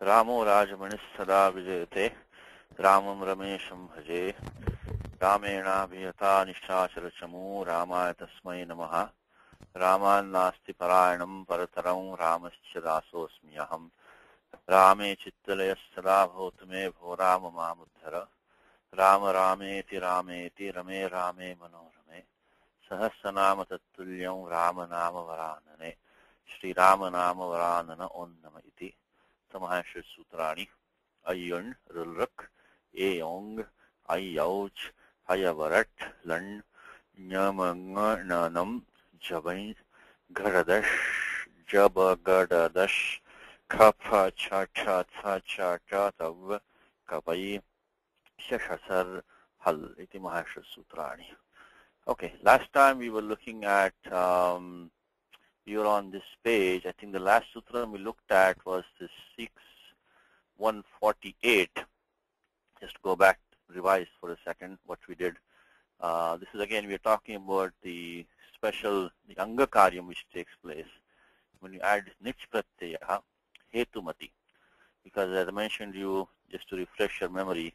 Ramo Rajamanis Sada Vijayate Ramam Ramesham Bhaje Ramena Bhiyata Nishacharachamu Ramaya Tasmai Namaha Raman Nasti Parayanam Parataram Ramascha Dasosmiyaham Rame Chittalaya Sada Bhotame Bho Rama Mamuddhara Rama Rameti Rameti Rame Rame Manorame Sahasranama Tattulyam Rama Nama Varanane Shri Rama Nama Varanana Onnama Iti Samahashra Sutrani Ayun Rulrak Ayong Ayauch Hayavarat Lan Nyamanga Nanam Jabain Garadash Jabagadadash Kapha Cha Cha Cha Cha Cha Tav Kapai Shashasar Hal Iti Mahashra Sutrani. Okay, last time we were looking at we were on this page. I think the last sutra we looked at was the 6148. Just go back, revise for a second what we did. This is again, we are talking about the Anga Karyam which takes place when you add Nich Pratyaya, Hetumati. Because as I mentioned you, just to refresh your memory,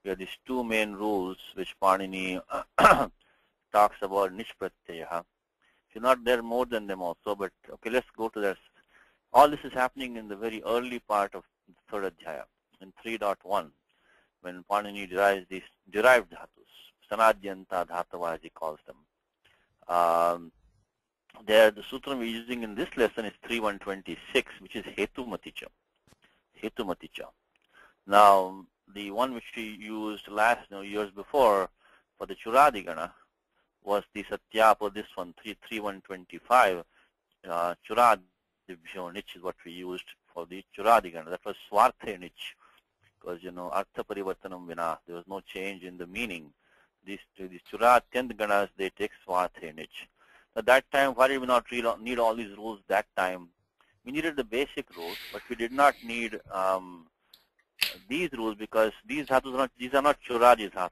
we have these two main rules which Panini talks about Nich Pratyaya. You're not there more than them also, but okay, let's go to that. All this is happening in the very early part of the third adhyaya, in 3.1, when Panini derives these derived dhatus, Sanadyanta Dhatava as he calls them. There, the sutra we're using in this lesson is 3.126, which is Hetumaticha. Hetumaticha. Now, the one which we used years before for the Churadigana was the Satyapa, this one, 3.125, Churadibhyo Nich is what we used for the Churadigana. That was Swarthe Nich, because, Artha Parivartanam Vina, there was no change in the meaning. These Churatyant Ganas, they take Swarthe Nich. At that time, why did we not need all these rules that time? We needed the basic rules, but we did not need these rules because these are not Churaji dhatus.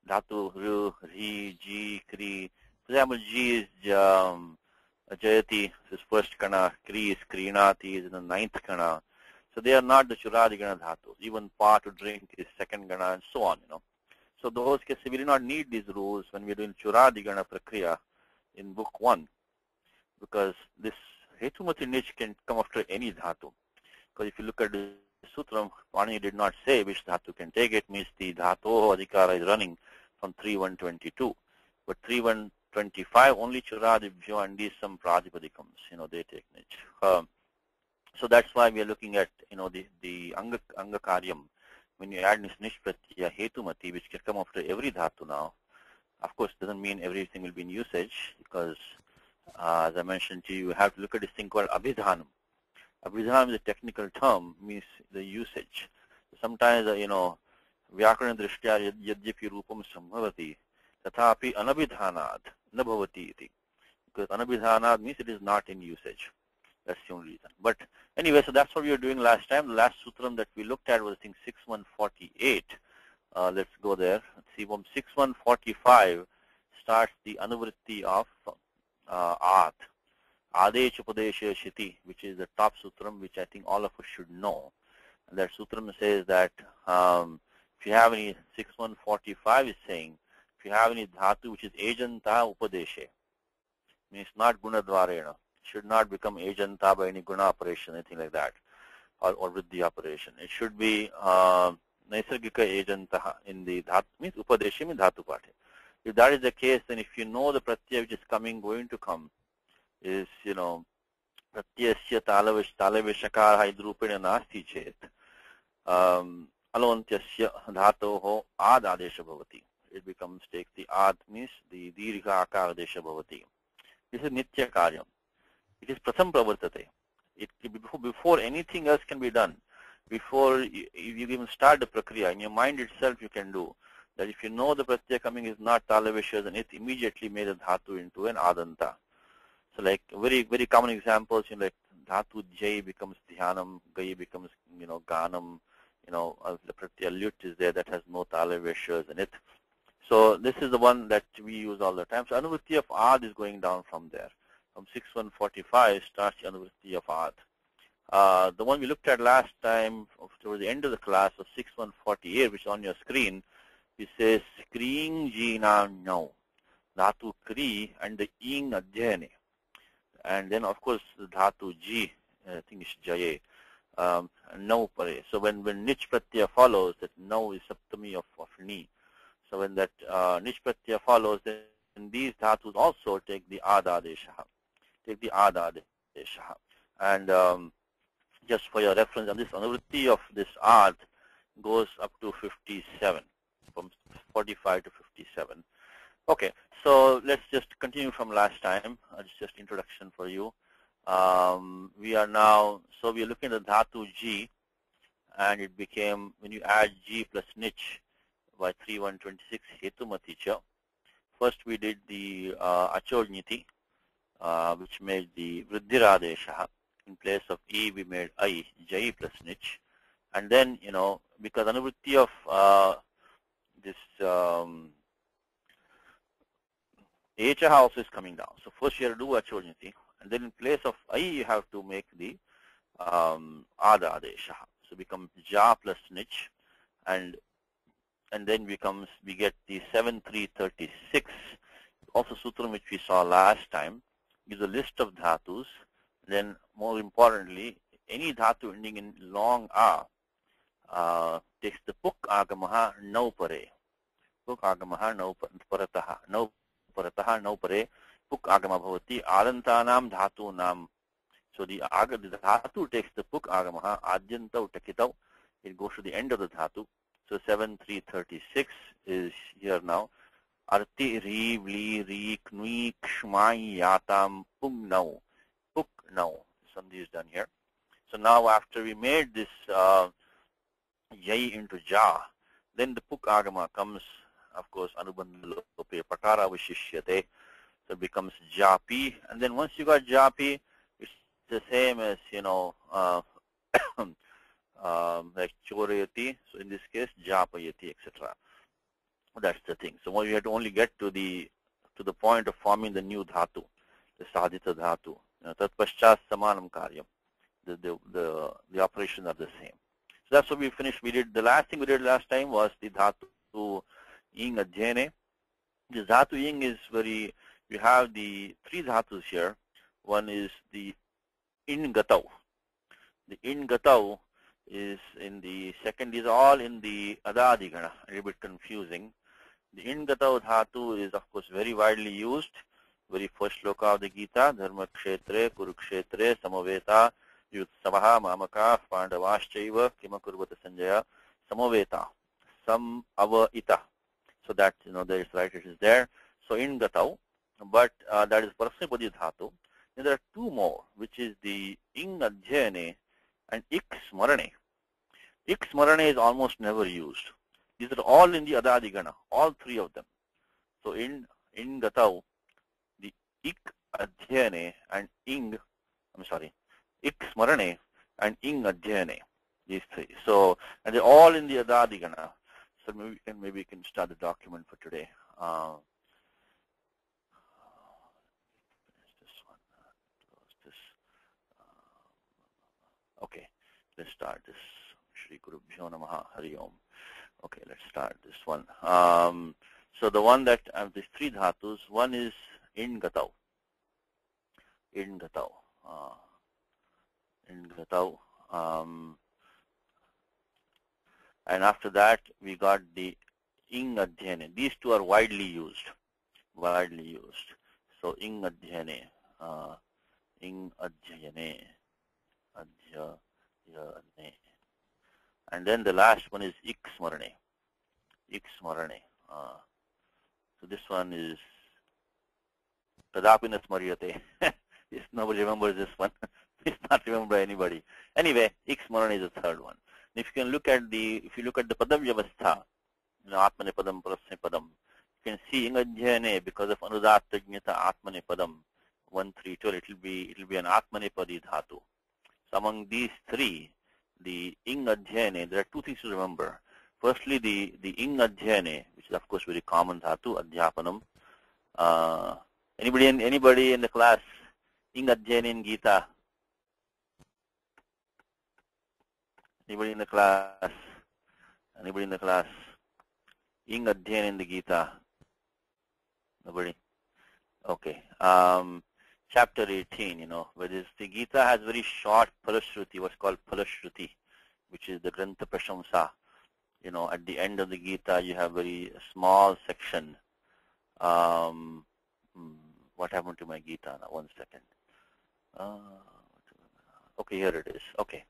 Dhatu, Ru, Ri, Ji, Kri. For example, Ji is Jayati, this first kana. Kri is Krinati, is in the ninth kana. So they are not the Churadigana dhatus. Even Pa, to drink, is second gana, and so on, So those cases, we do not need these rules when we are doing Churadigana Prakriya in book 1. Because this Hetumati Nich can come after any dhatu. Because if you look at the Sutram, Panini did not say which dhatu can take it, means the dhatu adhikara is running from 3.122. But 3.125, only Churadibhyo and these some Prajipadikams, they take Nich. So that's why we are looking at, the Anga Karyam. When you add this Nich Pratyaya Hetumati, which can come after every dhatu now, of course, doesn't mean everything will be in usage, because as I mentioned to you, you have to look at this thing called Abhidhanam. Abhidhanam is a technical term, means the usage. Sometimes, Vyakarana Drishtya Yadyapi Rupam Sambhavati, Tathapi Anabhidhanad Nabhavati iti. Because Anabhidhanad means it is not in usage. That's the only reason. But anyway, so that's what we were doing last time. The last sutram that we looked at was, I think, 6148. Let's go there. Let's see, from 6145 starts the anuvritti of At. Adesh Upadesha Shiti, which is the top sutram, which I think all of us should know. And that sutram says that if you have any, 6145 is saying, if you have any dhatu which is Ejanta Upadeshe, means not Gunadvarena, should not become Ejanta by any Guna operation, anything like that, or with the operation. It should be Naisargika Ejanta in the dhatu, means Upadeshe means dhatu pate. If that is the case, then if you know the pratyaya which is going to come, is, pratyasya talavishakara hydrupena nasti chet, alontyasya dhatoho ad adesha bhavati. It becomes, takes the ad, means the dirgha akara adesha bhavati. This is nitya karyam. It is pratham pravartate. It before anything else can be done, before you even start the prakriya, in your mind itself you can do that. If you know the pratyaya coming is not talavishya, then it immediately made a dhatu into an adanta. So like very, very common examples, like dhatu jai becomes dhyanam, gai becomes, ganam, the pratyaya lut is there that has no talavishas in it. So this is the one that we use all the time. So anuvritti of ad is going down from there. From 6145 starts the anuvritti of ad. The one we looked at last time towards the end of the class of 6148, which is on your screen, it says Kriing Jina No. Dhatu Kri and the Ing Adhyane. And then, of course, the Dhatu Ji, I think it's Jaye, No Pare. So when Nich Pratyaya follows, that No is Saptami of Ni. So when that Nich Pratyaya follows, then these Dhatus also take the Adadesha. And just for your reference, on this anuvritti of this art goes up to 57, from 45 to 57. Okay, so let's just continue from last time. It's just introduction for you. We are looking at Dhatu G, and it became, when you add G plus Nich by 3126 Hetumaticha. First we did the Achorniti, which made the Vriddhiradesha. In place of E, we made I, Jai plus Nich. And then, because anuvritti of this Echaha also is coming down. So first you have to do Achorniti, and then in place of I, you have to make the Ada Adesha. So becomes Ja plus Nich, and then we get the 7336. Also sutram which we saw last time gives a list of dhatus. Then more importantly, any dhatu ending in long A takes the puk agamaha no pare. Puk agamaha no parataha. No parataha no pare. Puk agama bhavati adantanam dhatu nam. So the dhatu takes the puk agamaha adyantau takitau. It goes to the end of the dhatu. So 7336 is here now. Arti ri vli ri knui kshmai yatam pung nau. Puk nau. Something is done here. So now after we made this yai into ja, then the puk agama comes, of course, anubandha lope patara vishishyate. So it becomes japi. And then once you got japi, it's the same as, like chorayati. So in this case, japayati, etc. That's the thing. So we have to only get to the point of forming the new dhatu, the sadhita dhatu. Tat paschat samanam karyam. The operations are the same. So that's what we finished. The last thing we did last time was the dhatu ing adhyane. The dhatu ing is you have the three dhatus here. One is the in gatau. The in gatau is in the second, these are all in the adadigana, a little bit confusing. The in gatau dhatu is, of course, very widely used. Very first shloka of the Gita, dharma kshetre, kurukshetre, samaveta, yutsavaha, mamaka, pandavaschaiva, kimakurvata sanjaya, samaveta, samavaita. So that, there is right, it is there. So in gatau, but that is prasnipadi dhatu. And there are two more, which is the ing adhyane and ik smarane. Ik smarane is almost never used. These are all in the adadigana, all three of them. So in gatau, the ik adhyane and ik smarane and ing adhyane, these three. So, and they're all in the adadigana. So maybe we can start the document for today. Okay, let's start this. Shri Gurubhyo Namaha Hari Om. Okay, let's start this one. So the one that I have these three dhatus, one is in gatau. In gatau. In gatau. And after that, we got the ing adhyane. These two are widely used. Widely used. So ing adhyane. Ing adhyane. Adhyane. And then the last one is ik smarane. Ik smarane. So this one is tadapina smaryate. Nobody remembers this one. It's not remembered by anybody. Anyway, ik smarane is the third one. If you can look at the padam vyavastha, atmane padam prasne padam, you can see ing adhyane because of anudatta jnata atmane padam 132. It will be an atmane padi dhatu. So among these three, the ing adhyane, there are two things to remember. Firstly, the ing adhyane, which is of course very common dhatu, adhyapanam. Anybody in the class, ing adhyane in Gita? Anybody in the class? Anybody in the class? Ing Adhyan in the Gita? Nobody? Okay. Chapter 18, where the Gita has very short Phalashruti, what's called Phalashruti, which is the Grantha Prashamsa. At the end of the Gita, you have very small section. What happened to my Gita now? 1 second. Okay, here it is. Okay.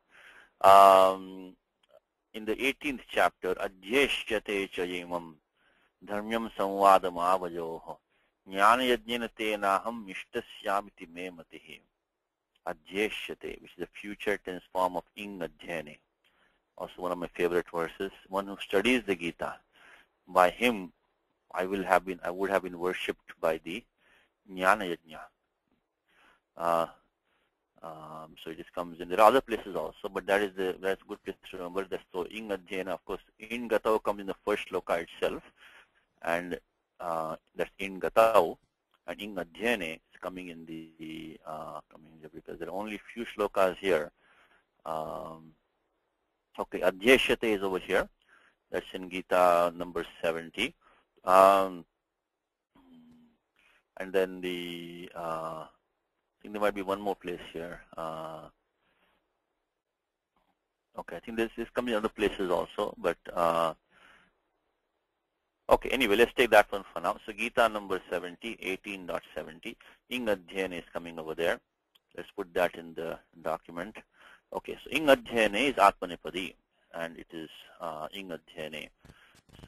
In the 18th chapter, Adhyeshyate chayimam dharmyam samvadam avajoho jnana yajnana tenaham ishtasyamiti me matihi. Adhyeshyate, which is the future tense form of ing adhyane. Also one of my favorite verses. One who studies the Gita, by him I would have been worshipped by the jnana yajna. So it just comes in. There are other places also, but that's a good place to remember. That's so ing adhyana. Of course, in gatau comes in the first shloka itself, and that's in gatau, and ing adhyane is coming in the coming here because there are only few shlokas here. Okay, adhyeshyate is over here. That's in Gita number 70. And then the I think there might be one more place here. Okay, I think this is coming in other places also, but okay, anyway, let's take that one for now. So Gita number 70, 18.70, ing adhyane is coming over there. Let's put that in the document. Okay, so ing adhyane is atmanepadi, and it is ing adhyane.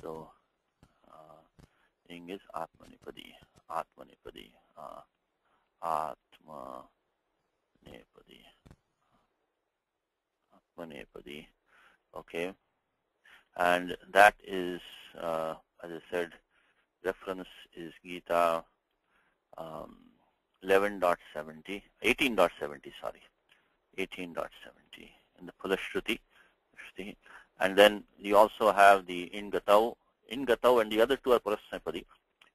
So ing is atmanepadi, atmanepadi, atmanepadi, okay, and that is, as I said, reference is Gita 11.70, 18.70, sorry, 18.70 in the Phalashruti. And then you also have the in gatau, and the other two are Parasnapadi.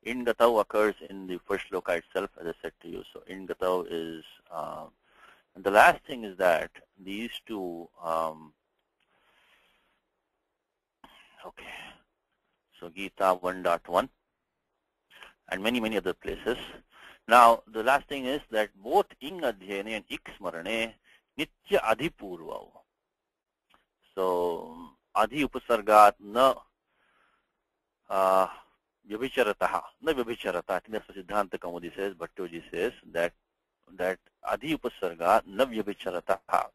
In gatau occurs in the first shloka itself, as I said to you. So in gatau is, and the last thing is that these two, okay, so Gita 1.1 and many other places. Now the last thing is that both ing adhyane and ik smarane nitya adhipurva. So adhi upasargat na vyabhicharataha, na vyabhicharata. I think that's what Siddhanta Kaumudi says, Bhattoji says that adhi upasargat na vyabhicharataha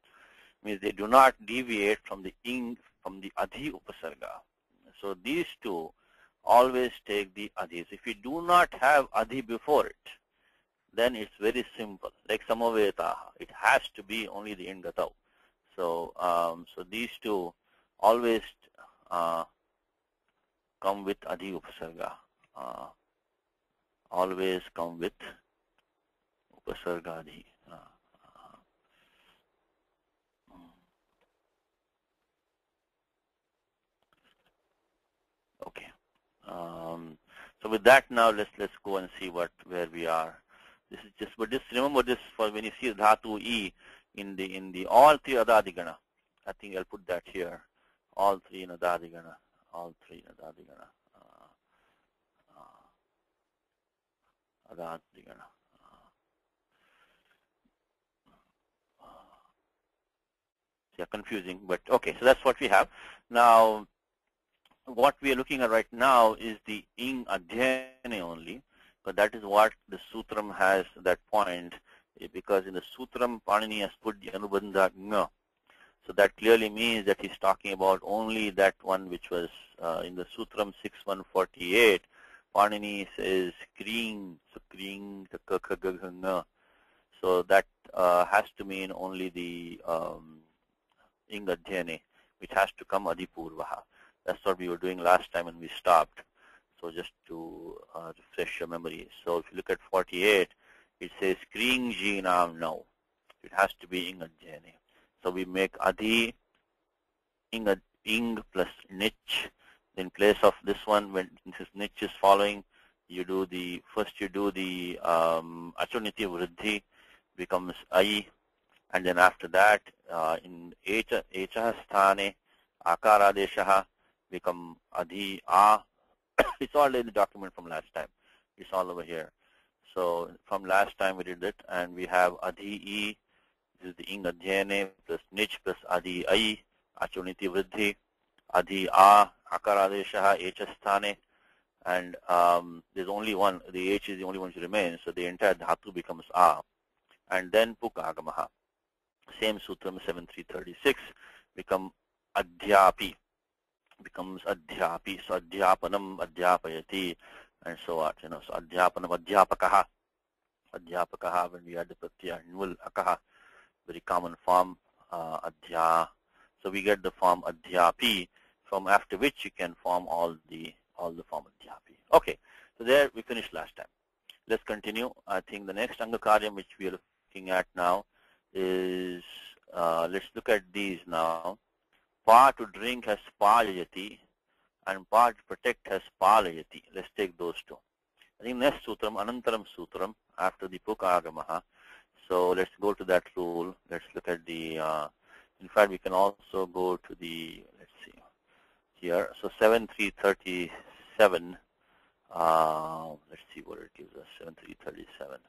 means they do not deviate from the ing, from the adhi upasarga. So these two always take the adhis. If you do not have adhi before it, then it's very simple. Like samavetaha, it has to be only the in gatau. So so these two always come with adhi upasarga. Always come with upasarga adhi. Okay. So with that, now let's go and see where we are. This is just, but just remember this for when you see dhatu e in the all three adadigana. I think I'll put that here. All three in adadigana. All three in adadigana. Adadigana. Yeah, confusing, but okay. So that's what we have now. What we are looking at right now is the ing adhyane only, but that is what the sutram has that point, because in the sutram Panini has put the anubandha nga. So that clearly means that he's talking about only that one which was in the sutram 6148. Panini says kring, so kring nga. So that has to mean only the ing adhyane, which has to come adipurvaha. That's what we were doing last time when we stopped. So just to refresh your memory. So if you look at 48, it says kring jinam now. It has to be ing adhyane. So we make adhi ing plus nich. In place of this one, when this nich is following, you do the first you do the achuniti vriddhi becomes ai, And then after that, in echa sthane, akaradeshaha become adhi a. It's all in the document from last time. It's all over here. So from last time we did it, and we have adhi e. This is the ing adhyane plus nich plus adhi ai, achuniti vriddhi, adhi a, akaradeshaha, echa sthane. And there's only one, the H is the only one which remains, so the entire dhatu becomes A. And then Puk Agamaha. Same sutram 7336 become Adhyapi, becomes Adhyapi. So Adhyapanam, Adhyapayati, and so on. So Adhyapanam, Adhyapakaha. Adhyapakaha, when we add the pratyaya, Nul Akaha, very common form, Adhya. So we get the form Adhyapi, from after which you can form all the form Adhyapi. Okay, so there we finished last time. Let's continue. I think the next Angakaryam which we are looking at now is, let's look at these now. Pa to drink has palayati, and pa to protect has palayati. Let's take those two. I think next sutram, Anantaram sutram, after the Puka Agamaha. So let's go to that rule. Let's look at the, in fact we can also go to the, let's see, here. So 7337. Let's see what it gives us. 7337.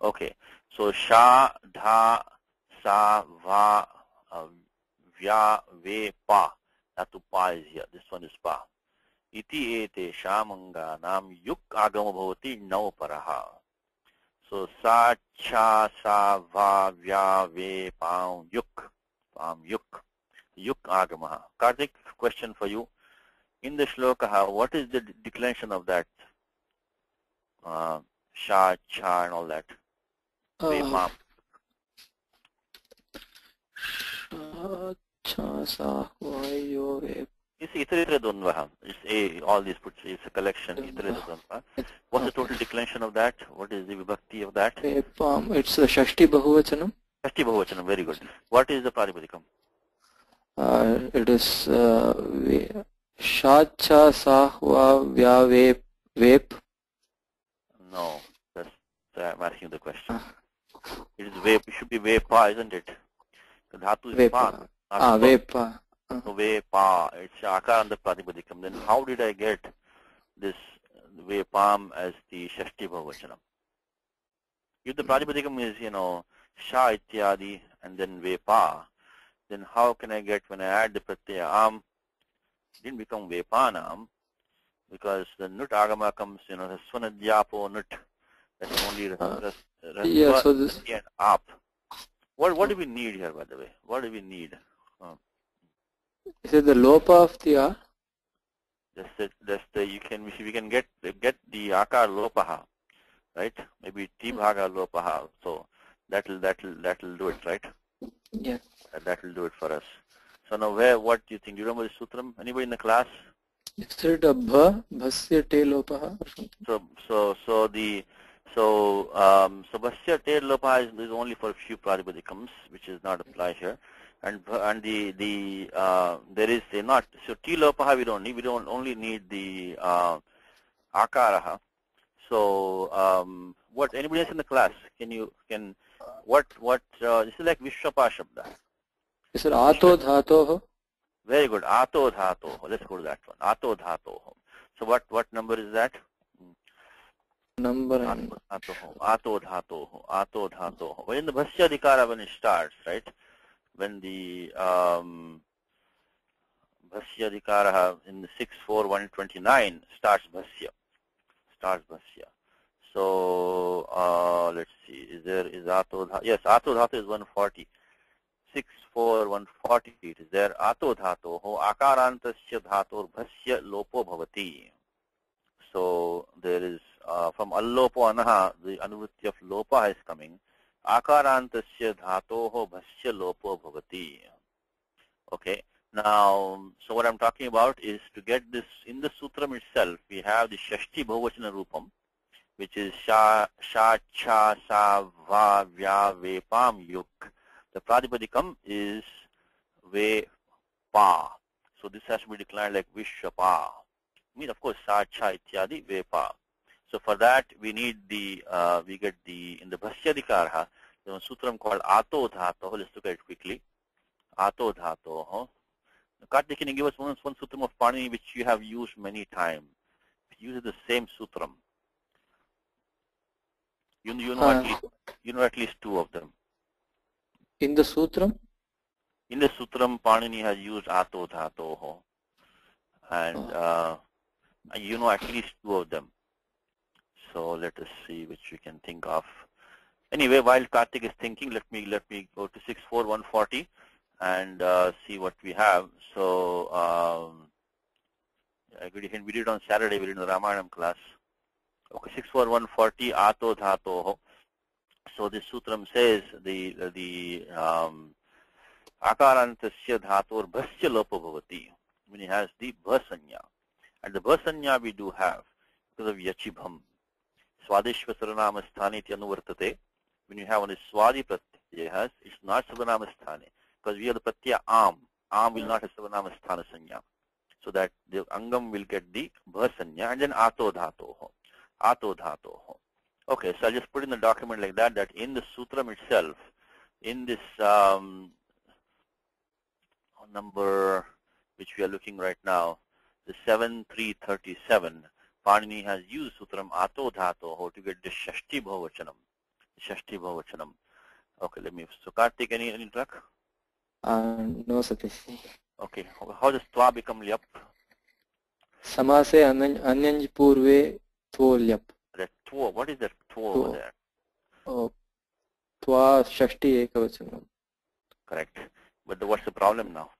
Okay. So sha, dha, sa, va, vya, ve, pa. That to pa is here. This one is pa. Iti ete shamanga nam yuk agama bhavati nau paraha. So sa, cha, sa, va, vya, ve, pam, yuk. Pam, yuk. Yuk agama. Karthik, question for you. In the shloka, what is the declension of that? Sha, cha, and all that. Sha, cha, sa, va, yo, ve. It's itare dvandva. It's a, all these puts, it's a collection. Itare dvandva. What's the total declension of that? What is the vibhakti of that? It's the Shashti Bahuvachanam. Shashti Bahuvachanam, very good. What is the Pratipadikam? It is Sha, cha, sa, va, vya, ve, vep. No, that's, I'm asking the question. It is vep, it should be vepa, isn't it? The dhatu is vepa. Pa. Vepa. So vepa, it's akaranda pratipadikam. Then how did I get this vepam as the Shashti Bahuvachanam? If the pratipadikam is, sha ityadi and then vepa, then how can I get, when I add the pratyaya am, it didn't become vepanam, because the nut agama comes, rasvanadhyapo nut. That's only yeah, so this and up. What do we need here, by the way? What do we need? Is it the lopa of the R? That's the we can get the akar lopaha, right? Maybe t bhaga lopaha. So that'll do it, right? Yeah. That will do it for us. So now what do you think? Do you remember the sutram? Anybody in the class? Is it a bha, bhasya te lopaha or something? So bhasya te lopaha is only for a few pratipadikams, which is not applied here. And there is not, so t lopaha we don't need. We don't only need the akaraha. So what, anybody else in the class? What this is like Vishwapa Shabda. Is it ato dhatoh? Very good. Ato dhatoh. Let's go to that one. Ato dhatoh. So what number is that? Number Ato dhatoh. Ato dhatoh. When the bhasya adhikara, when it starts, right? When the bhasya adhikara in the 64129 starts bhasya. So let's see. Is ato dhatu? Yes, ato dhatu is 140. 64140. It is there. Ato dhatu ho akarantasya dhatur bhasya lopo bhavati. So there is from allopo anaha, the anuvritti of lopa is coming. Akarantasya dhatu ho bhasya lopo bhavati. Okay. Now, so what I'm talking about is to get this in the sutram itself. We have the Shashti Bahuvachana Rupam, which is sha, cha, sa, va, vya, ve, pam, yuk. The pratipadikam is ve, pa. So this has to be declared like Vishwapa. I mean, of course, sa, cha, ityadi, ve, pa. So for that, we need we get in the Bhasyadikara, there's a sutram called Ato Dhatoho. Let's look at it quickly. Ato Dhatoho. Kartik, can you give us one sutram of Panini which you have used many times? Use the same sutram. You know at least two of them. In the sutram? In the sutram, Panini has used Ato Dhatoho. And you know at least two of them. So let us see which we can think of. Anyway, while Kartik is thinking, let me go to 64140 and see what we have. So we did it on Saturday. We did in the Ramayanam class. Okay, 64140 Ato Dhatoho. So this sutram says the Akarantasya Dhator Bhasya Lopo Bhavati, when it has the Bhasanya. And the Bhasanya we do have because of Yachibham. Swadishva Saranama Sthani Tyanuvartate. When you have on the Swadi Pratyayas, it's not Saranama Sthani. Because we have the Pratyaya Am. Am will not have Saranama Sthana Sanya. So that the Angam will get the Bhasanya and then Ato Dhatoho. Ato Dhatoho. Okay, so I'll just put in the document like that, that in the sutram itself, in this number which we are looking right now, the 7337, Panini has used sutram Ato Dhatoho to get the Shashti Bhavachanam. Shashti Bhavachanam. Okay, let me, so Kartik, any track? No, Satish. Okay, how does Twa become Lyap? Samase Anyanj Purve Tvo Lyap. That Twa, what is that Twa over there? Oh, Twa Shashti Ekavachanam. Correct. But what's the problem now?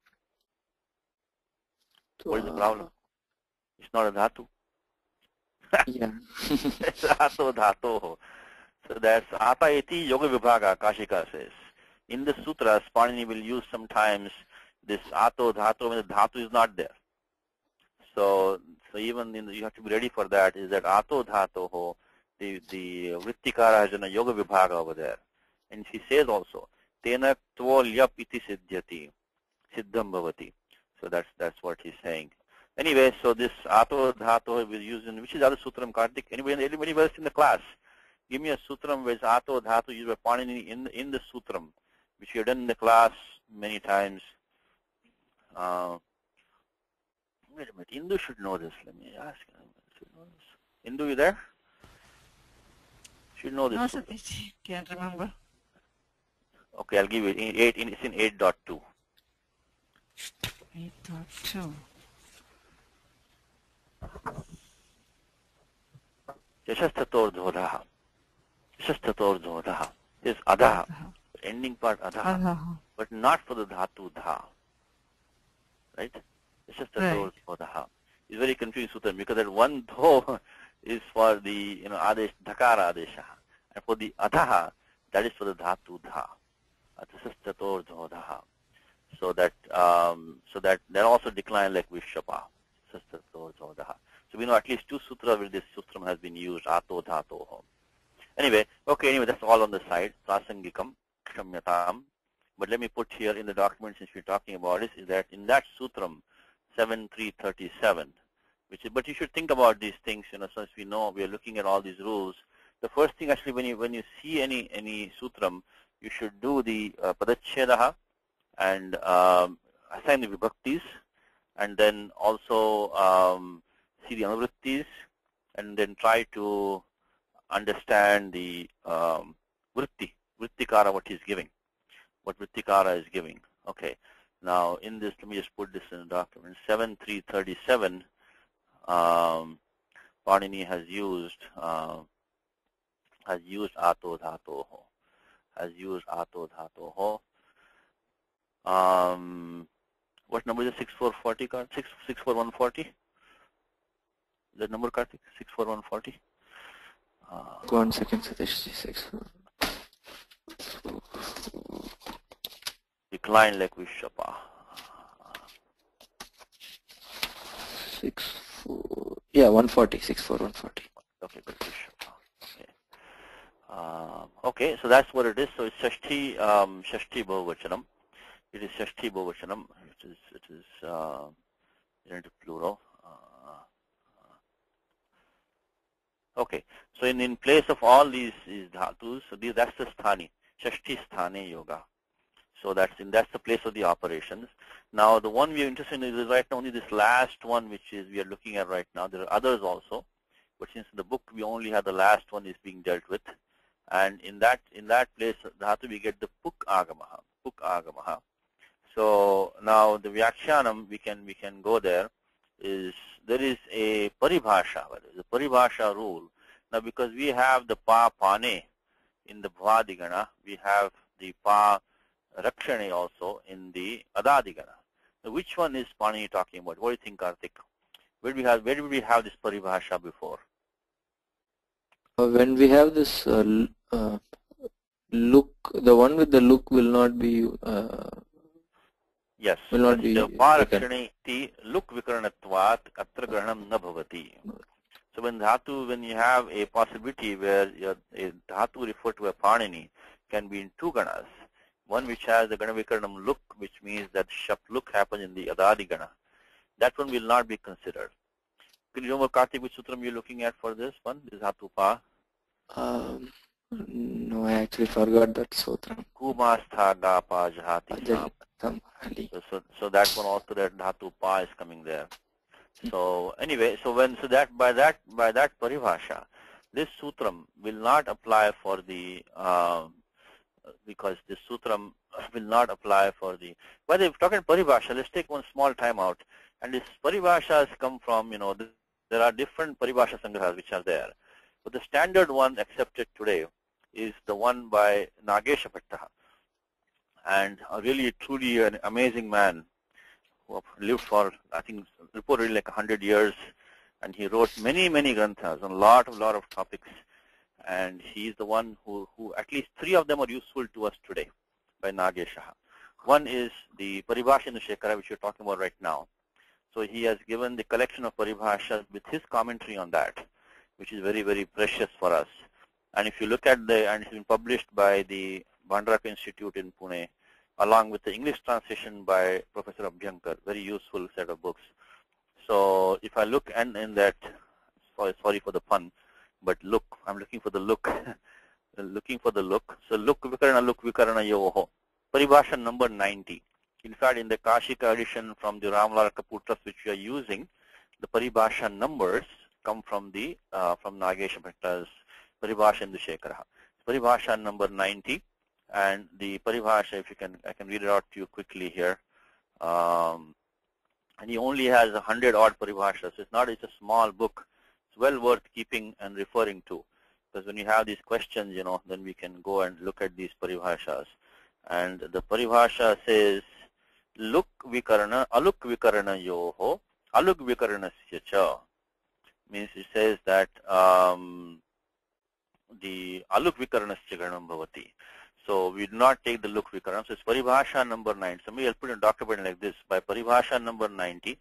What is the problem? It's not a dhatu. Yeah. It's Ato Dhatoho. So that's Ata Iti Yoga Vibhaga, Kashika says. In the sutras, Panini will use sometimes this Ato Dhatu when the dhatu is not there. So even you have to be ready for that, is that Ato Dhatoho, the Vrittikara has a Yoga Vibhaga over there. And she says also, Tena Tvo Lyap Iti Siddhyati, Siddham Bhavati. So that's what he's saying. Anyway, so this Ato Dhatoho will use in, which is other sutram, Kartik? Anybody versed in the class? Give me a sutram with Ato Dhatu used by Panini in the sutram, which we have done in the class many times. Wait a minute, Indu should know this. Let me ask him. Indu, you there? Should know this. No, Satish, can't remember. Okay, I'll give you it. It's in 8.2. 8.2. Yashasthator Dhodaha. Yashasthator Dhodaha is Adha. Ending part Adha. But not for the Dhatu Dha. Right? Yashasthator Dhodaha. It's very confusing sutram because that one Dho is for the Adesh, Dhakara Adesha. And for the Adha, that is for the Dhatu Dha. Yashasthator Dhodaha. So that also decline like Vishapa. So we know at least two sutras where this sutram has been used, Ato Dhatoho. Anyway, that's all on the side. Prasangikam, Kshamyatam. But let me put here in the document, since we're talking about this, is that in that sutram, 7337, but you should think about these things, since we know we are looking at all these rules. The first thing actually when you see any sutram, you should do the Padachhedaha and assign the vibhaktis, and then also see the anuvrittis, and then try to understand the vrittikara, what he's giving, what vrittikara is giving. Okay. Now in this, let me just put this in the document. 7337, Panini has used Ato Dhatoho. Has used Ato Dhatoho. What number is it? 6440 card? 64140? That number, Kartik? 64140? 1 second, Satish. 6. Decline like Vishapa. 64. Yeah, 140. 140. Okay, good. Vishapa. Okay. Okay, so that's what it is. So it's Shashti Bhavachanam. It is Shashti Bhavachanam. It is into plural. Okay. So in place of all these dhatus, so that's the sthani, shashti sthane yoga. So that's the place of the operations. Now the one we are interested in is right now only this last one, which is we are looking at right now. There are others also, but since in the book we only have the last one is being dealt with, and in that place dhatu we get the puk agamaha. So now the vyakhyanam we can go there. There is a paribhasha, the paribhasha rule. Now because we have the pa pane in the bhadigana, we have the pa rakshane also in the adadigana. So which one is Pani talking about? What do you think, Karthik? Where did we have this paribhasha before? When we have this look, the one with the look will not be. Yes. Will not be. Parakshane ti look vikaranatvat atra grahanam na bhavati. So when you have a possibility where a dhatu referred to a panini can be in two ganas, one which has the gana vikaranam look, which means that shap look happens in the adadi gana, that one will not be considered. Can you remember, Karthik, which sutram you're looking at for this one? This dhatu pa? No, I actually forgot that sutram. Kumastha ga pa jahati sam. So that one also, that dhatu pa is coming there. So anyway, by that paribhasha, this sutram will not apply for the because this sutram will not apply for the. By the way, talking paribhasha, let's take one small time out. And this paribhashas come from, there are different paribhasha sangrahas which are there. But the standard one accepted today is the one by Nagesha Bhatta, and really truly an amazing man who lived for, I think, reportedly like 100 years, and he wrote many granthas on a lot of topics, and he's the one who at least three of them are useful to us today by Nagesha. One is the Paribhasha Shekara, which you're talking about right now. So he has given the collection of paribhashas with his commentary on that, which is very precious for us. And if you look at and it's been published by the Bhandaraka Institute in Pune, along with the English translation by Professor Abhyankar, very useful set of books. So if I look in that, sorry for the pun, but look, I'm looking for the look, looking for the look. So look vikarana yoho, paribhasha number 90. In fact, in the Kashika edition from the Ramlal Kapoor Trust, which we are using, the paribhasha numbers come from the from Nagesha Bhatta's Paribhasha Indushekara. Paribhasha number 90, and the paribhasha, if you can, I can read it out to you quickly here. And he only has 100 odd paribhashas. It's a small book. It's well worth keeping and referring to, because when you have these questions, then we can go and look at these paribhashas. And the paribhasha says, Luk vikarana, aluk vikarana yoho, aluk vikarana cha. Means it says that the aluk vikarana chiganam bhavati. So we do not take the luk vikarana. So it's paribhasha number 9. Somebody will put a document like this by paribhasha number 90.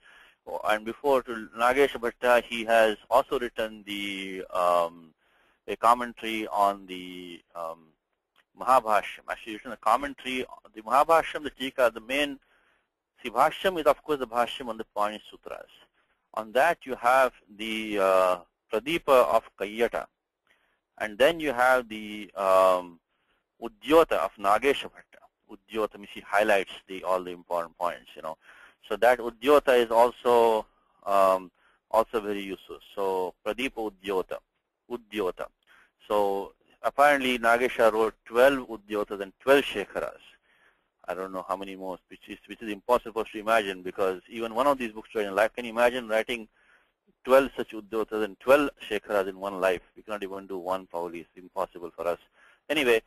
And before to Nagesha Bhatta, he has also written the a commentary on the Mahabhashyam. Actually, written a commentary on the Mahabhashyam, the Tika, the main. See, Bhashyam is of course the Bhashyam on the Pani Sutras. On that you have the Pradeepa of Kayyata, and then you have the Udyota of Nagesha Bhatta. Udyota means he highlights all the important points, So that Udyota is also very useful. So Pradeepa Udyota. So apparently Nagesha wrote 12 Udyotas and 12 Shekharas. I don't know how many more, which is impossible for us to imagine, because even one of these books in life, can you imagine writing 12 such Udyotas and 12 Shekharas in one life? We cannot even do one, probably. It's impossible for us. Anyway,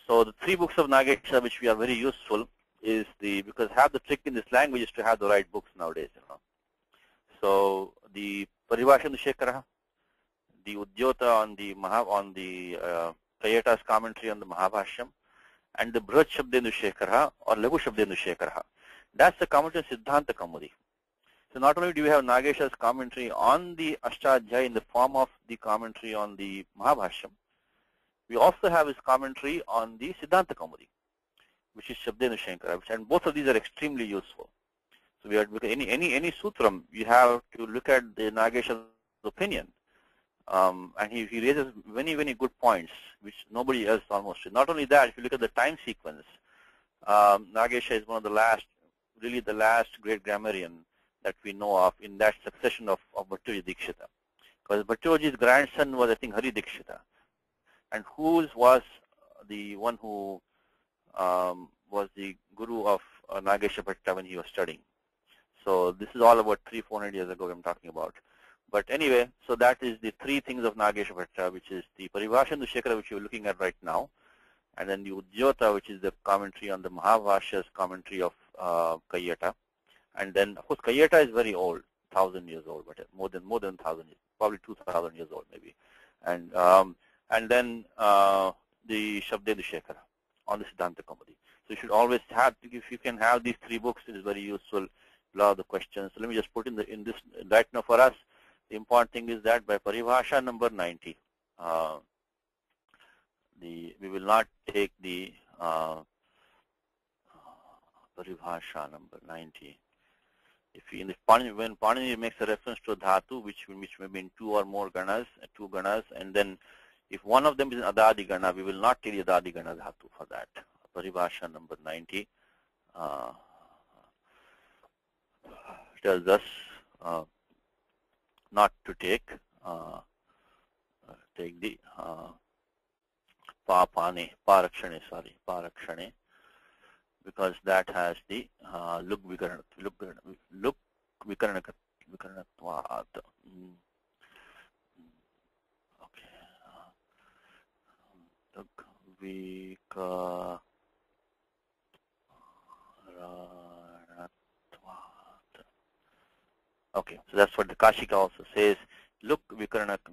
so the 3 books of Nagesha, which we are very useful, is because have the trick in this language is to have the right books nowadays. So the Paribhasha Shekara, the Udyota on the Kayata's commentary on the Mahabhashyam, and the Brihad Shabdenu Shekara or Lagu Shabdenu Shekara. That's the commentary on Siddhanta Kaumudi. So not only do we have Nagesha's commentary on the Ashtadhyaya in the form of the commentary on the Mahabhashyam, we also have his commentary on the Siddhanta Kaumudi, which is Shabdenu Shekara, and both of these are extremely useful. So we are, any sutram, you have to look at the Nagesha's opinion. And he raises many good points, which nobody else almost did. Not only that, if you look at the time sequence, Nagesha is one of the last, really the last great grammarian that we know of in that succession of Bhattoji Dikshita. Because Bhattoji's grandson was, I think, Hari Dikshita. And whose was the one who was the guru of Nagesha Bhatta when he was studying. So this is all about 300-400 years ago I'm talking about. But anyway, so that is the three things of Nagesha Bhatta, which is the Paribhashandu Shekhara, which you're looking at right now, and then the Ujjota, which is the commentary on the Mahabhashya's commentary of Kayyata. And then, of course, Kayyata is very old, 1,000 years old, but more than 1,000 years, probably 2,000 years old maybe. And then the Shabdedu Shekhara on the Siddhanta Kaumudi. So you should always have, if you can have these three books, it is very useful. A lot of the questions. So let me just put in this right now for us. The important thing is that by Paribhasha number 90, we will not take the Paribhasha number 90. When Panini makes a reference to a dhatu, which may be in two or more ganas, and then if one of them is an Adadi Gana, we will not take the Adadi Gana dhatu for that. Paribhasha number 90 tells us not to take the parakshane, because that has the luk vikaranatvat. Okay. Luk vikaranatvat. Okay, so that's what the Kashika also says. Luk vikaranatvat.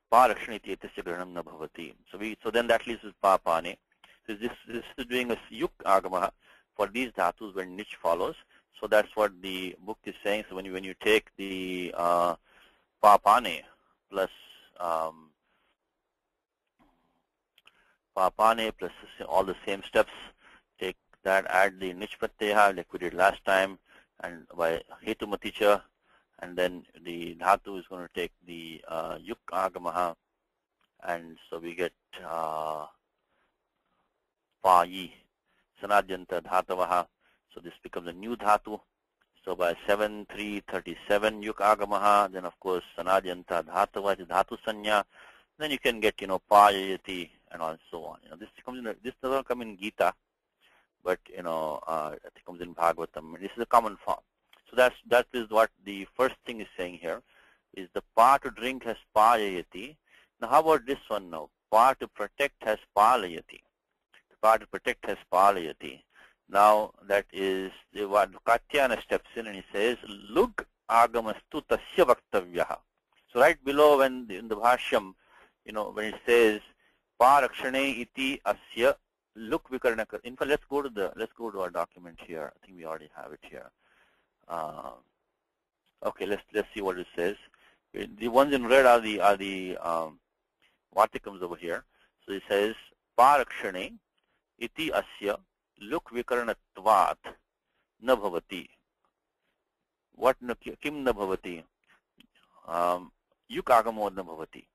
Parakshaniti etasya granam na bhavati. So then that leaves us papane. So this is doing a yuk agama for these dhatus when nich follows. So that's what the book is saying. So when you take the papane plus all the same steps, take that, add the nich pratyaya like we did last time, and by hetu maticha. And then the dhatu is going to take the yuk agamaha, and so we get payi sanadyanta dhatavaha. So this becomes a new dhatu. So by 7,337 yuk agamaha, then of course sanadyanta dhatava is dhatu sanya. Then you can get payayati and on so on. This doesn't come in Gita, but it comes in Bhagavatam. This is a common form. So that is what the first thing is saying here, is the pa to drink has payayati. Now how about this one now? Pa to protect has palayati. Pa to protect has palayati. Now that is what Katyana steps in and he says, Lug agamastu tasya vaktavyaha. So right below in the Bhashyam, when it says pa rakshane iti asya luk vikaranaka. In fact, let's go to our document here. I think we already have it here. Okay, let's see what it says. The ones in red are the Vatikams over here. So it says parakshane iti asya luk vikaranatvat na bhavati. What kim na bhavati? Yuk agamo na bhavati.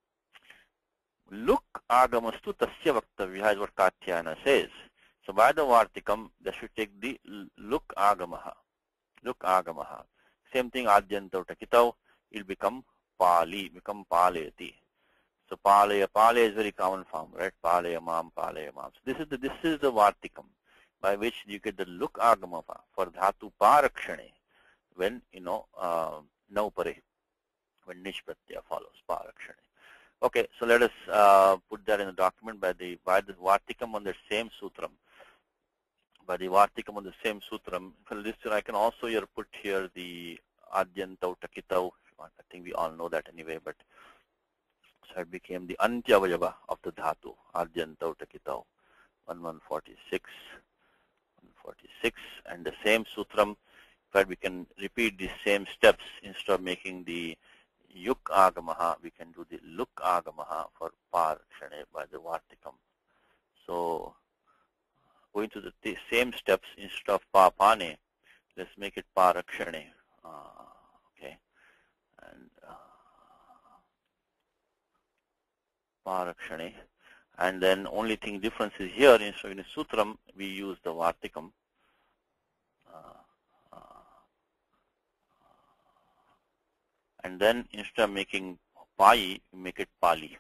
Luk agamastu tasya vaktavya is what Katyayana says. So by the Vartikam, they should take the luk agamaha. Luk agamaha. Same thing, adyanta takitau, it will become palayati. So palaya is very common form, right? Palaya mam. So this is the Vartikam by which you get the luk agamaha for dhatu parakshane when naupare, when nish pratyaya follows parakshane. Okay, so let us put that in the document by the Vartikam on the same sutram. By the Vartikam on the same sutram. For this, I can also here put here the Adyantau Takitau. I think we all know that anyway, but so it became the Antyavayava of the Dhatu, Adyantau Takitau, 1146, and the same sutram. In fact, we can repeat the same steps instead of making the Yuk Agamaha, we can do the Luk Agamaha for Parakshane by the Vartikam. So going to the same steps instead of Papane, let's make it Parakshane. Okay. and parakshane. And then only thing difference is here in sutram we use the vartikam. And then instead of making pai, we make it pali.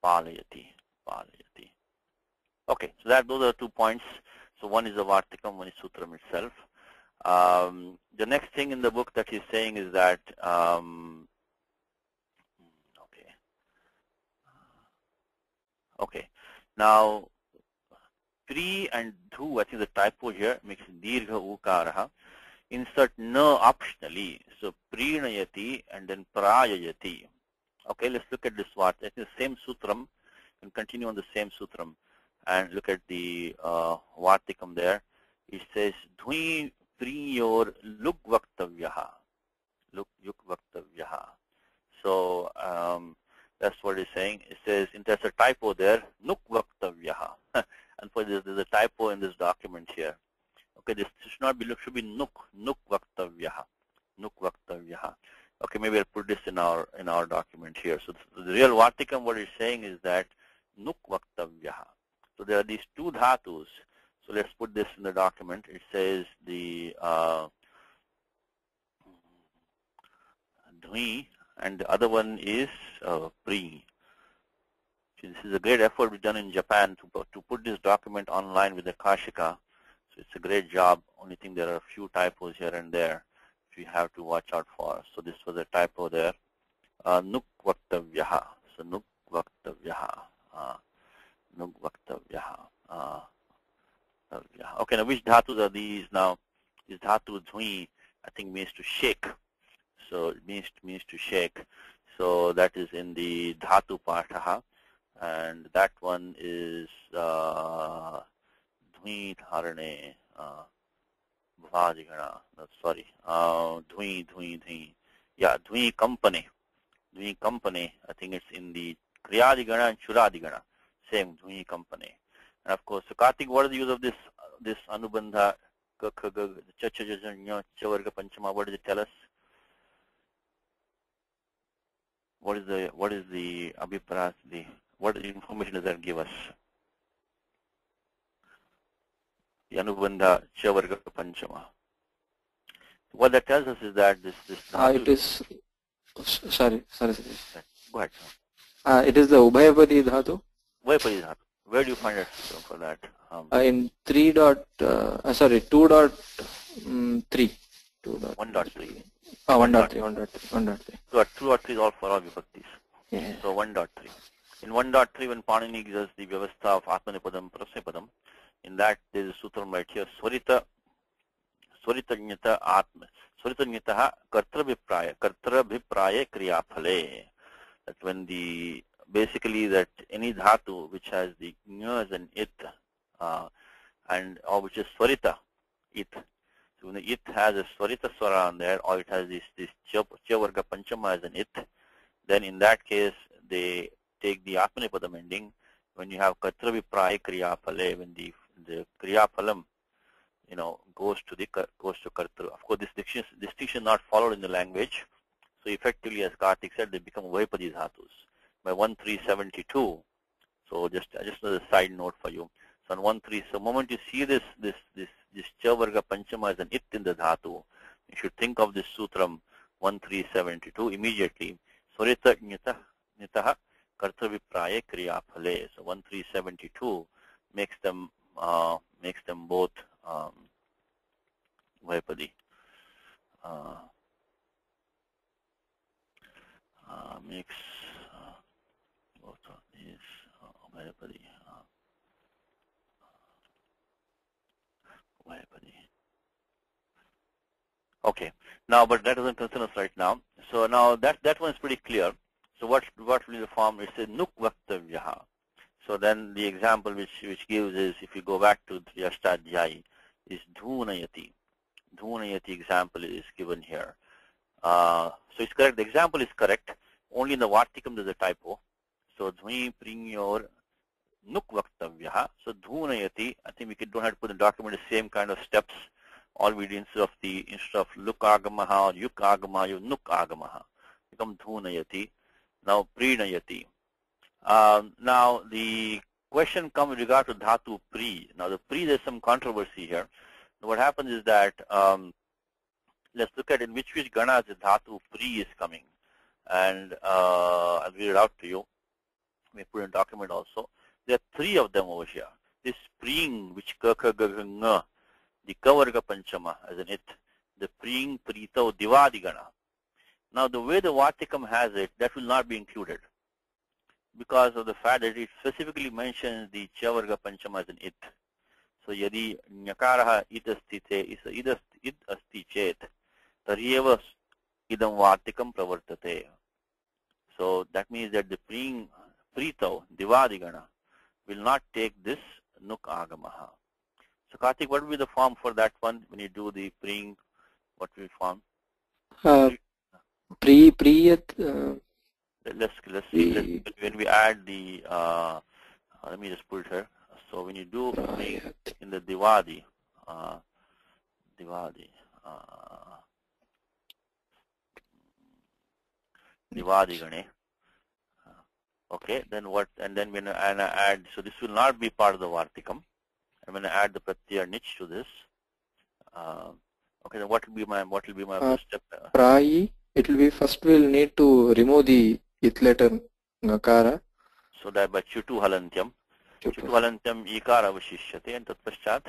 Palayati. Palayati. Okay, so those are 2 points. So one is the vartikam, one is sutram itself. The next thing in the book that he's saying is that okay. Now pri and dhu, I think the typo here makes dirgha ukaraha. Insert na optionally. So prinayati and then prayayati. Okay, let's look at this word. I think the same sutram. And continue on the same sutram and look at the vartikam there. It says dhui priyor luk vaktavyaha. Luk yuk vaktavyaha. So that's what it's saying. It says, there's a typo there, nuk vaktavyaha. And for this, there's a typo in this document here. Okay, this should not be look, should be nuk vaktavyaha. Nuk vaktavyaha. Okay, maybe I'll put this in our document here. So the real vartikam, what it's saying is that nuk vaktavyaha. So there are these two dhatus. So let's put this in the document. It says the dhui, and the other one is pri. So this is a great effort we've done in Japan to put this document online with the Kashika. So it's a great job. Only thing, there are a few typos here and there which we have to watch out for. So this was a typo there. Nuk vaktavyaha. So nuk vaktavyaha. Nuk vaktavyaha. Okay, now which dhatus are these now? This dhatu dhui, I think, means to shake. So it means to shake. So that is in the dhatu pataha, and that one is dhui dharane bhajigana. Sorry, dhui. Yeah, dhui company. Dhui company. I think it's in the kriyadigana and churadigana. Same, dhui company. And of course, so Karthik, what is the use of this anubandha chavarga panchama? What does it tell us? What is the abhipras? What information does that give us? The anubandha chavarga panchama. What that tells us is that this it is sorry. Go ahead. It is the Ubhayapadi dhatu. Ubhayapadi dhatu. Where do you find it for that? In 2.3. 1.3. 1.3. 2.3 is all for all vibhaktis. Yeah. So 1.3. In 1.3, when Panini gives us the vyavastha of Atmanipadam, Prasnipadam, in that there is a sutram right here, Swaritanyata Atma. Swaritanyataha Kartrabhipraya Kriyaphale. That when basically that any dhatu which has the ñ as an it, or which is swarita, it. So when the it has a swarita swara on there, or it has this chavarga panchama as an it, then in that case they take the atmanipadam ending. When you have katravipraya kriyaphale, when the kriyaphalam goes to kartra. Of course, this distinction not followed in the language. So effectively, as Karthik said, they become Ubhayapadi dhatus by 1372. So just as a side note for you. So on 13, so the moment you see this chavarga panchama as an it in the dhatu, you should think of this sutram 1372 immediately. Swarita nitaha kartavipraya kriyaphale. So 1372 makes them both Ubhayapadi. Makes both of these Ubhayapadi. Okay. Now, but that doesn't concern us right now. So now that one is pretty clear. So what will be the form? It says nuk vaktavyaha. So then the example which gives is, if you go back to the Ashtadhyayi, is dhunayati. Dhunayati example is given here. So it's correct. The example is correct. Only in the Vartikam there's a typo. So dhui prinyor nuk vaktavyaha. So dhunayati, I think we don't have to put in the document the same kind of steps. All we do instead of luk agamaha or yuk agamaha, you nuk agamaha. become dhunayati. Now prinayati. Now the question comes with regard to dhatu pri. Now the pri, there's some controversy here. What happens is that let's look at in which ganas the dhatu pri is coming, and I'll read it out to you. We put in document also. There are three of them over here. This pring, which the kavarga panchama as an it, the pring prito divadi gana. Now the way the Vatikam has it, that will not be included, because of the fact that it specifically mentions the chavarga panchama as an it. So yadi nyakaraha it asti te it asti chet taryeva idam Vatikam pravartate. So that means that the prito divadigana will not take this nuk agamaha. So Karthik, what will be the form for that one when you do the pring? What will form? Priyat. Let's see. When we add the let me just put it here. So when you do in the divadi gane. Okay, then what? And then when I add, so this will not be part of the Vartikam. I'm going to add the pratyaya nich to this. Okay, then what will be my first step? Prayi. It will be first. We'll need to remove the it letter nakara. So that by chutu halantyam ikara avashishyate, and tat paschat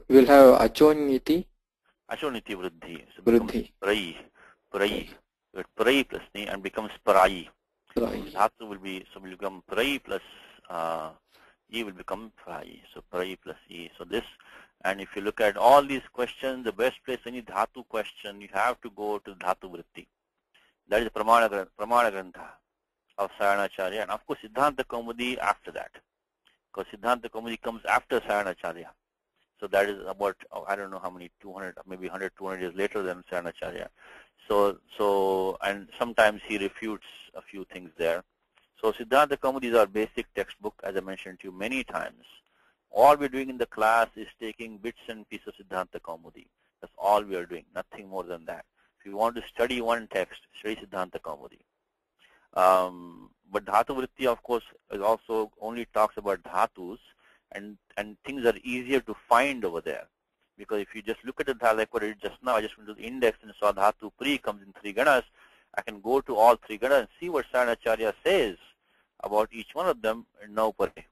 we'll have achoniti. Achoniti vruddhi. So Vruddhi. Prayi. Prayi plus ni and becomes parayi. Dhatu will be, so will become prayi plus e will become prayi. So prayi plus e. So this, and if you look at all these questions, the best place any dhatu question, you have to go to dhatu vritti. That is the pramana grantha of Sayanacharya, and of course Siddhanta Kaumudi after that, because Siddhanta Kaumudi comes after Sayanacharya. So that is about, I don't know how many, 200, maybe 100, 200 years later than Sayanacharya. So, and sometimes he refutes a few things there. So Siddhanta Kaumudi is our basic textbook, as I mentioned to you many times. All we're doing in the class is taking bits and pieces of Siddhanta Kaumudi. That's all we are doing, nothing more than that. If you want to study one text, study Siddhanta Kaumudi. But Dhatu Vritti, of course, is also only talks about dhatus, and things are easier to find over there. Because if you just look at the dhatu, like what I did just now, I just went to the index and saw dhatu pri comes in 3 ganas. I can go to all 3 ganas and see what Sayanacharya says about each one of them in Naupare.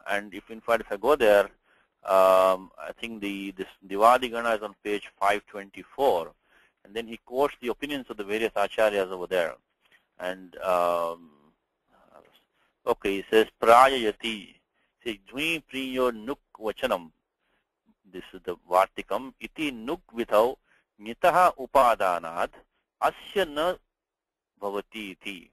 And if in fact if I go there, I think this Divadi Gana is on page 524, and then he quotes the opinions of the various acharyas over there. And okay, he says prayayati, says dhui priyo nuk vachanam. This is the Vartikam. Iti nuk vithau nitaha upadanad asya na bhavati iti.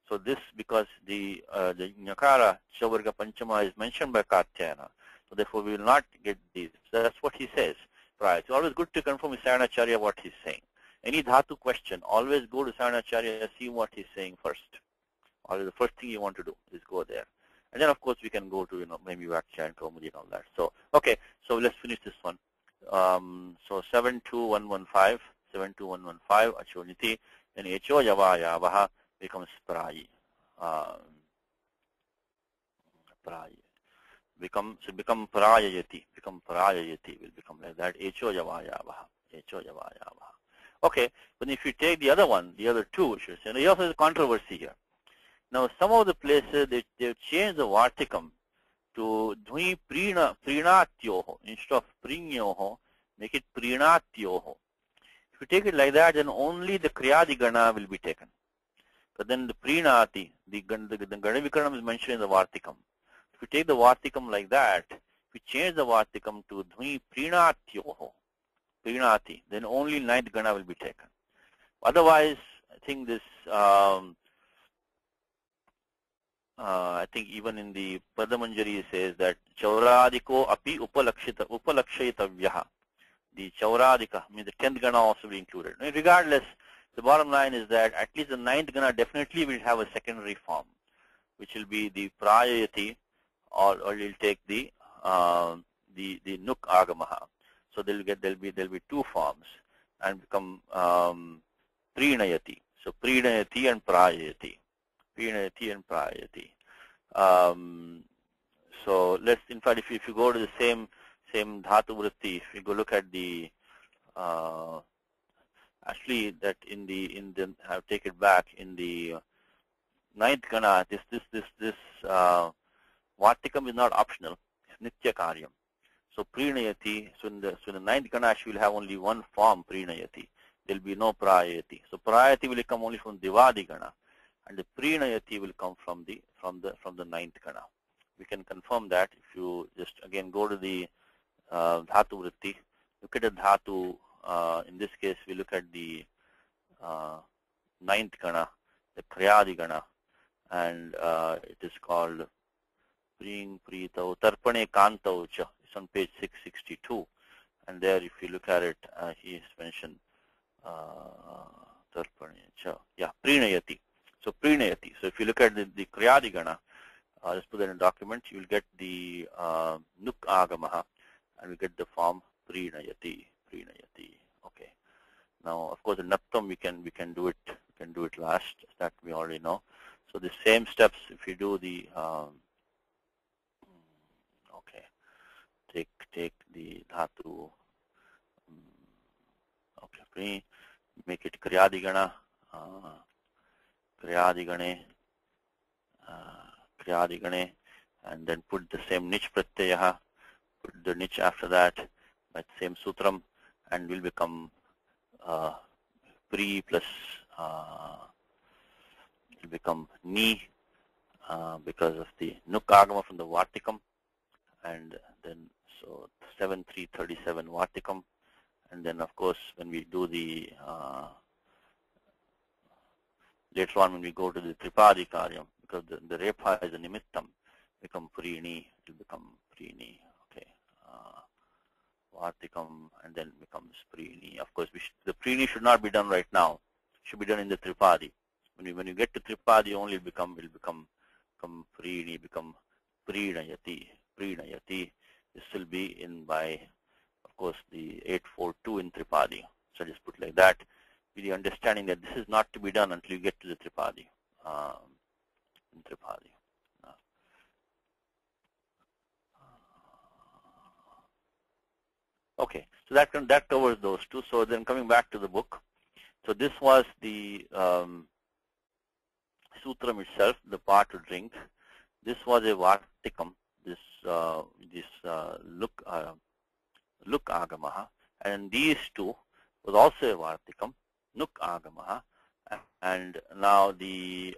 So this, because the Nyakara Chavarga Panchama is mentioned by Katyayana, so therefore we will not get these. So that's what he says. Right. It's always good to confirm with Sayanacharya what he's saying. Any dhatu question, always go to Sayanacharya, see what he's saying first. Always the first thing you want to do is go there. And then of course we can go to, maybe Vakcha and Kaumudi and all that. So, okay, so let's finish this one. So 72115, Achoniti, then Echo Yavaya Vaha becomes Prayi. Become Prayayati, will become like that. Echo Yavaya Vaha. Okay, but if you take the other one, the other two, he also has a controversy here. Now, some of the places, they've changed the Vartikam to Dhui Prinatyoho. Instead of Prinyoho, make it Prinatyoho. If you take it like that, then only the Kriyadi Gana will be taken. But then the Prinati, the Ganavikarnam is mentioned in the Vartikam. If you take the Vartikam like that, if you change the Vartikam to Dhui Prinatyoho, Prinati, then only 9th Gana will be taken. Otherwise, I think this, I think even in the Padamanjari says that Chauradiko api upalakshitavyaha. The Chauradika means the 10th Gana also will be included. Regardless, the bottom line is that at least the 9th Gana definitely will have a secondary form, which will be the Prayayati, or will take the Nuk Agamaha. So there'll be 2 forms and become prinayati. So prinayati and prayati. Prinayati and prayati. So let's, in fact, if you go to the same dhatu vritti, if you go look at the actually that in the I'll take it back, in the ninth gana, this vartikam is not optional, it's nitya karyam. So prinayati, so in the ninth gana she will have only one form, prinayati. There will be no prayati. So prayati will come only from divadi gana, and the prinayati will come from the ninth gana. We can confirm that if you just again go to the dhatu vritti, look at the dhatu. In this case, we look at the ninth gana, the kriyadi gana, and it is called pring pritau tarpane kantau cha. It's on page 662, and there, if you look at it, he is mentioned tarpane cha. Yeah, prinayati. So prinayati. So if you look at the kriyadi gana, let's put that in a document. You will get the nuk agamaha, and we get the form prinayati. Okay. Now, of course, the naptam we can do it last. That we already know. So the same steps. If you do the okay, take the dhatu. Okay, make it kriyadi gana. Kriyadi gane, and then put the same nich pratyaya, put the nich after that, that same sutram, and will become pri plus will become ni because of the nukagama from the vartikam, and then so 7337 vartikam, and then of course when we do the later on when we go to the tripadi karyam, because the repa is a nimittam, become prini, it will become prini, okay, vartikam, and then becomes prini. Of course, the prini should not be done right now. It should be done in the tripadi. When you get to tripadi, only it will become prini, become prinayati. This will be in by, of course, the 842 in tripadi. So just put like that, with the understanding that this is not to be done until you get to the tripadi. In tripadi. Okay, so that covers those two. So then coming back to the book, so this was the sutram itself, the part to drink. This was a vartikam. This look agamaha, and these two was also a vartikam, nuk agamaha, and now the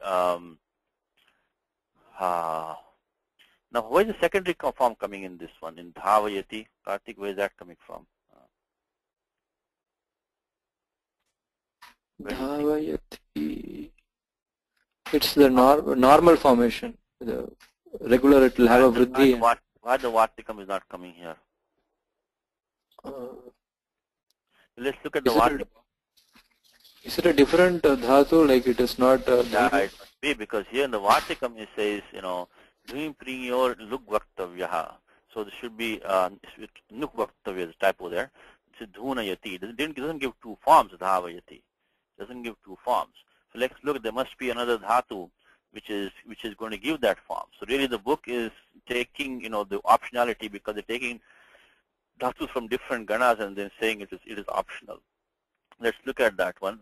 now where is the secondary form coming in this one, in dhavayati? Karthik, where is that coming from? Dhavayati. It's the normal formation. The regular, it will have a vriddhi. Why the vartikam is not coming here? Let's look at the vartikam. Is it a different dhatu, like it is not? Yeah, it must be, because here in the vartikam it says, Dhvim prinyor luk vaktavyaha. So this should be nuk vaktavya, the typo there. It's dhunayati. It doesn't give two forms, dhavayati. It doesn't give two forms. So let's look, there must be another dhatu which is going to give that form. So really the book is taking, the optionality, because they're taking dhatus from different ganas and then saying it is optional. Let's look at that one.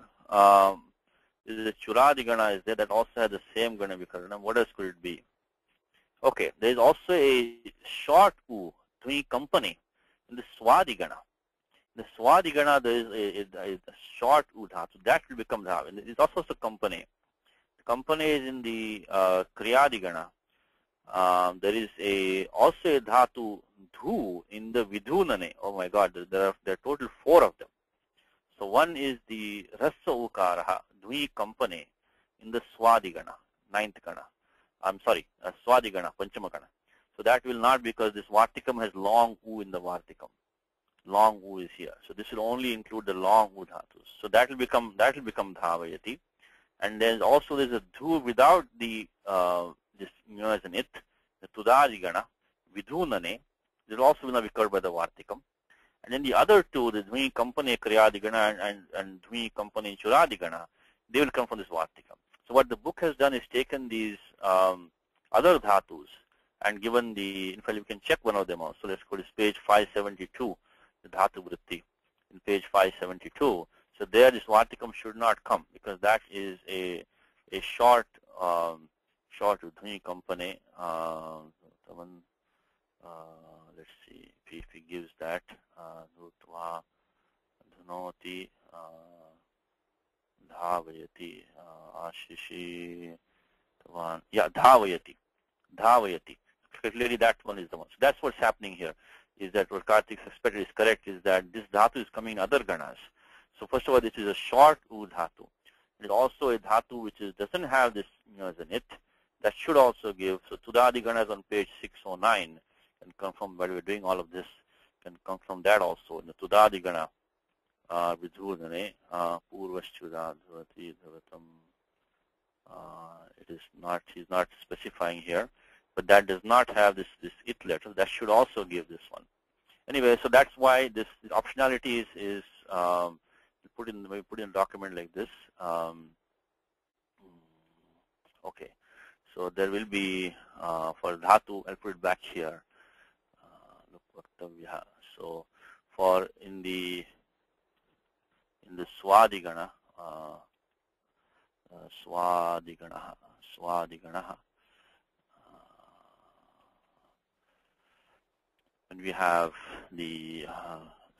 This is a churadi gana is there that also has the same gana vikarana. What else could it be? Okay, there is also a short u, dhui company, in the swadi gana. In the swadi gana there is a short u dhatu. That will become dhava. And it is also a company. The company is in the kriyadi gana. There is also a dhatu dhu in the vidhunane. Oh my God, there are total 4 of them. So one is the rasa ukaraha, dhui company, in the swadi gana, 9th gana. I'm sorry, swadi gana, panchama gana. So that will not, because this vartikam has long u in the vartikam. Long u is here. So this will only include the long u dhatus. So that will become dhavayati. And then also there's a dhu without the just as an it, the tudadi gana, vidhunane. This also will not be covered by the vartikam. And then the other two, the Dhvini Kampane Kriyadigana and Dhvini Kampane Churadigana, they will come from this Vartikam. So what the book has done is taken these other dhatus and given the, in fact, we can check one of them also. Let's go to page 572, the Dhatu Vritti, in page 572. So there this Vartikam should not come because that is a short Dhvini Kampane. Let's see if he gives that. Dhutva Dhunoti Dhavayati Ashishi Tavan. Yeah, Dhavayati. Dhavayati. Clearly that one is the one. So that's what's happening here, is that what Karthik suspected is correct, is that this dhatu is coming in other ganas. So first of all, this is a short u dhatu. It is also a dhatu which doesn't have this as an it. That should also give. So Tudadi ganas on page 609 can come from, while we're doing all of this, can come from that also. In the Tudadi gana, Vidhudane, Purvaschudadhavati Dhavatam. It is not, he's not specifying here, but that does not have this it letter. That should also give this one. Anyway, so that's why this optionality is we put in a document like this. Okay, so there will be for dhatu. I'll put it back here. So for in the Swadigana. Swadigana. When we have the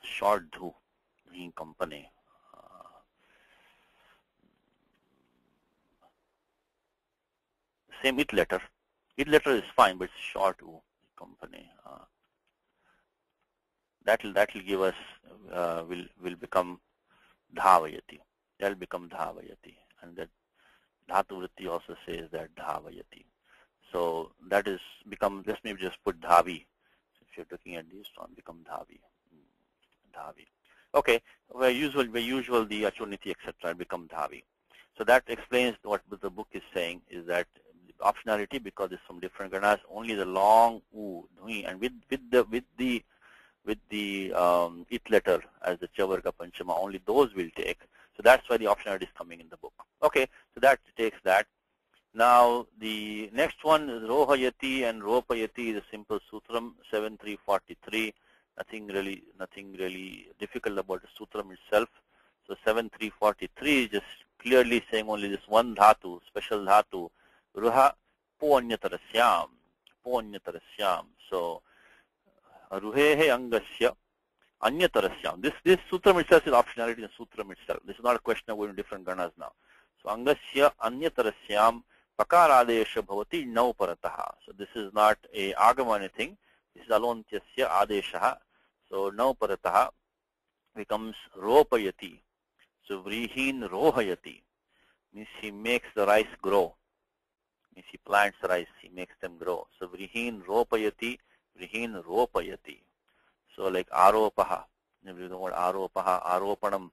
short dhu in company, same it letter. It letter is fine, but it's short u company. That will give us will become dhavayati. That will become dhavayati, and that dhatu vritti also says that dhavayati. So that is become. Let's maybe just put dhavi. If you're looking at these one, become dhavi. Dhavi. Okay. Where usual the achurniti etc. become dhavi. So that explains what the book is saying, is that optionality, because it's from different ganas, only the long u dhui and with the it letter as the chavarga panchama, only those will take. So that's why the optionality is coming in the book. Okay, so that takes that. Now the next one is rohayati and ropayati is a simple sutram 7343. Nothing really difficult about the sutram itself. So 7343 is just clearly saying only this one dhatu, special dhatu, ruha poanyatarasyam. So ruhehe angasya anyatarasyam. This sutram itself is optionality in the sutram itself. This is not a question of going to different ganas now. So angasya anyatarasyam pakaradesha bhavati nau parataha. So this is not a agama anything. This is alontyasya adeshaha. So nau parataha becomes ropayati. So vrihin rohayati means he makes the rice grow. Means he plants rice, he makes them grow. So vrihin ropayati, vrihin ropayati. So like aropaha, you know the word aropaha, aropanam.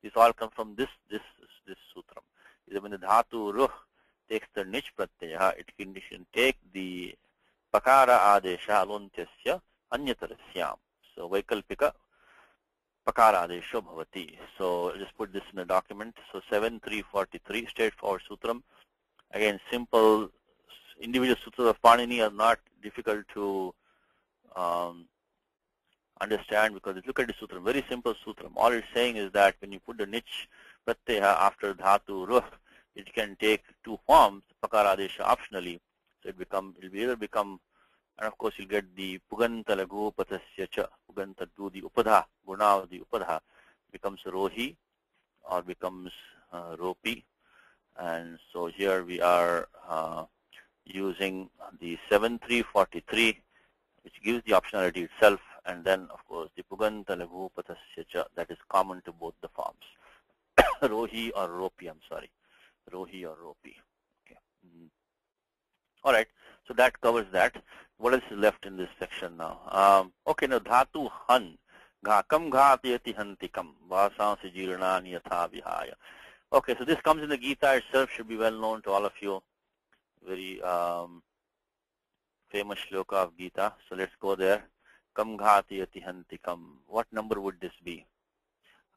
This all comes from this sutram. When the dhatu ruh takes the nich pratyaya, it can take the pakara adesha alontyasya anyatarasyam. So vaikalpika pakara adesha bhavati. So I'll just put this in the document. So 7343, straightforward sutram. Again, simple individual sutras of Panini are not difficult to understand, because look at the sutram, very simple sutram. All it's saying is that when you put the nich pratyaya after dhatu ruh, it can take two forms, pakara adesha optionally. So it will either become, and of course you'll get the puganta lagu patasya cha, puganta do the upadha, guna of the upadha, becomes rohi or becomes ropi. And so here we are using the 7343, which gives the optionality itself, and then of course the puganta lagu patasya cha, that is common to both the forms. Rohi or ropi, I'm sorry. Rohi or ropi. Okay. All right. So that covers that. What else is left in this section now? Okay, now dhatu han. Ghakam ghatayati hantikam. Vasansi jirnani yatha vihaya. Okay, so this comes in the Gita itself, should be well known to all of you. Very famous shloka of Gita. So let's go there. Kam ghatayati hanti kam. What number would this be?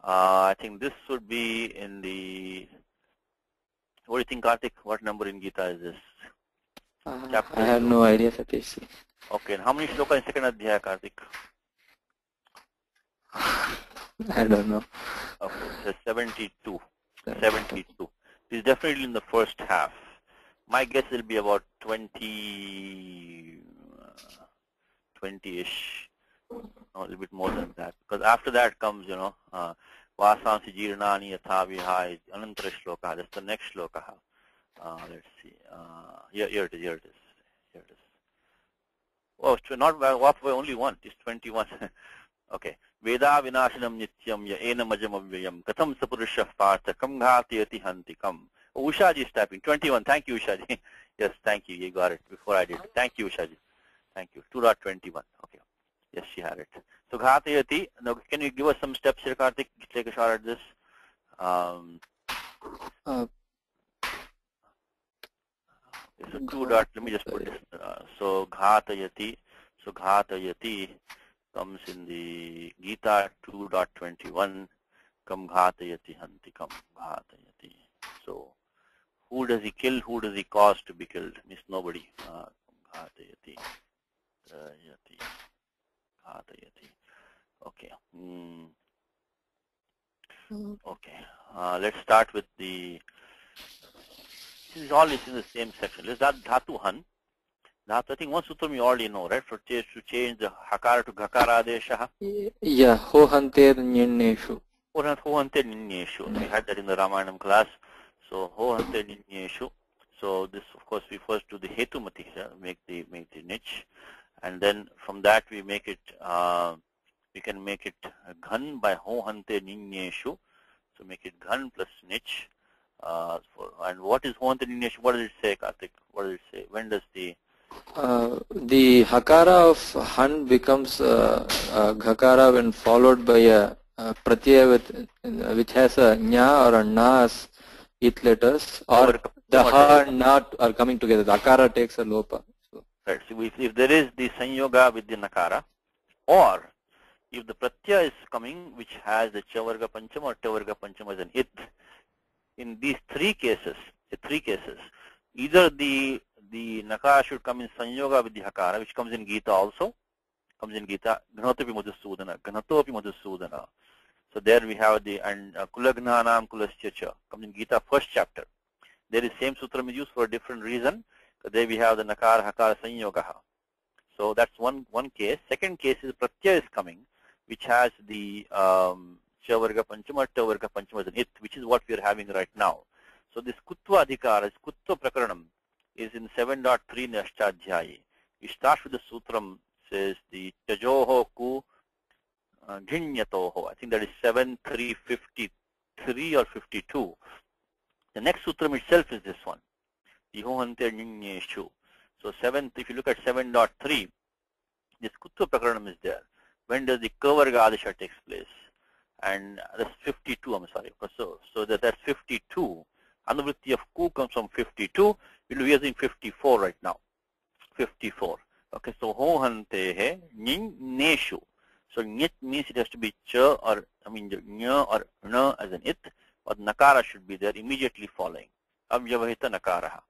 I think this would be in the, what do you think, Karthik? What number in Gita is this? I have no idea, Satish. Okay, and how many shloka in second adhyaya, Karthik? I don't know. Okay, so 72. 72. This is definitely in the first half. My guess will be about 20, 20-ish, a little bit more than that. Because after that comes, Vasansi Jirnani Yathavihai Anantara Shloka. That's the next shloka. Let's see. Here it is. Oh, it's not only one. It's 21. Okay. Veda vinashanam nityam ya enamajam avyayam katham sapurusha partha kam ghatayati hanti kam. Oh, Ushaji is typing. 21. Thank you, Ushaji. Yes, thank you. You got it before I did. Thank you, Ushaji. Thank you. 2.21. Okay. Yes, she had it. So ghatayati. Now, can you give us some steps here, Karthik? Take a shot at this. So 2. Let me just put this. So ghatayati. So ghatayati comes in the Gita 2.21. Kam ghatayati hanti kam ghatayati. So who does he kill? Who does he cause to be killed? Means nobody. Ghatayati. Ghatayati. Okay. Okay. Let's start with the. This is all in the same section. Let's start dhatu han. Dhatu, I think one sutra you already know, right? To change the hakara to ghakara adesha. Yeah, ho hante nyenneshu. Ho hante ninyeshu. We had that in the Ramayana class. So ho hante ninyeshu. So this, of course, we first do the hetumati, make the niche, and then from that we make it. We can make it ghan by ho hante ninyeshu. So make it ghan plus niche. And what is ho hante ninyeshu? What does it say, Karthik? What does it say? When does the hakara of han becomes ghakara when followed by a pratyaya which has a nya or a na as ith letters, or the ha and na are coming together. The akara takes a lopa. So. Right. So if there is the sanyoga with the nakara, or if the pratyaya is coming which has the chavarga pancham or tavarga pancham as an ith, in these three cases, either the nakara should come in sanyoga with the hakara, which comes in Gita also, gnatopi madhusudana. So there we have the, and kulagnanam kulascha comes in Gita first chapter. There is same sutra used for a different reason. So there we have the nakara hakara sanyogaha. So that's one case. Second case is pratyaya is coming, which has the chavarga panchama or tavarga panchama as an ith, which is what we are having right now. So this kutva adhikara, kutva prakaranam, is in 7.3 Nashchadhyayi. We start with the sutram, says the tajoho ku ghinyatoho. I think that is 7.353 or 52. The next sutram itself is this one. Ihohante ninyeshu. So if you look at 7.3, this kutva prakaranam is there. When does the kavarga adesha takes place? And that's 52, I'm sorry. So that's 52. Anuvritti of ku comes from 52. We'll be using 54 right now. 54. Okay, so ho hantehe nin neshu. So nit means it has to be cha or nya or na as an it, but nakara should be there immediately following. Avyavahita nakaraha.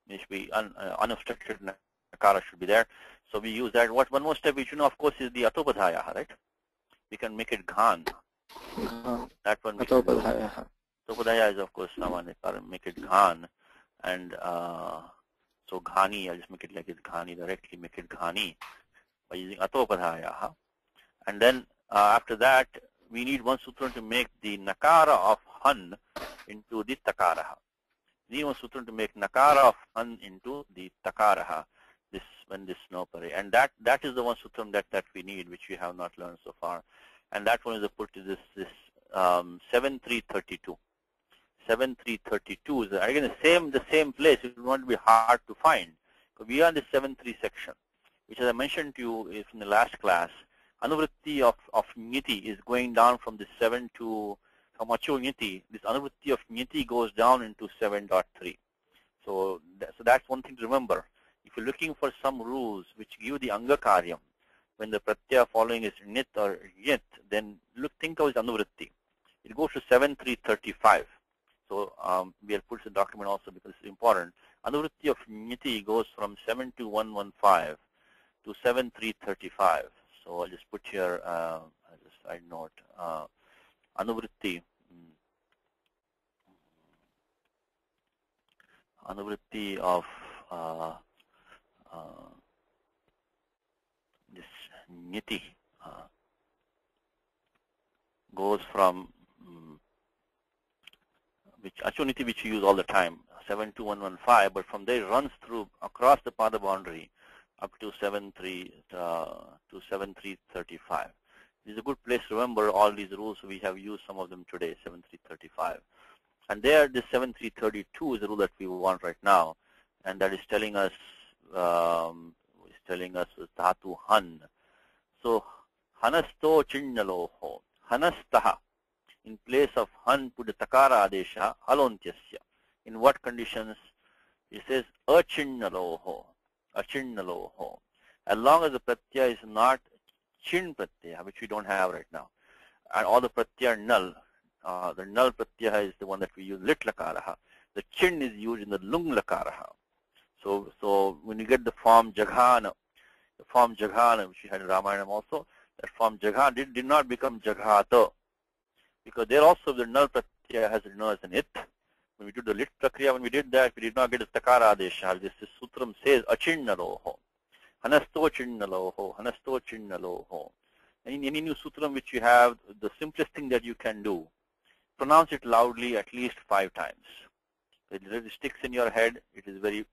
It should be unobstructed nakara should be there. So we use that. One more step which you know of course is the atopadhaya, right? We can make it ghan. That one we can do. Atopadhaya is of course make it ghan. And so ghani, I'll just make it like it ghani, directly make it ghani by using atopadhaya. And then after that, we need one sutra to make the nakara of han into the takaraha. We need one sutra to make nakara of han into the takaraha. This snopare. And that is the one sutram that we need, which we have not learned so far. And that one is put to this 7332. 7332 is again the same place. It will not be hard to find. So we are in the 73 section, which as I mentioned to you from the last class, anuvritti of niti is going down from the 7 to macho niti. This anuvritti of niti goes down into 7.3. So that's one thing to remember. If you're looking for some rules which give the anga karyam, when the pratyaya following is nit or yit, then think of it as anuvritti. It goes to 7335. So we have put the document also because it's important. Anuvritti of niti goes from 72115 to 7335. So I'll just put here as a side note. Anuvritti of this niti goes from which Achuniti, which you use all the time, 72115, but from there it runs through across the pada boundary up to 7335. This is a good place to remember all these rules. We have used some of them today, 7335. And there, this 7332 is the rule that we want right now, and that is telling us dhatu han. So hanasto chinnaloho, hanastaha. In place of han, put the takara adesha halontyasya. In what conditions? It says achinnaloho, achinnaloho. As long as the pratyaya is not chin pratyaya, which we don't have right now, and all the pratyaya are null. The null pratyaya is the one that we use, lit lakaraha. The chin is used in the lung lakaraha. So when you get the form jaghana, which we had in Ramayana also, that form jaghana did not become jaghata, because there also the null pratyaya has no as an it. When we do the lit prakriya, when we did that, we did not get the takara adesha. This sutram says achinnaloho, hanasto chinnaloho, hanasto chinnaloho. And in any new sutram which you have, the simplest thing that you can do, pronounce it loudly at least 5 times. It really sticks in your head. It is a very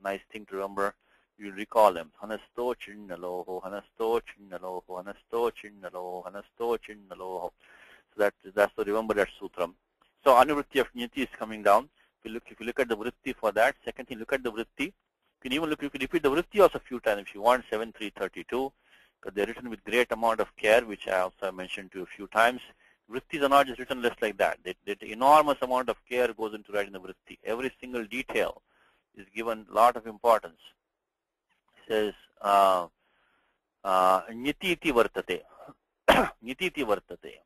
nice thing to remember. You recall them. Hanasto chinnaloho, hanasto chinnaloho, hanasto chinnaloho, hanasto chinnaloho. So that's to remember that sutram. So anuvritti of niti is coming down. If you look at the vritti for that, second thing, look at the vritti. You can even look, you can repeat the vritti also a few times if you want, 7332, because they're written with great amount of care, which I also mentioned to you a few times. Vrittis are not just written just like that. Enormous amount of care goes into writing the vritti. Every single detail is given a lot of importance. It says, nititi vartate. Nititi vartate.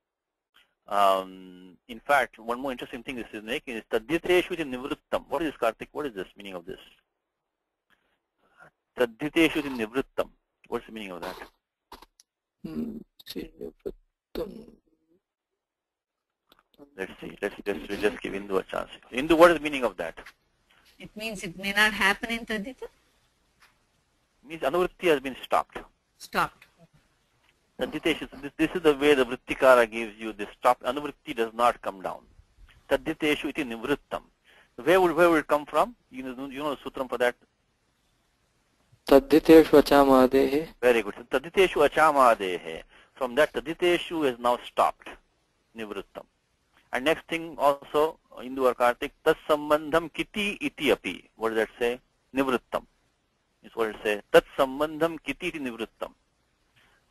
In fact, one more interesting thing this is making is tadhyiteshu iti nivrittam. What is this, Karthik? What is this meaning of this? Tadhyiteshu iti nivrittam. What's the meaning of that? Let's see. Let's just give Indu a chance. Indu, what is the meaning of that? It means it may not happen in Tadita? Means anuvritti has been stopped. Stopped. Tadhyiteshu, this is the way the vrittikara gives you this stop. Anuvritti does not come down. Tadhyiteshu iti nivrittam. Where would it come from? You know the sutram for that? Tadhyiteshu achamadehe. Very good. Tadhyiteshu achamadehe. From that, tadhyiteshu is now stopped. Nivrittam. And next thing also, Indu or Karthik, tas sambandham kiti iti api. What does that say? Nivrittam. Is what it says. Tat sambandham kiti iti nivrittam.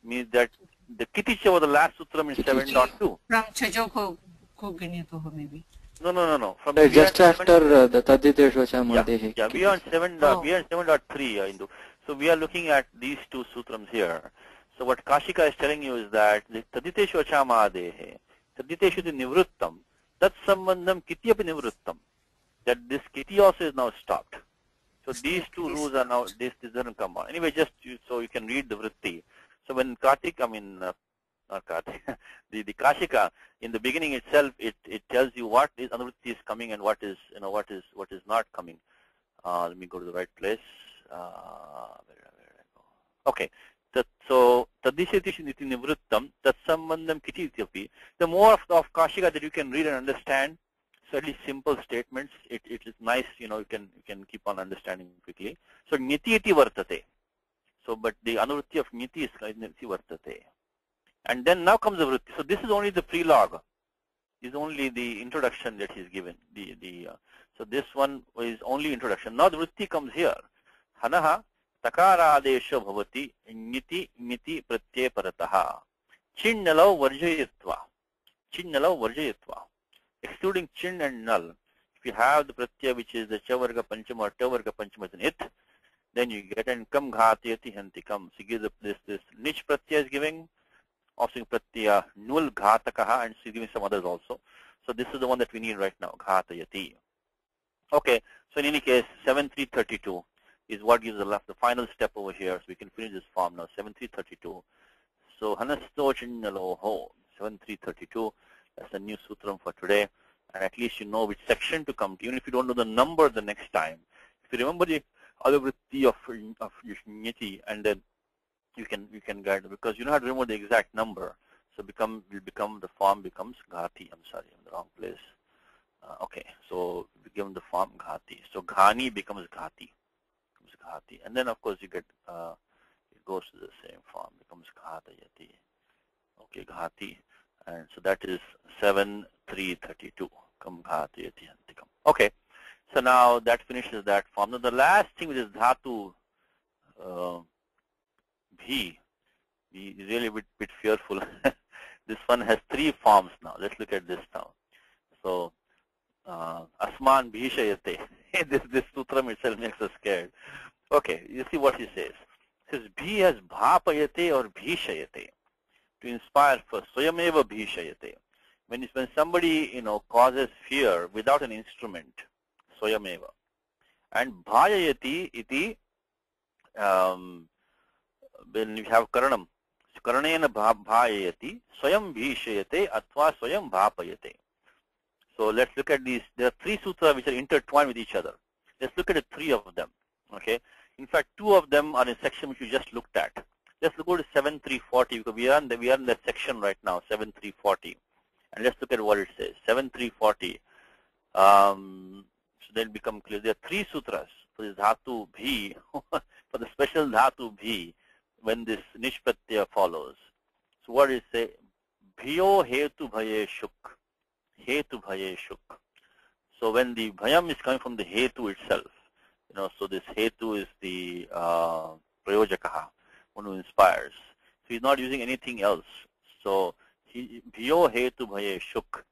Means that the kiticha was the last sutram in 7.2. From Chajoko Koginitoho maybe. No. From Just after the Tadhyiteshu achamadehe. Yeah, we are on 7.3, Indu. So we are looking at these two sutrams here. So what Kashika is telling you is that the Tadhyiteshu achamadehe, Tadhyiteshu iti nivrittam, tat sambandham kiti api nivrittam. That this kiti also is now stopped. So these two rules are now, this doesn't come on. Anyway, so you can read the vritti. So when Karthik, not Karthik, the Kashika, in the beginning itself, it tells you what is anuvritti is coming and what is not coming. Let me go to the right place. Where did I go? Okay. So tadhyiteshu iti nivrittam tat sambandham kiti iti. The more of Kashika that you can read and understand, certainly simple statements, it is nice, you can keep on understanding quickly. So niti iti vartate. So but the anuvritti of niti is niti vartate. And then now comes the vritti. So this is only the prelogue. Is only the introduction that he's given. So this one is only introduction. Now the vritti comes here. Hanaha takara adesha bhavati niti miti pratyay parataha. Chin-nalau varjayatva. Chin-nalau varjayatva. Excluding chin and null. If you have the pratyay which is the chavarga panchama or tavarga panchama is an it, then you get and kam ghatayati hantikam. So you give this nich pratyaya is giving, offspring pratyaya nul ghatakaha, and she's giving some others also. So this is the one that we need right now, ghatayati. Okay, so in any case, 7332 is what gives the final step over here. So we can finish this form now, 7332. So hanastochinnaloho, 7332, that's the new sutram for today. And at least you know which section to come to, even if you don't know the number the next time. If you remember the adavritti of Niti, and then you can guide, because you know how to remember the exact number. So the form becomes Ghati. I'm sorry, I'm in the wrong place. Okay, so we give them the form Ghati. So Ghani becomes Ghati. And then of course you get it goes to the same form, becomes Ghatayati. Okay, Ghati. And so that is 7332. Kam Ghatayati Antikam. Okay. So now that finishes that form. Now the last thing, which is Dhatu Bhi. Be really a bit fearful. This one has 3 forms now. Let's look at this now. So Asman Bhishayate. This sutram itself makes us scared. Okay, you see what he says. He says Bhi has Bhapayate or Bhishayate. To inspire first. Swayameva Bhishayate. When somebody causes fear without an instrument, Swayameva. And Bhayayati iti, when you have Karanam. Karanena Bhayayati, Swayam Bhishayate Atva Swayam Bhapayate. So let's look at these. There are 3 sutras which are intertwined with each other. Let's look at the 3 of them. Okay. In fact, 2 of them are in section which you just looked at. Let's go to 7340 because we are in that section right now, 7340. And let's look at what it says. 7340. So then become clear. There are 3 sutras for this dhatu bhi, for the special dhatu bhi, when this nishpratyaya follows. So what does it say? Bhiyo hetu bhaye shuk. Hetu bhaye shuk. So when the bhayam is coming from the hetu itself, so this hetu is the prayojakaha, one who inspires. So he's not using anything else. So bhiyo hetu bhaye shuk.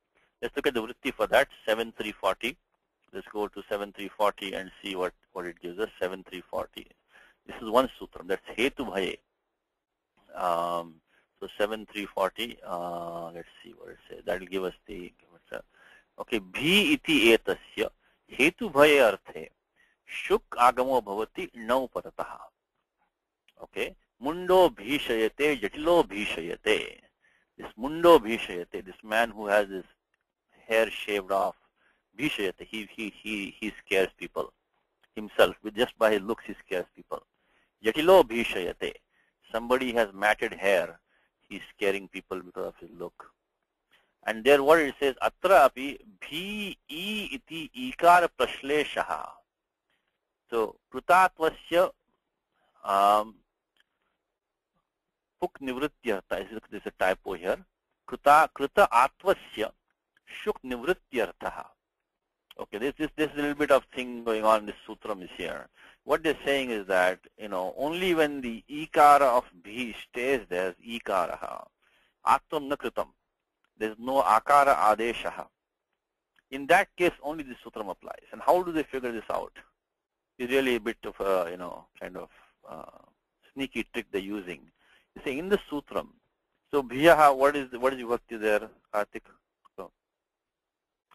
Let's look at the vritti for that, 7340. Let's go to 7340 and see what it gives us, 7340. This is one sutram, that's hetu bhaye. So 7340, let's see what it says. That will give us the, okay, bhi iti etasya hetu bhaye arthe shuk agamo bhavati nau parataha. Okay, mundo bhishayate jatilo bhishayate. This mundo bhishayate, this man who has his hair shaved off, bhishayate, he scares people himself. Just by his looks he scares people. Jatilo bhishayate, somebody has matted hair, he's scaring people because of his look. And there what it says, atra api bhi iti ikara prashleshaha. So krutatvasya puk nivrityartha. There's a typo here. Kruta atvasya shuk nivrityartha. Okay, this is a little bit of thing going on in this sutram is here. What they're saying is that, only when the ikara of bhi stays there is ikaraha. Atvam na kritam. There's no akara adeshaha. In that case, only this sutram applies. And how do they figure this out? It's really a bit of a, kind of sneaky trick they're using. You say in the sutram, so bhiyaha, what is vibhakti there, Kartik? So,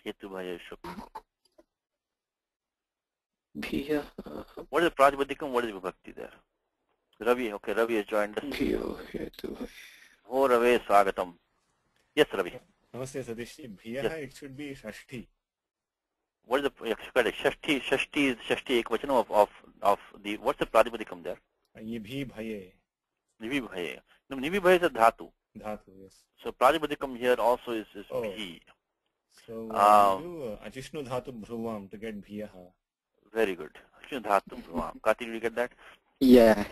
hetu bhaya shuk. Bhiya. What is prajpadikam? What is vibhakti there? Ravi, okay, Ravi has joined us. Bhiyo hetu bhaya. Oh, Ravi, swagatam. Yes, Ravi. Namaste, Sadishi. Bhiyaha, yes. It should be Shashti. What is the correct? Shashti is Shashti ekvachanam of the, what's the prajpadikam there? Nibhi bhaye. Nibhi bhaye. No, nibhi bhaye is a dhatu. Dhatu, yes. So prajpadikam here also is bhi. So do Ajishnu dhatu bhruvam to get bhiyaha. Very good. Ajishnu dhatu bhruvam. Kartik, did you get that? Yeah.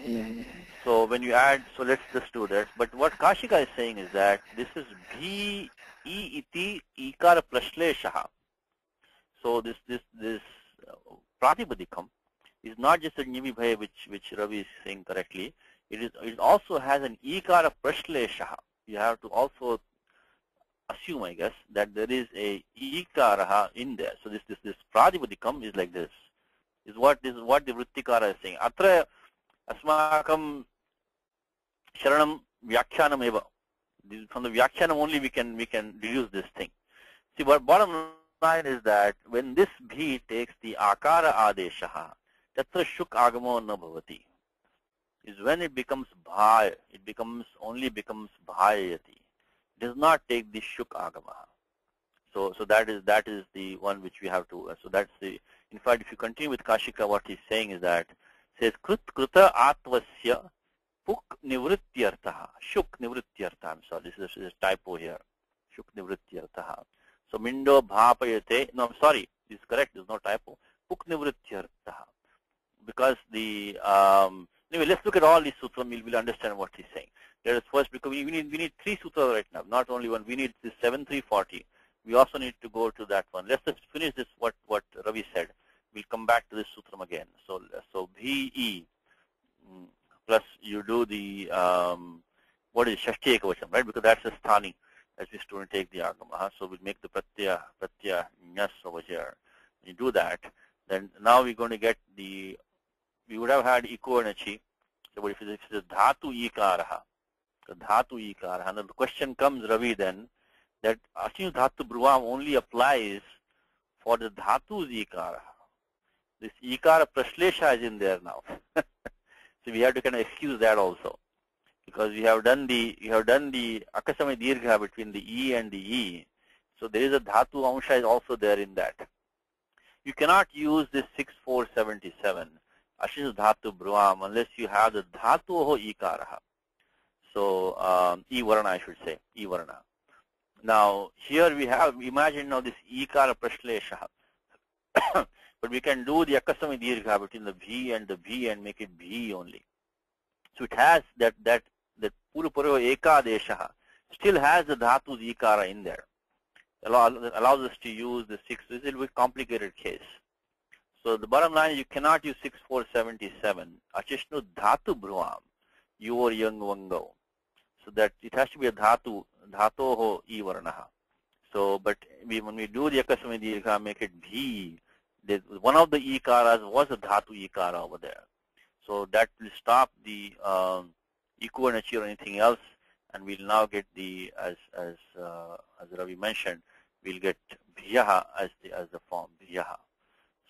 So when you add, so let's just do that. But what Kashika is saying is that this is bhi iti ikara prashleshaha. So this pratipadikam is not just a nibhi bhaye which Ravi is saying correctly. It also has an ikara prashleshaha. You have to also assume, I guess, that there is a ikaraha in there. So this pratipadikam is like this. is what the Vrittikara is saying. Atra asmakam sharanam vyakhyanam eva. From the vyakhyanam only we can deduce this thing. See, what bottom line is that when this bhi takes the akara adeshaha, tatra shuk agamo na bhavati. Is when it becomes bhay, it only becomes bhayati. It does not take the shuk agama. So that is the one which we have to. So that's the. In fact, if you continue with Kashika, what he's saying is that says kruta atvasya puk nivrityartaha. Shuk nivrityartaha. I'm sorry, this is a typo here. Shuk nivrityartaha. So mindo bhapayate. No, I'm sorry. This is correct. There's no typo. Puk nivrityartaha. Because the anyway, let's look at all these sutras. We'll understand what he's saying. Let us first, because we need 3 sutras right now, not only one. We need this 7340. We also need to go to that one. Let's just finish this. What Ravi said. We'll come back to this sutram again. So VE plus you do the what is Shashti Ekavacham, right? Because that's a sthani as we student take the agama. So we'll make the pratyaya nyas over here. When you do that, then now we're going to get the. We would have had iko and achi. So but if it is dhatu ikaraha, the dhatu ikaraha, and the question comes, Ravi, then that Ashinu Dhatu Bruvam only applies for the Dhatu's Ikara. This Ikara Praslesha is in there now. So we have to kind of excuse that also. Because we have done the Akasami Dirgha between the E and the E. So there is a Dhatu Amsha is also there in that. You cannot use this 6477 Ashinu Dhatu Bruvam unless you have the Dhatu Ho Ikaraha. So E Varna I should say. E Varna. Now, here we have, imagine now this ikara praslesha. But we can do the akasami dirgha between the bhi and the bhi and make it bhi only. So it has that puruparo ekadesha still has the dhatu's ikara in there. Allows us to use the 6. This is a little bit complicated case. So the bottom line is you cannot use 6477. Achishnu dhatu bruam, your young vango. So that it has to be a dhatu ho e varnaha. So, but when we do the akasami dirgha, make it bhi. One of the ikaras was a dhatu ikara over there. So that will stop the iko and achi or anything else, and we'll now get the as Ravi mentioned, we'll get bhiyaha as the form bhiyaha.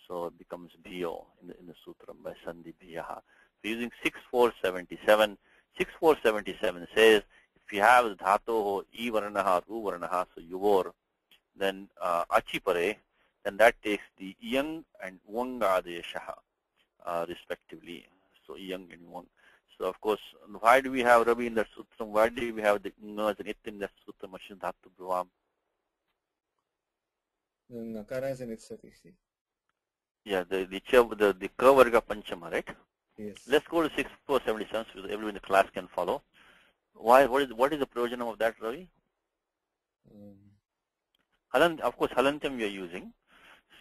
So it becomes bhiyo in the sutram by sandhi bhiyaha. So using 6477. 6477 says if you have dhatu ho e varnaha ru varnaha, so yuvor, then achi pare, then that takes the yang and wang adeshaha respectively. So yang and wang. So of course, why do we have Ravi in that sutram? Why do we have the as an it in that sutram? Ashinu dhatu bruvam. Nakara is an itsati. Yeah, the kavarga panchama, right? Yes. Let's go to 6477 so everyone in the class can follow. Why? What is the projanam of that, Ravi? Of course, halantyam we are using.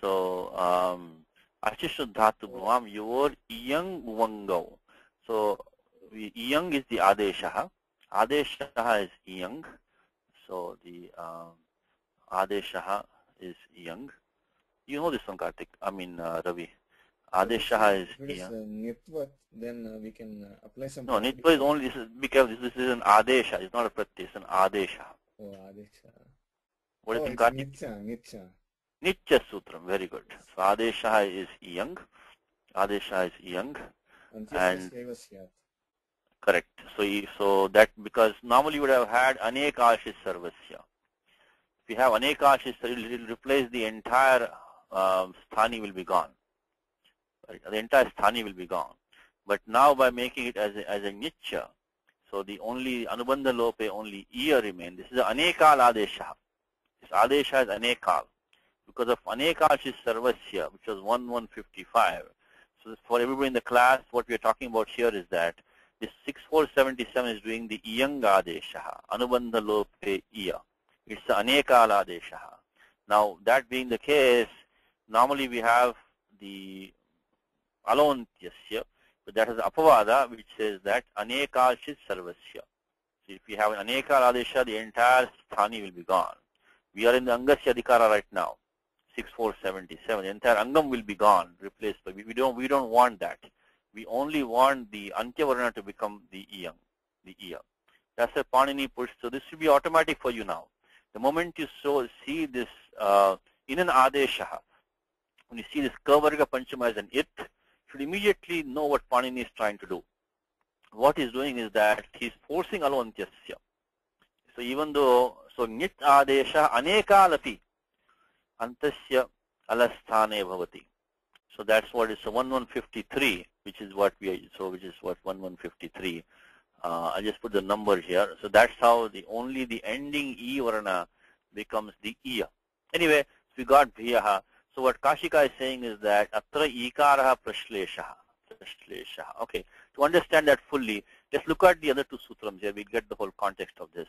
So, Ashishnu dhatu bhuvam your iyang uvangau. So, iyang is the adeshaha. Adeshaha is iyang. So, the adeshaha is iyang. You know this one, Karthik. I mean, Ravi. Adeshaha is iyang. Nitvat, then we can apply some. No, nitva is only, because this is an adesha. It's not a pratyaya, it's an adesha. Oh, adesha. What do you think, Karthik? Nitya. Nitya Sutram, very good. So Adesha is iyang. Adesha is iyang. And correct. So that because normally you would have had anekashis sarvasya. If you have anekashis, it will replace the entire sthani will be gone. Right? The entire sthani will be gone. But now by making it as a nitya, so the only anubandha lope only iya remain. This is an anekal adesha. This adesha is anekal. Because of anekashis sarvasya, which was 1155. So for everybody in the class, what we are talking about here is that this 6477 is doing the iyanga adesha, anubandha lope iya. It's the anekala adesha. Now that being the case, normally we have the alontyasya, but that is apavada, which says that anekashis sarvasya. So if we have an anekala adesha, the entire sthani will be gone. We are in the angasya adhikara right now. 6477. The entire angam will be gone, replaced by, we don't want that. We only want the Antya to become the iyang, the iya. That's a Panini push. So this should be automatic for you now. The moment you see this in an adesha, when you see this kavarga panchama as an it, you should immediately know what Panini is trying to do. What he's doing is that he's forcing alo antyasya. So even though, so nit adesha anekalapi antasya alasthane bhavati. So that's what is 1153, which is what we are, so which is what 1153. I just put the number here. So that's how only the ending e varna becomes the iya. Anyway, so we got bhiyaha. So what Kashika is saying is that atra ikaraha prashleshaha. Okay. To understand that fully, let's look at the other two sutrams here. We get the whole context of this.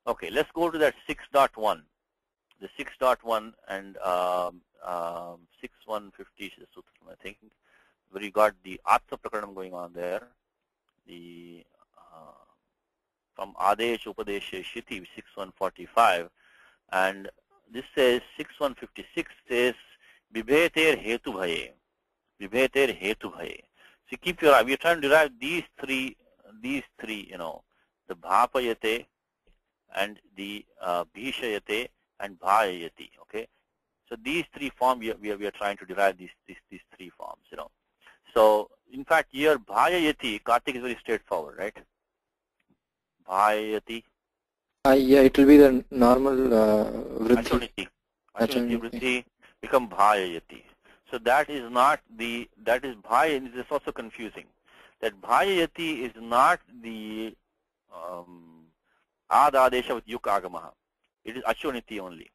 Okay, let's go to that 6.1. The 6.1 and 6150 is the sutram, I think. Where you got the Atma Prakaranam going on there. The from Adesh Upadeshe Shiti 6145, and this says 6156 says Vibheter Hetu Bhaye. Vibheter Hetu Bhaye. So keep your eye. We are trying to derive these three, you know, the Bhapayate and the Bhishayate and Bhayati. Okay. So these three forms we are trying to derive these three forms, you know. So in fact here Bhayati, Kartik is very straightforward, right? Bhayati. Yeah, it will be the normal vritti. Achoniti vritti become Bhayati. So that is not the, that is Bhaya, this is also confusing. That Bhayati is not the Adadesha with Yuk Agamaha. It is Achoniti only.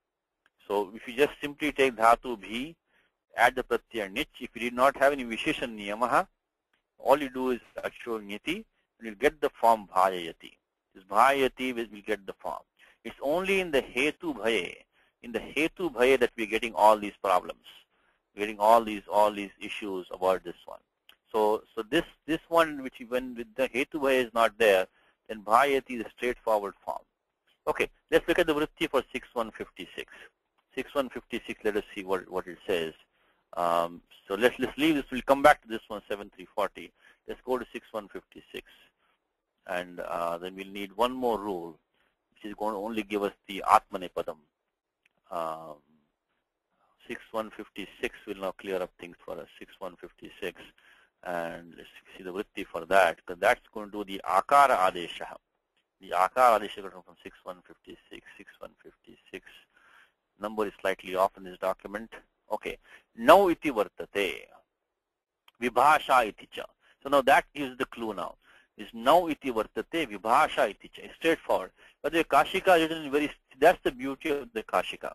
So if you just simply take Dhatu Bhi, add the Pratyaya Nich, if you did not have any Visheshan Niyamaha, all you do is Achoniti, and you'll get the form Bhayati. This Bhayati will get the form. It's only in the Hetu Bhaye, that we're getting all these problems. We're getting all these issues about this one. So this one, which when with the Hetu Bhaye is not there, then Bhayati is a straightforward form. Okay, let's look at the vritti for 6156. 6156, let us see what it says. So let's leave this. We'll come back to this one, 7340. Let's go to 6156. And then we'll need one more rule, which is going to only give us the Atmanepadam. 6156 will now clear up things for us. 6156. And let's see the vritti for that, because that's going to do the Akara Adesha. The Akara Adesha will come from 6156. 6156. Number is slightly off in this document. Okay. Now iti vartate. Vibhasha iti cha. So now that gives the clue now. Is now iti vartate vibhasha iti cha. It's straightforward. But the Kashika is written very, that's the beauty of the Kashika,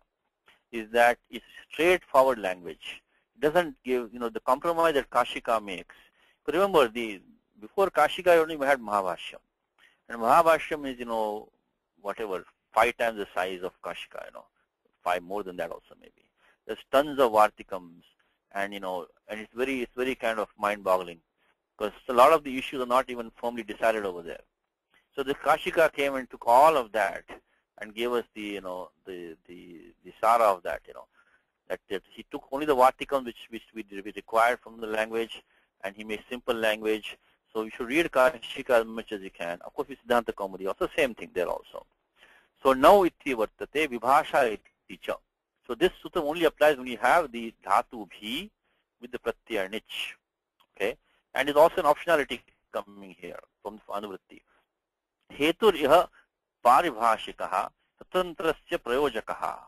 is that it's straightforward language. It doesn't give, you know, the compromise that Kashika makes. But remember, before Kashika, you only had Mahabhashyam. And Mahabhashyam is, you know, whatever, 5 times the size of Kashika, you know, 5 more than that also maybe. There's tons of Vartikams, and, you know, and it's very kind of mind-boggling, because a lot of the issues are not even firmly decided over there. So the Kashika came and took all of that and gave us the, you know, the sara of that, you know, that he took only the Vartikams which we required from the language, and he made simple language. So you should read Kashika as much as you can. Of course, with Siddhanta Kaumudi also same thing there also. So now iti vartate vibhasha iti cha. So this sutra only applies when you have the dhatu bhi with the pratyaya nich. Okay, and it's also an optionality coming here from the anuvritti. Hetur iha paribhashikaha satantrasya prayojakaha.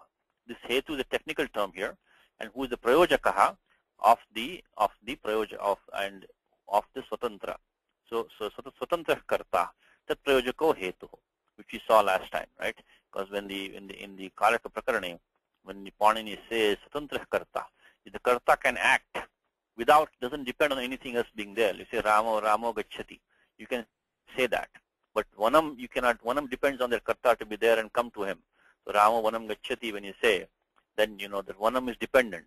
This hetu is a technical term here, and who is the prayojakaha of the swatantra. So swatantra karta, tat prayojako hetu, which we saw last time, right? Because when in the Karaka Prakarane, when the Panini says swatantra karta, if the karta can act without, doesn't depend on anything else being there. You say Ramo gacchati, you can say that. But Vanam, you cannot. Vanam depends on their karta to be there and come to him. So Ramo Vanam gacchati, when you say, then you know that Vanam is dependent.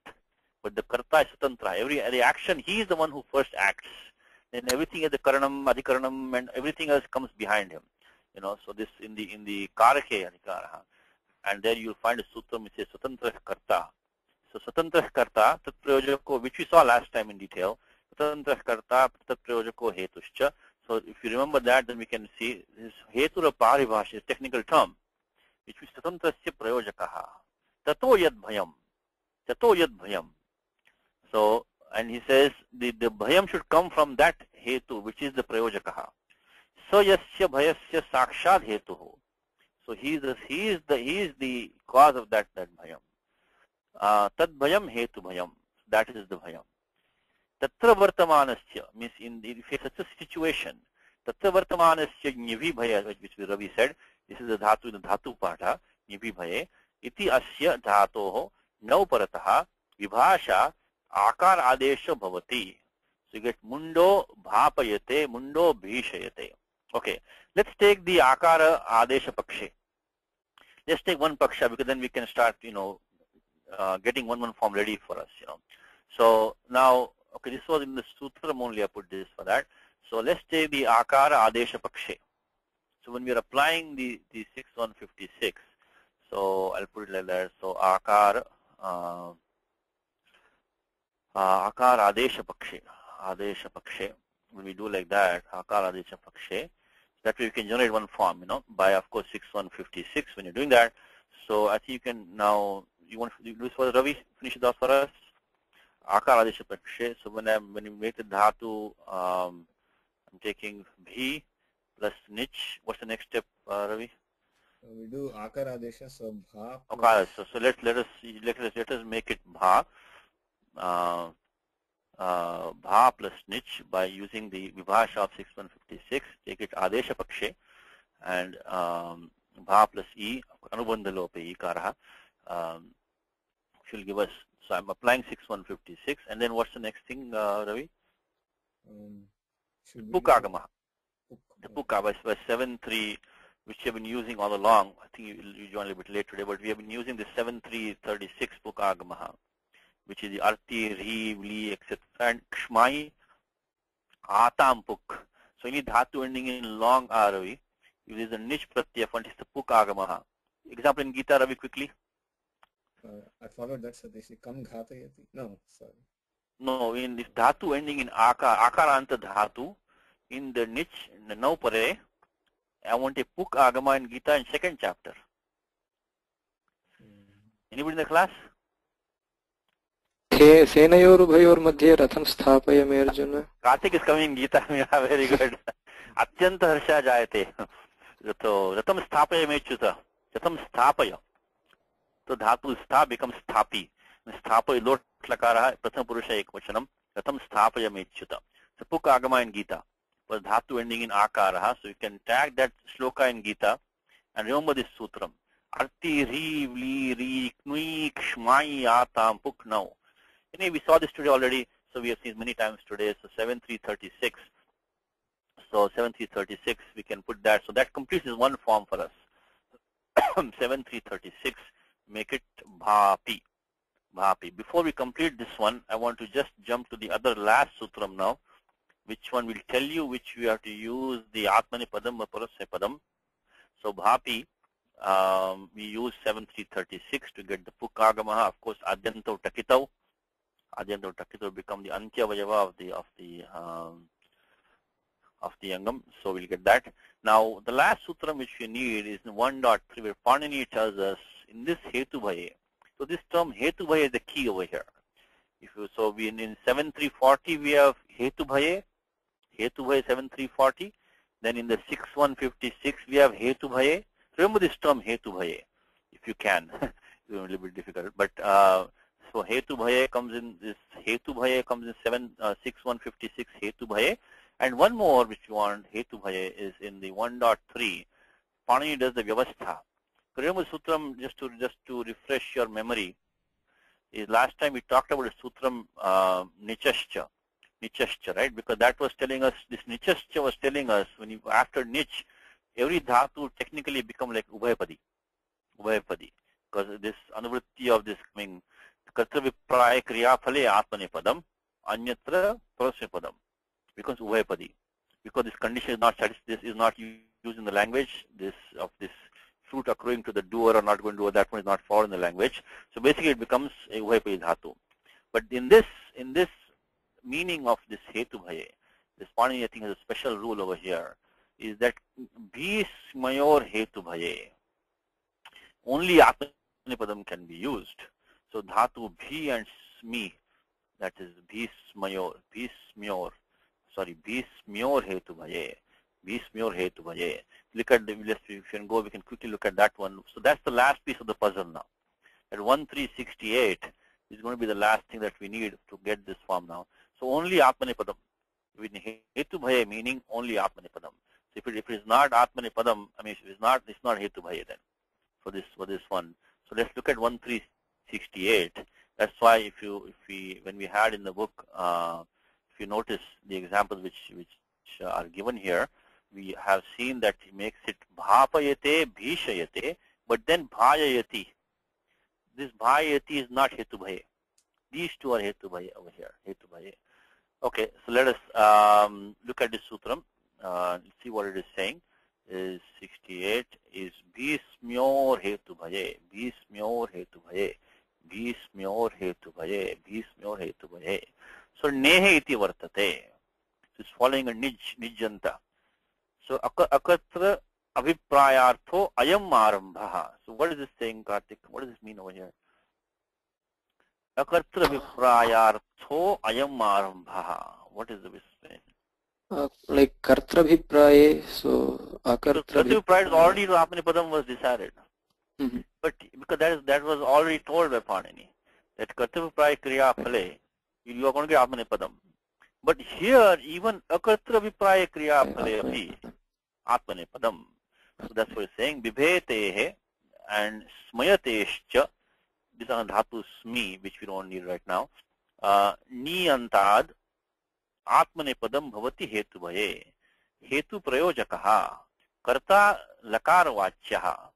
But the karta is swatantra. Every action, he is the one who first acts. Then everything is the karanam, adhikaranam, and everything else comes behind him. You know, so this in the karake adhikaraha, and there you'll find a sutram which says swatantra karta. So Swatantra Karta, Tat Prayojako, which we saw last time in detail. Swatantra Karta, Tat Prayojako Hetuscha. So if you remember that, then we can see this Hetura Paribhash is a technical term, which is Swatantrasya Prayojakaha. Tato Yad Bhayam. Tato Yad Bhayam. So, and he says the Bhayam should come from that Hetu, which is the Prayojakaha. So Yasya Bhayasya Sakshad Hetuho. So he is the cause of that Bhayam. Tad Bhayam Hetu Bhayam. That is the Bhayam. Tatra Vartamanasya means if it's such a situation, Tatra Vartamanasya Nyivi Bhaya, which Ravi said, this is the Dhatu in the Dhatu Patha, Nyivi Bhaye, Iti Asya Dhatoho, Nauparataha, Vibhasha, Akar Adesha Bhavati. So you get Mundo Bhapayate, Mundo Bhishayate. Okay, let's take the Akara Adesha Pakshe. Let's take one Paksha because then we can start, getting one form ready for us, So now, okay, this was in the Sutram only, I put this for that. So let's take the Akara Adesha Pakshe. So when we are applying the 6156, so I'll put it like that. So Akara Adesha Pakshe. When we do like that, Akara Adesha Pakshe, that way we can generate one form, by of course 6156 when you're doing that. So I think you can now, you want to do this for Ravi, finish it off for us. Akar Adesha Pakshe. So when you make the Dhatu, I'm taking Bhi plus Nich. What's the next step, Ravi? We do Akar Adesha, so Bha. Okay, so let us make it Bha. Bha plus Nich by using the Vibhasha of 6156. Take it Adesha Pakshe and Bha plus E, Anubandha Lope Ikaraha, which will give us. So I'm applying 6156, and then what's the next thing, Ravi? Pukagama. The Pukagama by 73, which we have been using all along. I think you joined a little bit late today, but we have been using the 7336 Pukagama, which is the Arti, Ri, Vli, etc. and Kshmai, Atam Puk. So any dhatu ending in long Ravi, if there is a niche pratyaya, it is the Pukagama. Example in Gita, Ravi, quickly. I followed that, Satish. Kam ghatayati. No, sorry. No, in this dhatu ending in akaranta dhatu, in the niche, in the naupare, I want a puk agama in Gita in second chapter. Anybody in the class? सेनयोर उभयोर मध्ये रथम स्थापय मे Arjun. Karthik is coming in Gita. Very good. Atyanta harsha jayate. So ratam sthapaya mechyuta. Ratam sthapaya. So dhatu stha becomes sthapi. Sthapaya lot lakara pratham purusha ekvachanam. Ratam sthapaya mechyuta. So puk agama in Gita. But dhatu ending in akaraha. So you can tag that shloka in Gita and remember this sutram. Arti ri vli ri knui kshmai atam puk now. We saw this today already, so we have seen many times today. So 7336. So 7336, we can put that. So that completes this one form for us. 7336, make it Bhapi. Bhapi. Before we complete this one, I want to just jump to the other last sutram now, which one will tell you which we have to use the Atmani Padam or Parasya Padam. So Bhapi, we use 7336 to get the Pukagamaha. Of course, Adyanto Takitau. Adyanto Takitau become the Antya Vajava of the Yangam. So we'll get that. Now, the last sutram which we need is in 1.3, where Panini tells us in this Hetu Bhaye. So this term Hetu Bhaye is the key over here. So we in 7340 we have Hetu Bhaye 7340. Then in the 6156 we have Hetu Bhaye. Remember this term Hetu Bhaye, if you can. It's a little bit difficult, but so Hetu Bhaye comes in this. Hetu Bhaye comes in 6156 Hetu Bhaye, and one more which you want Hetu Bhaye is in the 1.3. Panini does the Vyavastha. Remember sutram, just to refresh your memory, is last time we talked about the sutram Nichascha, right? Because that was telling us, this Nichascha was telling us when you after Nich, every dhatu technically become like Ubhayapadi, because this anuvritti of this coming Kartravya Kriya Phale Atmane Padam, Anyatra Parasya Padam, becomes Ubhayapadi, because this condition is not satisfied, this is not used in the language, this fruit accruing to the doer or not going to doer, that one is not found in the language. So basically it becomes a Ubhayapadi dhatu. But in this meaning of this hetu bhaye, this Panini I think has a special rule over here, is that bhismayor hetu bhaye, only Atmanipadam can be used. So dhatu bhi and smi, that is bhismyor hetu bhaye. Bhismyor hetu bhaye. Look at if you can go, we can quickly look at that one. So that's the last piece of the puzzle now. At 1368 is going to be the last thing that we need to get this form now. So only Atmanipadam. With hetu bhaye meaning only Atmanipadam. So if it is not Atmanipadam, I mean it's not hetu bhaye then for this one. So let's look at 1368. That's why when we had in the book, if you notice the examples which are given here, we have seen that he makes it bhapayate, bhishayate, but then bhayayati. This bhayayati is not hetu bhaye. These two are hetu bhaye over here, hetu bhaye. Okay, so let us look at this sutram. Let's see what it is saying. Is 68 is bhismyor hetu bhaye, bhismyor hetu bhaye, bhismyor hetu bhaye, bhismyor hetu bhaye. So nehe iti vartate. So it's following a nijjanta. So akatra abhiprayartho ayam arambha. So what is this saying, Karthik? What does this mean over here? Akartra abhiprayartho ayam arambha. What is the saying? Like kartra bhipraye, so akartra bhipraya is already to Atmanipadam was decided. But because that was already told by Panini, that kartra bhipraya kriya phale, you are going to get Atmanipadam. But here even akartra bhipraya kriya phale abhi Atmanipadam. So that's what it's saying. Vibhetehe and smayatescha. These are dhatu smi, which we don't need right now. Niyantad Atmanipadam bhavati hetu bhaye. Hetu prayojakaha. Karta lakar vachyaha.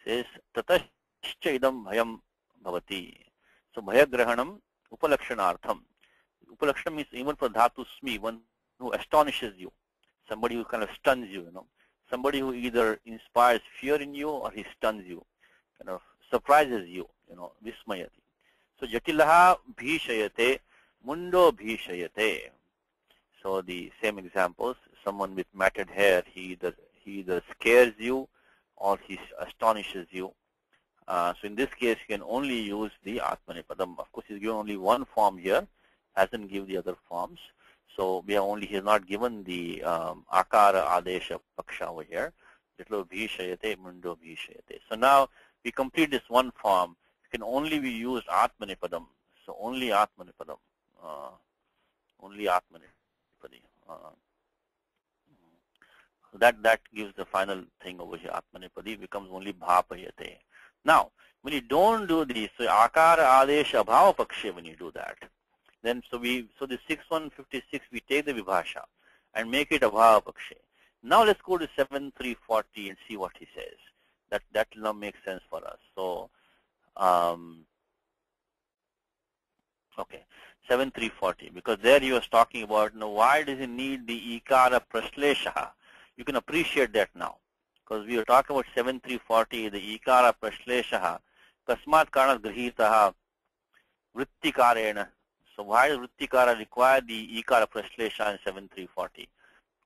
Says tatascha idam bhayam bhavati. So bhayagrahanam upalakshanartham. Upalakshanam means even for dhatu smi, one who astonishes you. Somebody who kind of stuns you, Somebody who either inspires fear in you or he stuns you, kind of surprises you, vismayati. So jatilaha bhishayate, mundo bhishayate. So the same examples, someone with matted hair, he either scares you or he astonishes you. So in this case, you can only use the Atmanipadam. Of course, he's given only one form here, hasn't given the other forms. So he has not given the akara adesha paksha over here. Little bhishayate, mundo bhishayate. So now we complete this one form. It can only be used Atmanipadam. So only Atmanipadam. Only Atmanipadi. So that gives the final thing over here. Atmanipadi becomes only bhapayate. Now, when you don't do this, so akara adesha abhava pakshe, when you do that, then so the 6156 we take the vibhasha and make it abhava pakshe. Now let's go to 7340 and see what he says. That will now make sense for us. So okay, 7340, because there he was talking about why does he need the ikara praslesha. You can appreciate that now, because we were talking about 7340, the ikara praslesha kasmat karana grihitaha vrittikarena. So why does vrittikara require the ikara praslesha in 7340?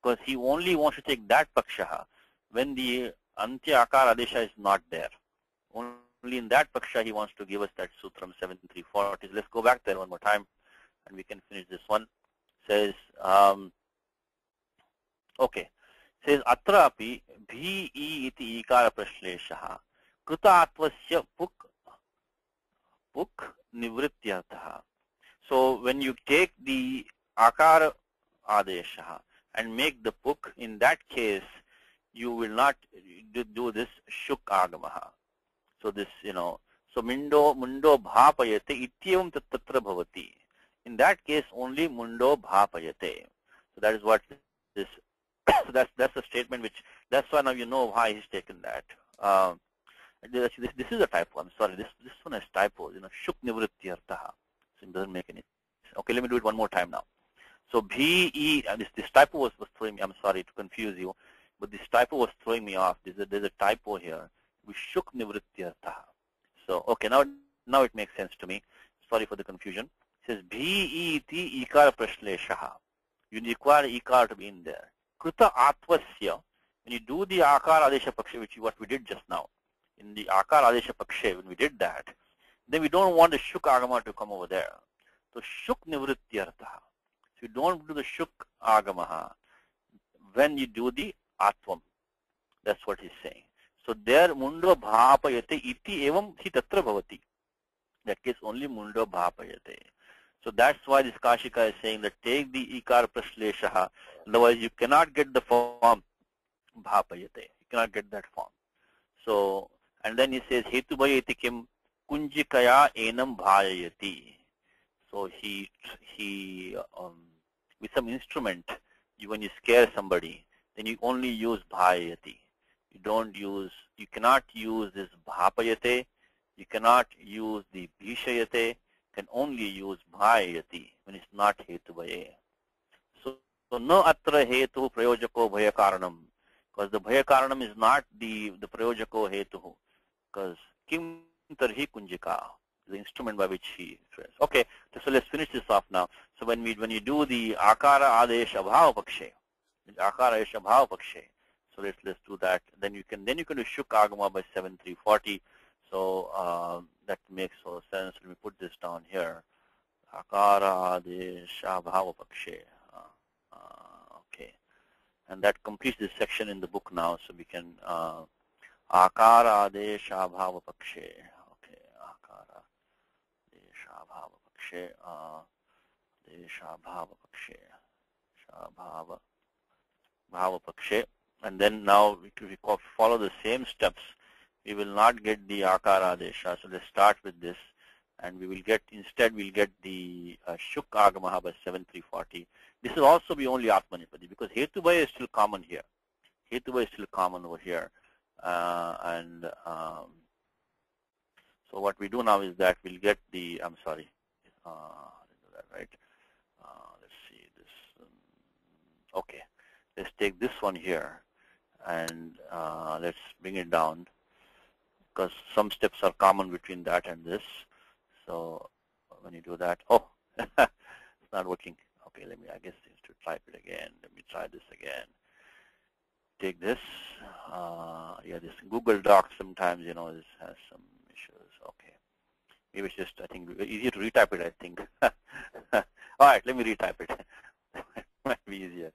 Because he only wants to take that paksha when the antya akara adesha is not there. Only in that paksha he wants to give us that sutram 7340. Let's go back there one more time and we can finish this one. Says, okay. Says, atrapi bhi iti ikara praslesha kruta atvasya puk nivrityartha. So when you take the akara adesha and make the puk, in that case you will not do this shuk agamaha. So this, so mundo bhapayate ityavam tatra bhavati. In that case only mundo bhapayate. So that is what this, so that's a statement which, that's why now you know why he's taken that. This is a typo, I'm sorry, this one is typo, shuk nivrityartha. So it doesn't make any sense. Okay, let me do it one more time now. So B-E, this typo was throwing me, I'm sorry to confuse you, but this typo was throwing me off. There's a typo here. Shuk nivrityartha. So, okay, now it makes sense to me. Sorry for the confusion. It says bhi iti ikara prashleshaha. You require ikar to be in there. Kruta atvasya. When you do the akar adesha pakshe, which is what we did just now, in the akar adesha pakshe, when we did that, then we don't want the shuk agama to come over there. So shuk nivrityartha. So you don't do the shuk agamaha when you do the atvam. That's what he's saying. So there mundo bhapayate iti evam hi tatra bhavati. That case only mundo bhapayate. So that's why this Kashika is saying that take the ikar prasleshaha. Otherwise you cannot get the form bhapayate. You cannot get that form. So, and then he says hetu bhayati kim kunjikaya enam bhayati. So he with some instrument, when you scare somebody, then you only use bhayati. You cannot use this bhapayate, you cannot use the bhishayate, can only use bhayati when it's not hetu-bhaye. So no atra hetu prayojako bhayakaranam, because the bhayakaranam is not the prayojako hetu, because kim tarhi kunjika, the instrument by which he says. Okay, so let's finish this off now. So when you do the akara adesha bhava pakshe, akara adesha bhava pakshe, so let's do that. Then you can do shuk agama by 7340. So that makes all sense. Let me put this down here. Akara adesha bhava pakshe. Okay, and that completes this section in the book now. So we can akara adesha bhava pakshe. Okay, akara adesha bhava pakshe. Adesha bhava pakshe. Bhava pakshe. And then now, if we follow the same steps, we will not get the akara adesha. So let's start with this, and we will get, instead we'll get the shuk agamaha by 7340. This will also be only atmanipadi, because hetubhaya is still common here. Hetubhaya is still common over here. So what we do now is that we'll get the, I'm sorry, right? Let's see this. Okay, let's take this one here, and let's bring it down, because some steps are common between that and this. So when you do that, oh, it's not working. Okay, I guess I need to type it again. Let me try this again. Take this. Yeah, this Google Docs sometimes, this has some issues. Okay. Maybe it's just, I think, easier to retype it, I think. All right, let me retype it. Might be easier.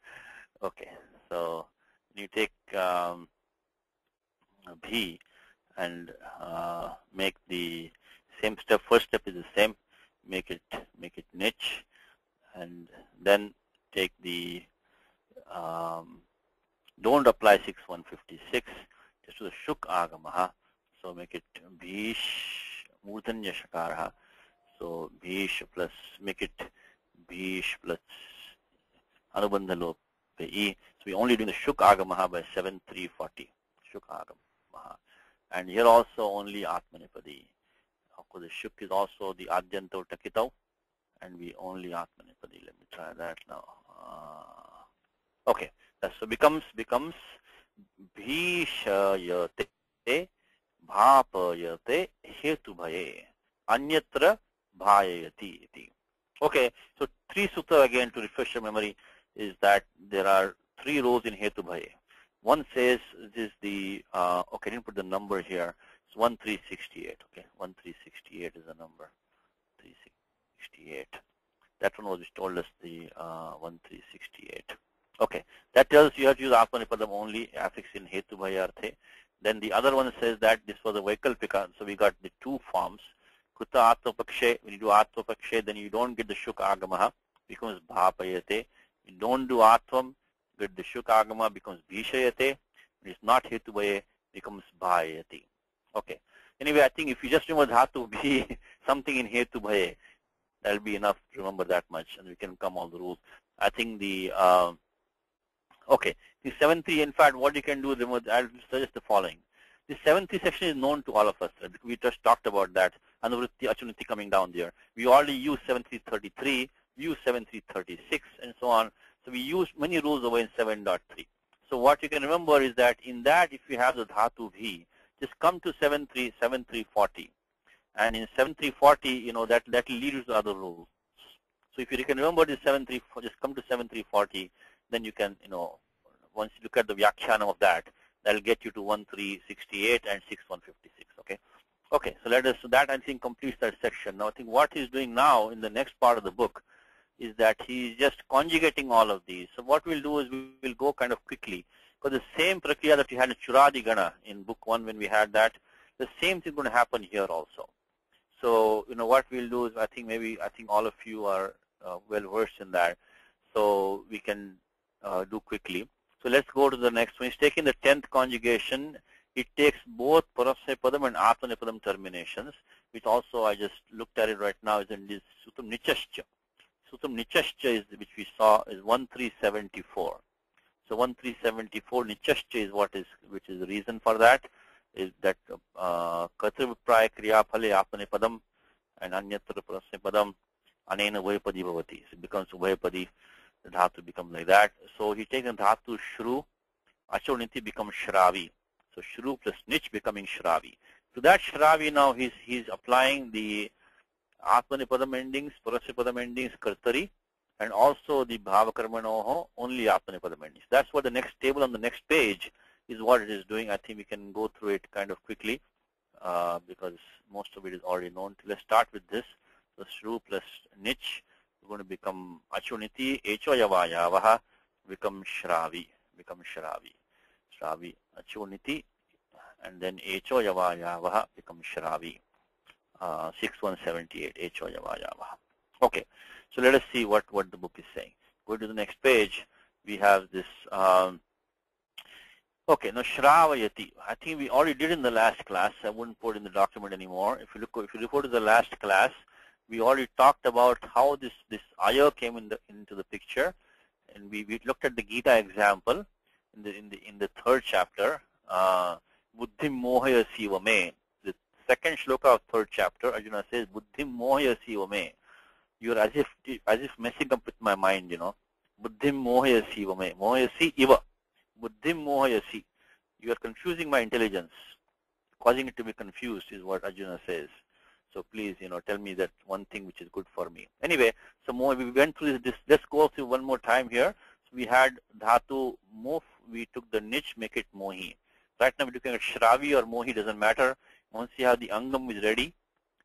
Okay, so you take B and make the same step. First step is the same. Make it niche, and then take the don't apply 6156. Just do the shuk agamaha. So make it bhish murdanya shakaraha. So bhish plus, make it bhish plus anubandha lope e. So we only doing the shuk agamaha by 7340. Shuk agamaha. And here also only atmanipadi. Of course, the shuk is also the adyanto takitau, and we only atmanipadi. Let me try that now. Okay, so becomes bhishayate bhapayate hetubhaye anyatra bhayati iti. Okay, so 3 sutta again to refresh your memory is that there are 3 rows in hetubhaye. One says this is the okay, I didn't put the number here. It's 1368. Okay, 1368 is the number. 368. That one was which told us the 1368. Okay, that tells you have to use atmanipadam only, affix in hetubhaya arthe. Then the other one says that this was a vaikalpika, so we got the 2 forms. Kruta atmapakshe, when you do atmapakshe, then you don't get the shuk agamaha, becomes bhapayate. You don't do atvam, get the shuk agama, becomes bhishayate. It's not hetubhaye, becomes bhayati. Okay. Anyway, I think if you just remember dhatu be something in hetubhaye, that'll be enough to remember that much, and we can come all the rules. I think the okay, the 7.3, in fact, what you can do, I'll suggest the following. The 7.3 section is known to all of us. Right? We just talked about that. Anuvritti, Achunutti coming down there. We already use 7.3.33, we use 7.3.36, and so on. So we use many rules over in 7.3. So what you can remember is that in that, if you have the dhatu bhi, just come to 7340. And in 7340, that will lead you to other rules. So if you can remember this 7340, just come to 7340, then you can, once you look at the Vyakhyanam of that, that'll get you to 1368 and 6156, okay? Okay, so that I think completes that section. Now I think what he's doing now in the next part of the book is that he's just conjugating all of these. So what we'll do is we'll go kind of quickly, because the same prakriya that we had in Churadi Gana in book 1 when we had that, the same thing is going to happen here also. So, what we'll do is I think all of you are well versed in that, so we can do quickly. So let's go to the next one. He's taking the 10th conjugation. It takes both Parasnepadam and Atmanepadam terminations, which also I just looked at it right now, is in this Sutam Nichascha. Sutam Nichascha which we saw is 1374. So 1374 Nichascha is which is the reason for that, is that Katrivipray Kriya Phale Atmanepadam and Anyatra Parasnepadam Anena Vayapadi Bhavati. So it becomes Vayapadi, the dhatu becomes like that. So he takes the dhatu Shru, Achoniti becomes Shravi. So Shru plus Nich becoming Shravi. To that Shravi now he's applying the Atmanepadam endings, Parasnepadam endings, Kartari, and also the Bhavakarmanoho, only Atmanepadam endings. That's what the next table on the next page is what it is doing. I think we can go through it kind of quickly because most of it is already known. Let's start with this. So Shru plus Nich is going to become Achuniti, Echo Yavayavaha, become Shravi, Shravi, Achuniti, and then Echo Yavayavaha become Shravi. 6178, Echo Yavayavaha. Okay, so let us see what the book is saying. Go to the next page. We have this. Okay, now Shravayati. I think we already did in the last class. I wouldn't put it in the document anymore. If you refer to the last class, we already talked about how this Aya came into the picture, and we looked at the Gita example in the 3rd chapter. Buddhim mohayasi vame. The 2nd shloka of 3rd chapter, Arjuna says, Buddhim mohayasi vame. You're as if messing up with my mind, Buddhim mohayasi vame. Mohayasi iva. Buddhim mohayasi. You are confusing my intelligence, causing it to be confused is what Arjuna says. So please, tell me that one thing which is good for me. Anyway, so we went through this. Let's go through one more time here. So we had dhatu mof. We took the niche, make it mohi. Right now we're looking at Shravi or mohi, doesn't matter. Once you have the angam is ready,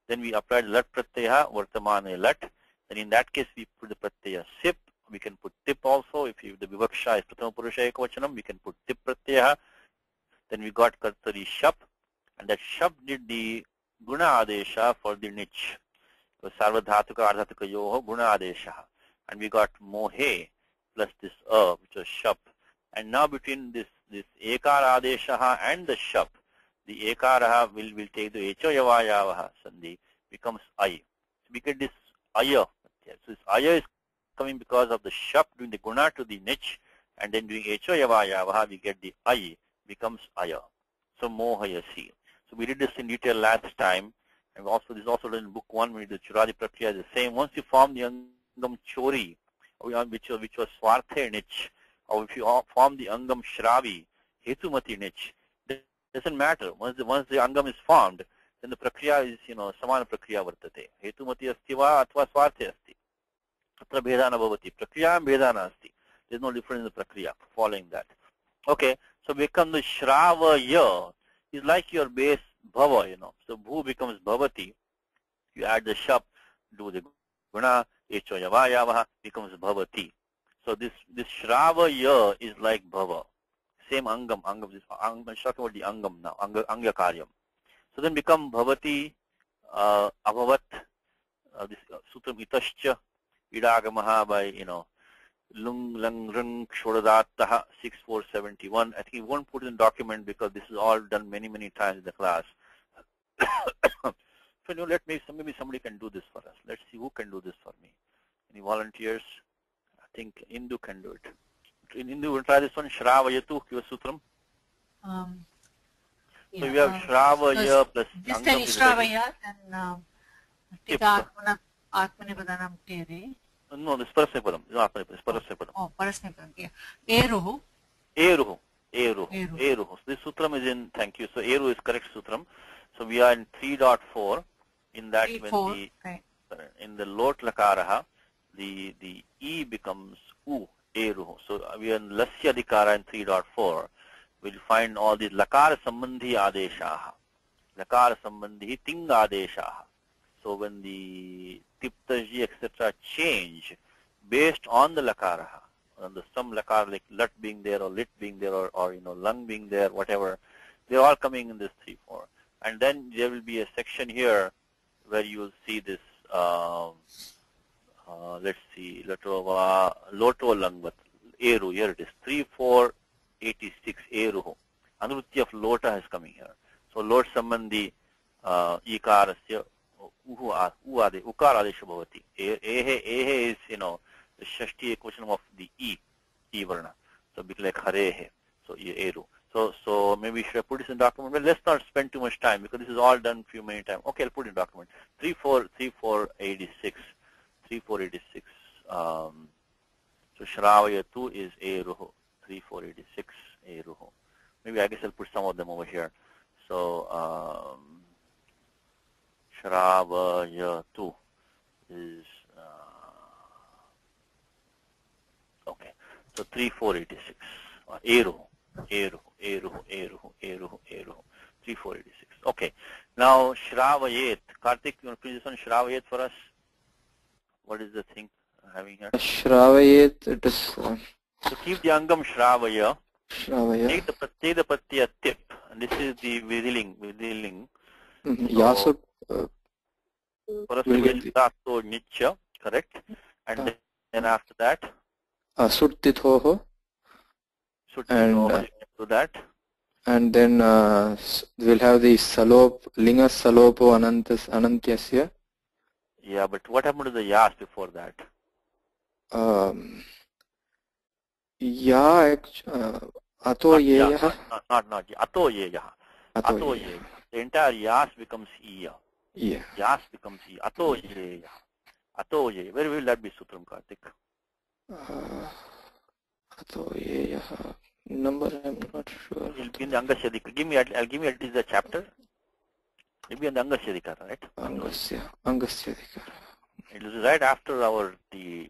then we apply the lat pratyaya, vartamane lat. Then in that case we put the pratyaya sip. We can put tip also. If the vivaksha is pratama purusha ekavachanam, we can put tip pratyaya. Then we got kartari shap, and that shap did the guna adesha for the niche. So sarvadhatuka ardhatuka yoho guna adesha. And we got mohe plus this which was shap. And now between this ekara adesha and the shap, the ekara will take the echo yavayavaha sandhi, becomes ay. So we get this aya. So this aya is coming because of the shap doing the guna to the niche, and then doing echo yavayavaha, we get the ay, becomes aya. So mohayasi. So we did this in detail last time, and this is also done in book 1. We did the Churadi Prakriya is the same. Once you form the angam chori, which was swarthe niche, or if you form the angam shravi, hetumati niche, it doesn't matter. Once the angam is formed, then the prakriya is samana prakriya vartate. Hetumati asti va atva swarthe asti. Atra bhedana bhavati. Prakriya bhedana asti. There is no difference in the prakriya following that. Okay, so become the shravaya is like your base bhava, So bhu becomes bhavati. You add the shap, do the guna, echo yavayavaha becomes bhavati. So this shravaya is like bhava. Same angam. I'm talking about the angam now, anga karyam. So then become bhavati, abhavat, this sutram itascha, idagamaha by, lung lang rung shodadattaha 6471. I think we won't put it in the document because this is all done many times in the class. So maybe somebody can do this for us. Let's see who can do this for me. Any volunteers? I think Indu can do it. Indu, will try this one. Shravayatu, give a sutram. So we have Shravaya plus this Angam is is Shravaya and Tika Atmanepadanam Tere. No, this Parasnepadam. This Parasnepadam. Oh, Parasnepadam. Yeah. Eruhu. Eruhu. Eru. Eru. Eru. So this sutram is in, thank you. So Eru is correct sutram. So we are in 3.4. In that, when 3-4. the Right. in the lot lakaraha, the E becomes U, Eru. So we are in Lasya Dikara in 3.4. We'll find all these Lakara Sambandhi Adeshaha. Lakara Sambandhi Ting Adeshaha. So when the Tiptaji, etc. change based on the Lakaraha, on the some Lakara like Lut being there or Lit being there or Lung being there, whatever, they're all coming in this 3-4. And then there will be a section here where you will see this, let's see, Loto Langvat, Eru, here it is, 3-4-86 Eru. Anurutya of Lota is coming here. So Lot Sambandhi Ikarasya Uade, Ukaradesha Bhavati. Ehe is, the Shashti equation of the E Varna. So be like Harehe. So Eru. So maybe should I put this in document? Well, let's not spend too much time because this is all done few many times. Okay, I'll put it in document. 3-4-86. 3-4-86. So Shravaya 2 is Eruho. 3-4-86 Eruho. Maybe I guess I'll put some of them over here. So Shravaya 2 is okay. So 3-4-86. Eruho. 3-4-86. Okay. Now Shravayet. Karthik, you want to please on Shravayet for us? What is the thing having here? Shravayet, it is So keep the Angam Shravaya. Shravaya. Take the Pratya tip. And this is the Vidiling. Yasut. Parasato Nitya, correct? And then after that? Surtithoho. And to that. And then we'll have the Salop, Linga Salopo Anantyasya. Yeah, but what happened to the Yas before that? Ato Yeya. Not Ato Yeya. Ato Yeya. The entire Yas becomes Iya. Yeah. Yas becomes Iya. Ato Yeya. Ato Yeya. Where will that be, Sutram Karthik? Ato Yeya. Number I'm not sure. It'll be in the Angasyadika. I'll give you at least the chapter. Maybe in the Angasyadika, right? Angasyadika. It is right after the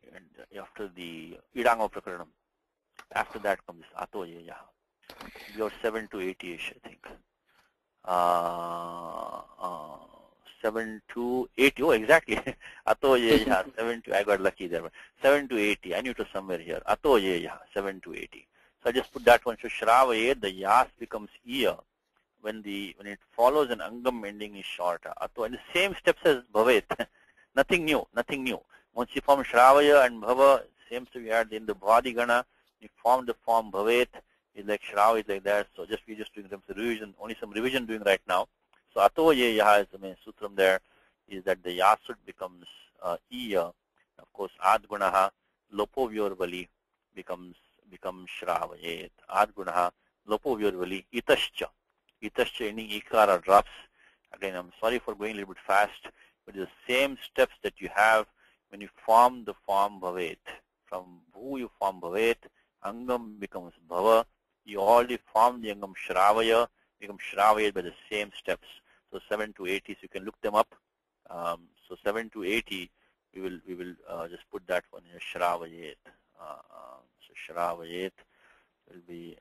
Idanga Prakaranam. After that comes Ato Yeya. You're 7 to 80ish, I think. 7 to 80. Oh, exactly. Ato Yeya, 7 to, I got lucky there. 7 to 80. I knew it was somewhere here. Ato Yeya, 7 to 80. So I just put that one. So Shravayet, the Yas becomes Iya when it follows an Angam ending is short. Ato, and the same steps as Bhavet. Nothing new. Once you form Shravaya and Bhava, same stuff you had in the Bhadi Gana, you form the form Bhavet, is like Shravaya is like that. So we're just doing some revision, only some revision doing right now. So Ato Yeya is the main sutram there, is that the Yasut becomes Iya. Of course, Ad Gunaha, Lopo Vyorvali becomes Shravayet. Ad Gunaha, Lopo Vyorvali, Itascha. Itascha ending Ikara drops. Again, I'm sorry for going a little bit fast, but it's the same steps that you have when you form the form Bhavet. From who you form Bhavet, Angam becomes Bhava. You already formed the Angam Shravaya, becomes Shravayet by the same steps. So 7 to 80, so you can look them up. So 7 to 80, we will just put that one here, Shravayet. So Shravayet will be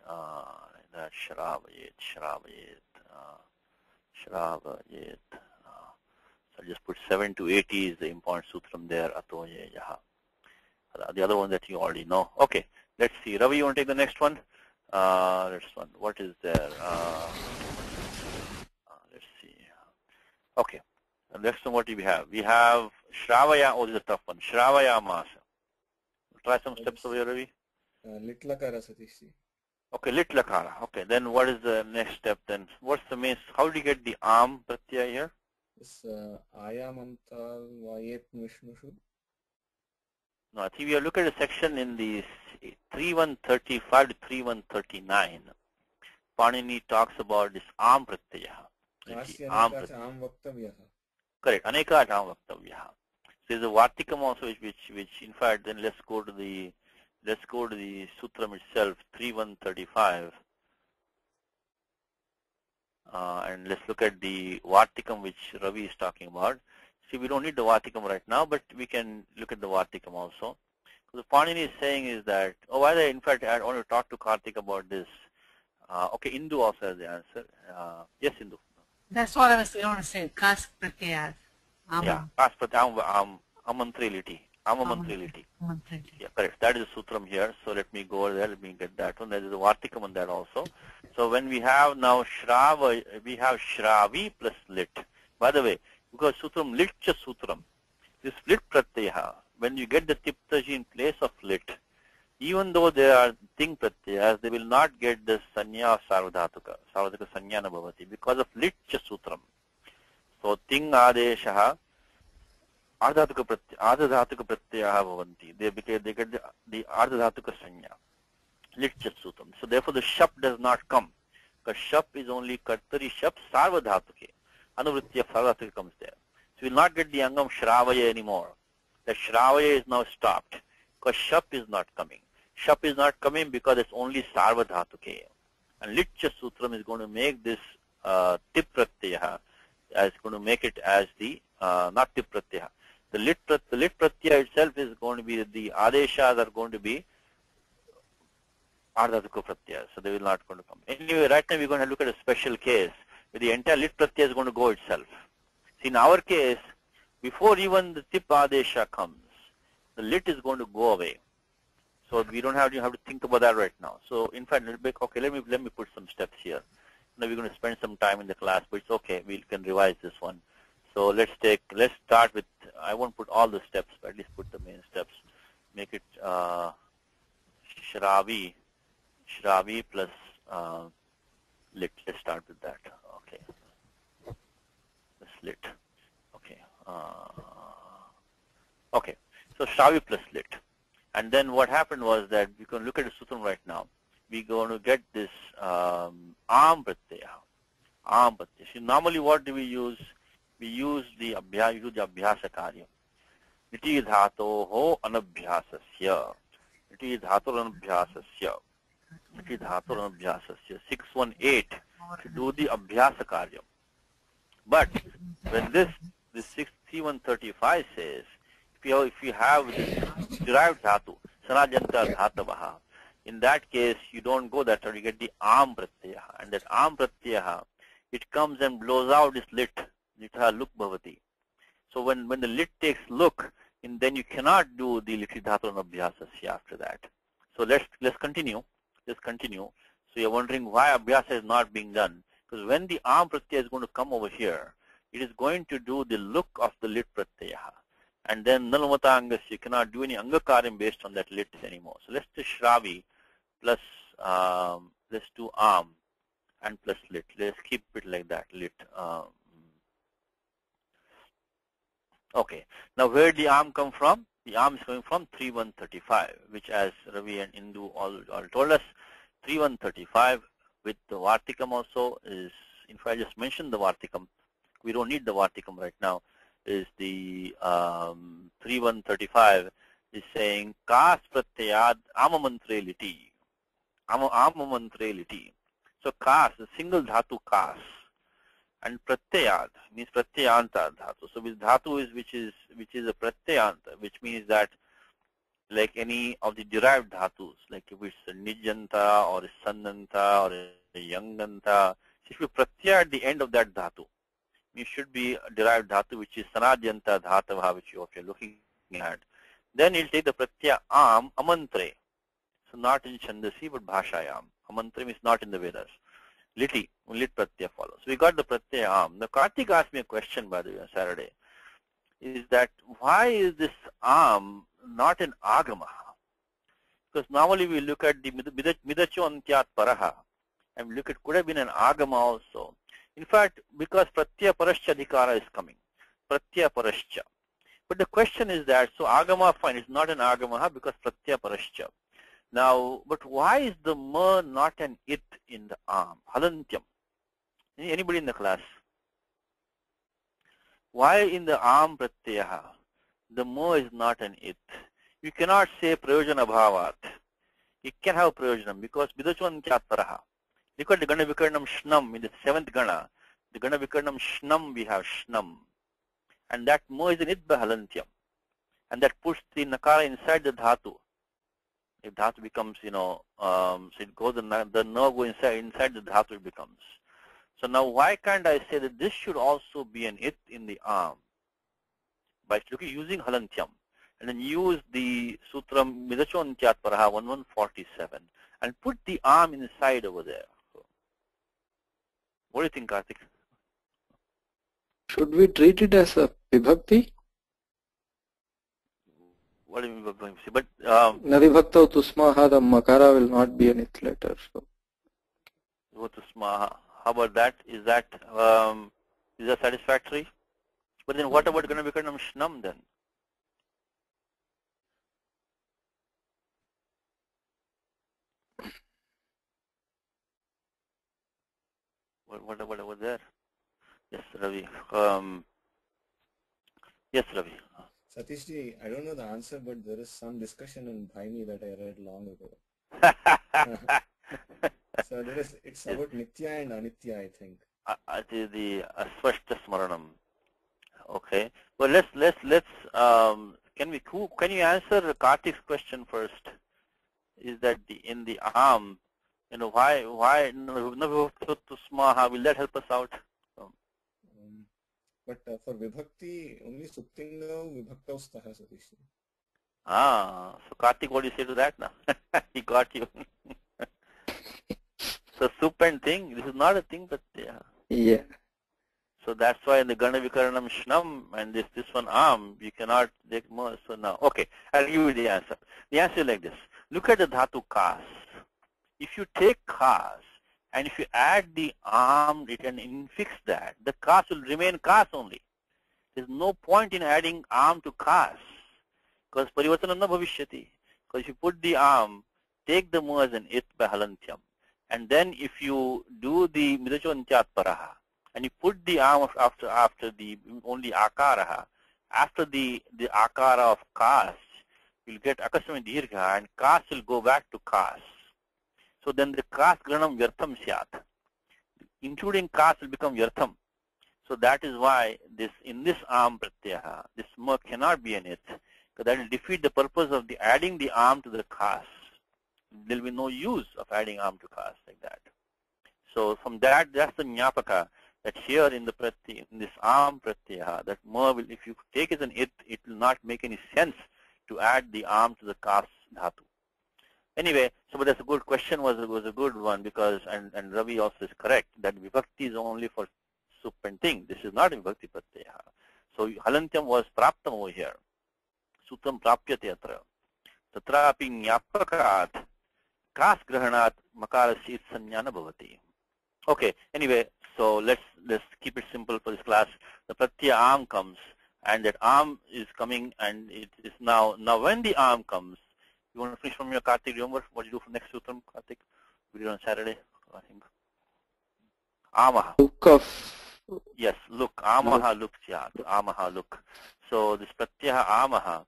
that Shravayet. So I'll just put 7 to 80 is the important sutram there, Atoye Yaha. The other one that you already know. Okay, let's see. Ravi, you want to take the next one? Next one. What is there? Let's see. Okay. The next one, what do we have? We have Shravaya. Oh, this is a tough one. Shravaya Masa. Try some steps over here, Ravi. Litlakara Satishi. Okay, Litlakara. Okay, then what is the next step then? What's the main? How do you get the Am Pratyaya here? This Ayamantal Vayet Vishnushu. No, I think we are looking at a section in the 3135 to 3139. Panini talks about this Am Pratyaya. Correct. Aneka Am Vaktavyaha. So there's a Vartikam also, which in fact, then let's go to the sutram itself, 3135. and let's look at the Vartikam which Ravi is talking about. See, we don't need the Vartikam right now, but we can look at the Vartikam also. So the Panini is saying is that, in fact, I want to talk to Karthik about this. Okay, Indu also has the answer. Yes, Indu. That's what I was going to say. Kas pratyayat. Yeah, kas pratyayat, amantrility. Amamantrility. Yeah, correct. That is the sutram here. So let me go over there. Let me get that one. There is a Vartikam on that also. So when we have now Shrava, we have Shravi plus lit. By the way, because sutram lit cha sutram, this lit pratyaya, when you get the tiptaji in place of lit, even though there are ting pratyayas, they will not get the sanya of sarvadhatuka. Sarvadhatuka sanya na bhavati because of lit cha sutram. So ting adeshaha ardhatuka pratyaya bhavanti. They get the ardhatuka sanya. Lit cha sutram. So therefore the shap does not come. Because shap is only kartari shap sarvadhatuke. Anuvritya sarvadhatuka comes there. So we will not get the angam shravaya anymore. The shravaya is now stopped. Because shap is not coming. Shap is not coming because it's only sarvadhatuke. And lit cha sutram is going to make this tip pratyaya, is going to make it as the not tip pratyaya. The lit pratyaya itself is going to be, the adeshas are going to be ardhatuka pratyaya, so they will not going to come. Anyway, right now we're going to look at a special case where the entire lit pratyaya is going to go itself. See, in our case, before even the tip adesha comes, the lit is going to go away. So we don't have to think about that right now. So in fact, okay, let me put some steps here. Now we're going to spend some time in the class, but it's okay. We can revise this one. So let's start with, I won't put all the steps, but at least put the main steps. Make it Shravi plus lit. Let's start with that. Okay. That's lit. Okay. Okay. So Shravi plus lit. And then what happened was that we can look at the sutram right now. We're going to get this am pratyaya. Am pratyaya. See, normally what do we use? We use the abhyasa karya. Iti dhatoho anabhyasasya. Iti dhator anabhyasasya. Iti dhator anabhyasasya. 618 to do the abhyasa karya. But when this 3135 says, if you have this derived dhatu, sanajanta dhatavaha, in that case you don't go that route, you get the am pratyaya. And that am pratyaya, it comes and blows out this lit. Litha luk bhavati. So when the lit takes luk, and then you cannot do the liti dhatu abhyasasya after that. So let's continue. Let's continue. So you're wondering why abhyasa is not being done. Because when the am pratyaya is going to come over here, it is going to do the look of the lit pratyaya. And then nalmata angas, you cannot do any angakaryam based on that lit anymore. So let's do shravi plus let's do am and plus lit. Let's keep it like that, lit. Okay. Now where did the am come from? The am is coming from 3135, which as Ravi and Indu all told us, 3135 with the Vartikam also is, in fact I just mentioned the Vartikam. We don't need the Vartikam right now. Is the 3135 is saying kas pratyayad amamantreliti. Amamantreliti. So kas, the single dhatu kas, and pratyayad means pratyayanta dhatu. So with dhatu is which is a pratyayanta, which means that like any of the derived dhatus, like if it's a nijanta or a sannanta or a yanganta, if you pratyaya at the end of that dhatu, it should be a derived dhatu which is sanajanta dhatava, which you're looking at. Then you'll take the pratyaya am amantre. So not in Chandasi but bhashayam. Amantre is not in the Vedas. Liti, lit pratyaya follows. So we got the pratyaya am. Now Karthik asked me a question, by the way, on Saturday. Is that why is this am not an agama? Because normally we look at the midacho antyat paraha and look at could have been an agama also. In fact, because pratyaya parascha adhikara is coming. Pratyaya parascha. But the question is that, so agama fine, it's not an agama because pratyaya parascha. Now, but why is the ma not an it in the am? Halantyam. Anybody in the class? Why in the am pratyaya, the ma is not an it? You cannot say prayojana bhavat. It can have prayojanam because bidachvan kya taraha. Look at the Gana Vikaranam Shnam in the 7th Gana. The Gana Vikaranam Shnam, we have Shnam. And that mo is in it by halantyam. And that puts the nakara inside the dhatu. If dhatu becomes, so it goes, the no go inside the dhatu it becomes. So now why can't I say that this should also be an it in the arm? By using halantyam. And then use the sutram Midachon Kyat Paraha 1147 and put the arm inside over there. So, what do you think, Karthik? Should we treat it as a vibhakti? What do you mean vibhakti? But Na vibhakta tusmaha, the makara will not be an it letter. So. Tusmaha. How about that? Is that satisfactory? But then what about Gana Vikaranam Shnam then? What over there? Yes, Ravi. Yes, Ravi. Satishji, I don't know the answer, but there is some discussion in Bhaimi that I read long ago. So it's about Nitya and Anitya, I think. The Asvashta Smaranam. Okay. Well, let's can you answer Karthik's question first? Is that in the arm, why Tusmaha, will that help us out? But for Vibhakti, only Suptinga Vibhakta Ustaha, Satish. So Karthik, what do you say to that now? He got you. So sup and thing, this is not a thing, but yeah. So that's why in the Gana Vikaranam Shnam and this one arm, you cannot take more. So now, okay, I'll give you the answer. The answer is like this. Look at the dhatu kas. If you take kas and if you add the arm, it can infix that. The kas will remain kas only. There's no point in adding arm to kas because parivartana na bhavishyati. Because if you put the arm, take the mu as an it by halantyam, and then if you do the midachon chat paraha, and you put the arm after the only akaraha, after the akara of kas, you'll get akasami dirgha, and kas will go back to kas. So then the kas granam vyartham syat. Including kas will become vyartham. So that is why in this arm pratyaha, this ma cannot be an it, because that will defeat the purpose of adding the arm to the kas. There will be no use of adding arm to kas like that. So from that's the jnapaka, that here in this arm pratyaha, that ma will, if you take as an it will not make any sense to add the arm to the kas dhatu. Anyway, so but that's a good question, was a good one, because and Ravi also is correct that vibhakti is only for sup and thing. This is not vibhakti pratyaha. So halantyam was praptam over here. Sutam prapyate atra. Tatrapi jnapakat kas grahanat makarasya sanyana bhavati. Okay, anyway, so let's keep it simple for this class. The pratyaya arm comes, and that arm is coming, and it is now when the arm comes, you want to finish from your Karthik, remember what you do for next sutram, Karthik? We did on Saturday, I think. Amaha. Look of. Yes, look. Amaha look syat. Amaha look. So this pratyaha amaha,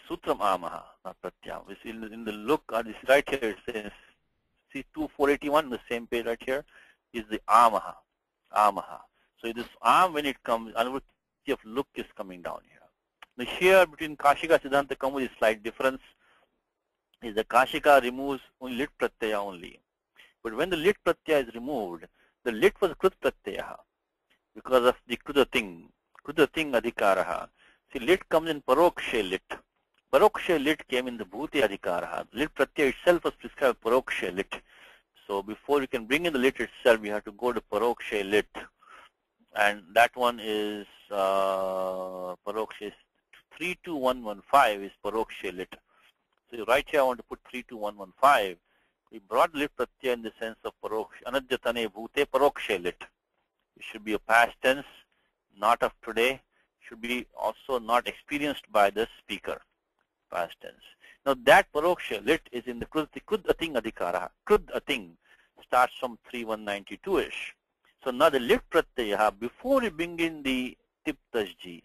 sutram amaha, not pratyaha. We see in the look, this right here, it says, see 2481, the same page right here, is the amaha. Amaha. So this arm, when it comes, anurvritti of look is coming down here. Now here, between Kashika Siddhanta Kamu, is slight difference. Is the Kashika removes only lit pratyaya only. But when the lit pratyaya is removed, the lit was krut pratyaya because of the krudating adhikaraha. See, lit comes in parokshe lit. Parokshe lit came in the bhuti adhikaraha. Lit pratyaya itself was prescribed parokshe lit. So before you can bring in the lit itself, you have to go to parokshe lit. And that one is parokshe 32115 is parokshe lit. So right here I want to put 32115. We brought lit pratyaya in the sense of parokshe, anadhyatane bhute parokshe lit. It should be a past tense, not of today. Should be also not experienced by the speaker, past tense. Now that parokshe lit is in the krudating adhikara. Krudating starts from 3192-ish. So now the lit pratyaya, before you bring in the tiptajji,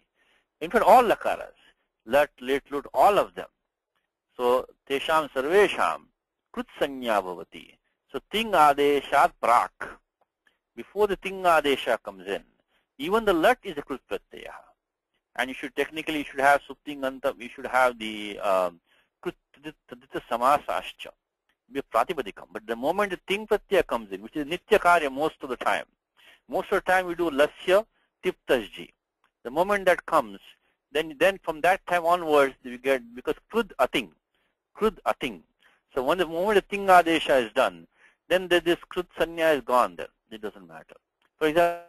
in fact all lakaras, lat, lit, lut, all of them. So tesham sarvesham krut sanya bhavati. So ting adeshat prak. Before the ting adesha comes in, even the lat is a krut pratyaya. And you should technically have supting antam, you should have the krut tadita samasascha, be pratipadikam. But the moment the ting pratyaya comes in, which is nitya karya most of the time we do lasya tiptasji. The moment that comes, then from that time onwards we get, because krud ating. So when the moment the ting adesha is done, then this krut sanya is gone there. It doesn't matter. For example,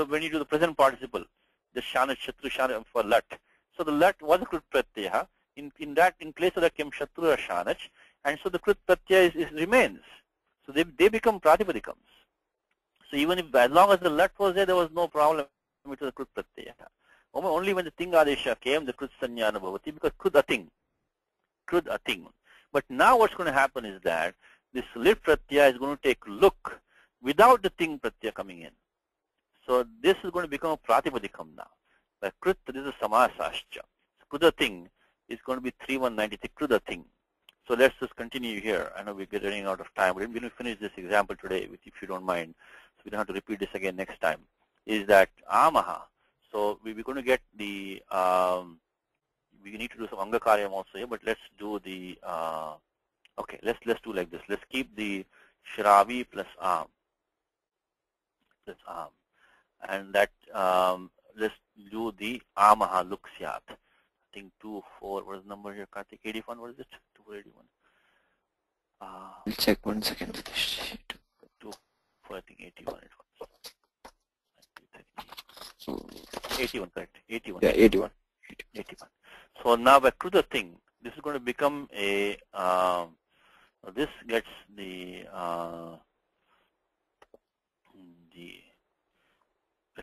when you do the present participle, the shanach shatru shanach for lat. So the lat was a krut pratyaya. In place of that came shatru or shanach, and so the krut pratyaya remains. So they become pratipadikams. So even if, as long as the lat was there was no problem with the krut pratyaya. Only when the ting adesha came, the krut sanya bhavati, because krud ating. But now what's going to happen is that this lit pratyaya is going to take look without the ting pratyaya coming in. So this is going to become a pratipadikam now. By krut, this is samasascha. Krudating is going to be 3193, krudating. So let's just continue here. I know we're running out of time. We're going to finish this example today, if you don't mind. So we don't have to repeat this again next time. Is that amaha. So we're going to get the, we need to do some angakaryam also here, but let's do the, okay, let's do like this. Let's keep the shravi plus am. And that, let's do the amaha luksyat. I think 2, 4, what is the number here, Karthik? 81, what is it? 281. I'll check 1 second. 2, 4, I think 81 it was. 81, correct. 81. Yeah, 81. 81. So now by kruda thing, this is going to become a, this gets the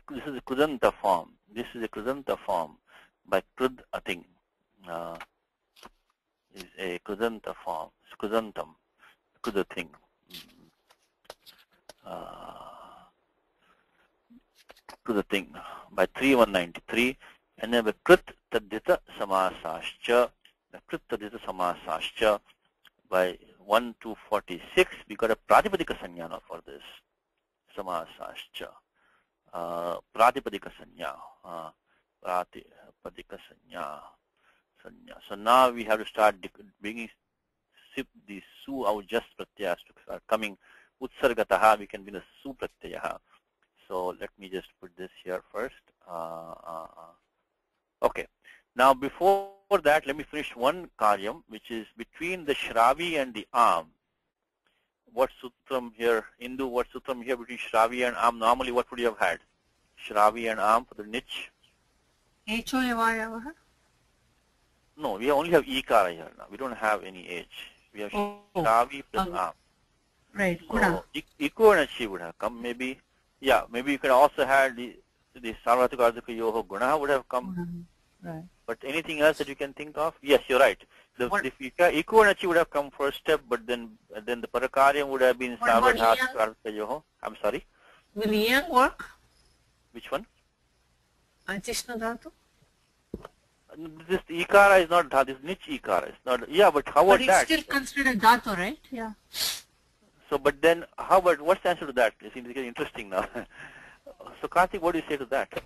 this is a krudanta form. This is a krudanta form by krud ating. Is a krudanta form. It's krudantam. Krudating. Krudating by 3193. And then by krut tadita samasascha. The krut tadita samasascha by 1246. We got a pratipadika sanyana for this. Samasascha. Pratipadika sanya. Pratipadika sanya. So now we have to start bringing the su out just pratyayas to start coming. Utsargataha, we can bring a su pratyayaha. So let me just put this here first. Okay. Now before that, let me finish one karyam, which is between the shravi and the am. What sutram here, Indu, what sutram here between shravi and am? Normally what would you have had? Shravi and am for the niche? No, we only have ikara here now. We don't have any h. We have shravi plus am. Right, so iko and achi would have come maybe. Yeah, maybe you could also have the sarvatika ardhika yoho guna would have come. Right. But anything else that you can think of? Yes, you're right. The iko and achi would have come first step, but then the parakaryam would have been sarvatika ardhika yoho. I'm sorry. Will yang work? Which one? Antishna dhatu? This ikara is not dhatu, this niche ikara. It's not, yeah, but how about that? But it's still considered dhatu, right? Yeah. So, but then, how about, what's the answer to that? It seems getting interesting now. So, Karthik, what do you say to that?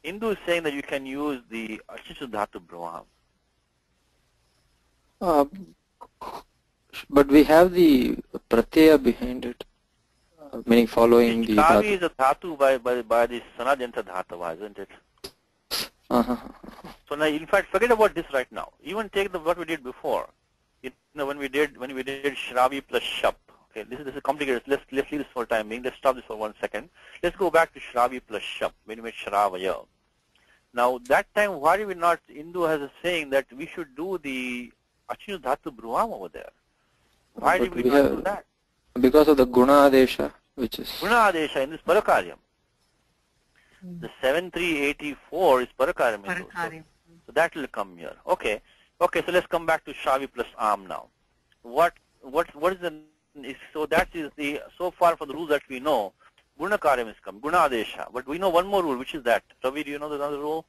Indu is saying that you can use the Ashish Dhatu Brahma. But we have the pratyaya behind it, meaning following the dhatu. dhatu. Is a dhatu by the Sanadhyanta Dhatava, isn't it? So now, in fact, forget about this right now. Even take what we did before. When we did Shravi plus Shap. Okay, this is complicated. Let's leave this for time being. Let's stop this for 1 second. Let's go back to Shravi plus Shap when we made Shravaya. Now that time, why do we not? Indu has a saying that we should do the Achinu Dhatu Bruham over there. Why did we not do that? Because of the Guna Adesha, which is Guna Adesha in this Parakaryam. The 7384 is Parakaryam. So that will come here. Okay. Okay, so let's come back to Shravi plus Am now. What is the, so that is the, so far for the rules that we know, Guna Karyam is come, Guna Adesha. But we know one more rule, which is that. Ravi, do you know the other rule?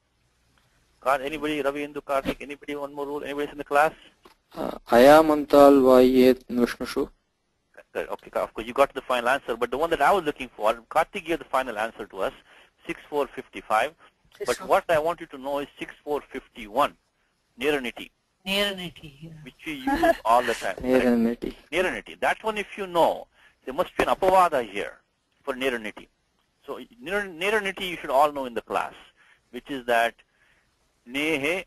Anybody, Ravi, Indu, Karthik, anybody, one more rule? Anybody in the class? Ayamantal Vayet Nushnushu. Good. Okay, of course you got the final answer, but the one that I was looking for, Karthik gave the final answer to us, 6455. But what I want you to know is 6451, Niraniti, Neranity, yeah. which we use all the time. Niraniti. Niraniti. That one, if you know, there must be an apavada here for Niraniti. So Niraniti you should all know in the class, which is that Nehe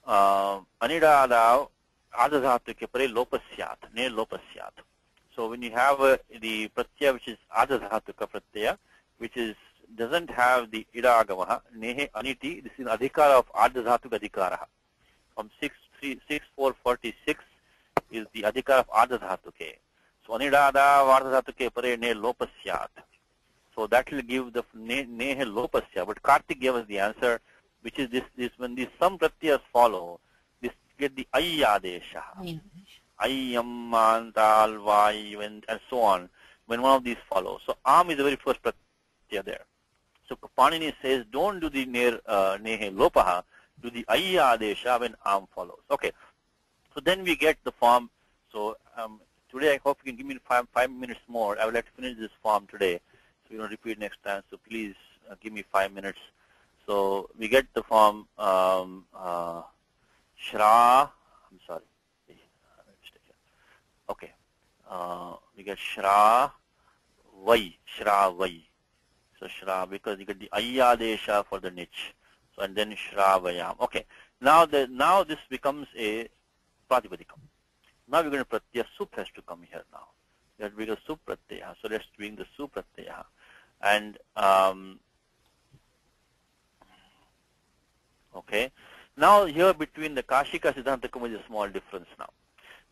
Anidadav Adadhatu ke pare lopasyat, ne lopasyat. So when you have the pratyaya which is Adadhatuka pratyaya, which is doesn't have the ida agamaha, nehe aniti, this is adhikara of Adadhatuka adhikara. From 6446 is the adhikara of Adadhatuke. So anidadav Adadhatuke pare ne lopasyat. So that will give the nehe lopasya. But Karthik gave us the answer, which is this when these some pratyas follow, this get the ayyadesha. Ayyam, mantal, vai, and so on, when one of these follows. So am is the very first pratyaya there. So Panini says don't do the nehe lopaha, do the ayyadesha when am follows. Okay. So then we get the form. So today I hope you can give me 5 minutes more. I would like to finish this form today, so we don't repeat next time. So please give me 5 minutes. So we get the form Shra. I'm sorry. Okay. We get Shra Vai. Shra Vai. So Shra, because you get the Ayyadesha for the niche. So and then Shra Vayam. Okay. Now this becomes a Pratipadikam. Now we're going to Pratyaya. Sup has to come here now. We have to bring a Sup Pratyaya. So let's bring the Sup Pratyaya. And okay. Now here between the Kashika Siddhanta Kaumudi is a small difference now.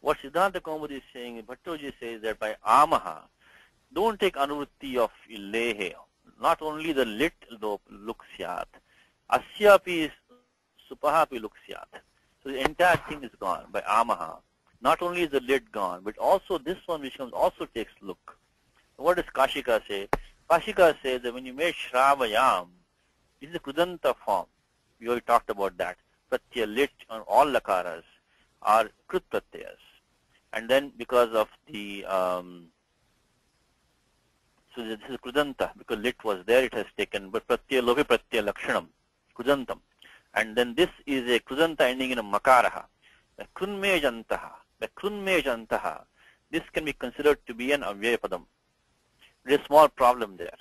What Siddhanta Kaumudi is saying, Bhattoji says that by Amaha, don't take anuvritti of Ilehe. Not only the lit luksyat, Asyapi is Supahapi luksyat. So the entire thing is gone by Amaha. Not only is the lit gone, but also this one which comes also takes look. What does Kashika say? Kashika says that when you make Shravayam, this is a Krudanta form. We already talked about that. Pratyaya lit on all lakaras are Krut Pratyayas. And then because of the, so this is Krudanta, because lit was there, it has taken, but Pratyaya Lohi Pratyaya Lakshanam, Krudantam. And then this is a Krudanta ending in a Makaraha. The Krunmejantaha, this can be considered to be an Avyaya Padam. There is a small problem there.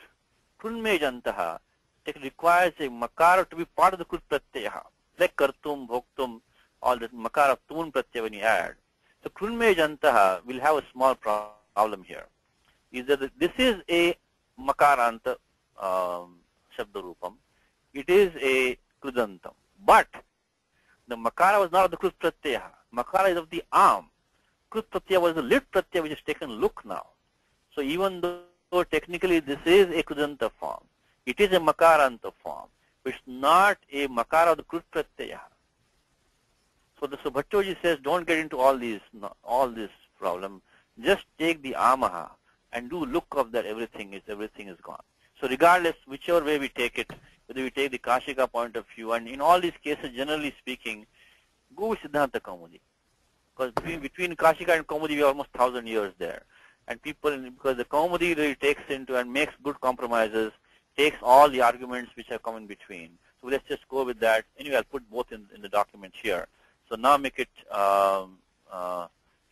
Krunmejantaha, it requires a Makara to be part of the Krut Pratyaya, like Kartum, Bhoktum, all the Makara of Tun Pratyaya when you add. So Krunmejantaha will have a small problem here. Is that this is a Makaranta Shabdarupam. It is a Krudantam. But the Makara was not of the Krut Pratyaya. Makara is of the arm. Krut Pratyaya was the lit Pratyaya which is taken look now. So even though technically this is a Krudanta form, it is a Makaranta form. It's not a Makara of the Krut Pratyaya. So the Bhattoji says don't get into all this problem. Just take the Amaha and do look of that everything is gone. So regardless, whichever way we take it, whether we take the Kashika point of view, and in all these cases, generally speaking, go with Siddhanta Kaumudi. Because between Kashika and Kaumudi, we are almost 1,000 years there. And people, because the Kaumudi really takes into and makes good compromises, takes all the arguments which have come in between. So let's just go with that. Anyway, I'll put both in the document here. So now make it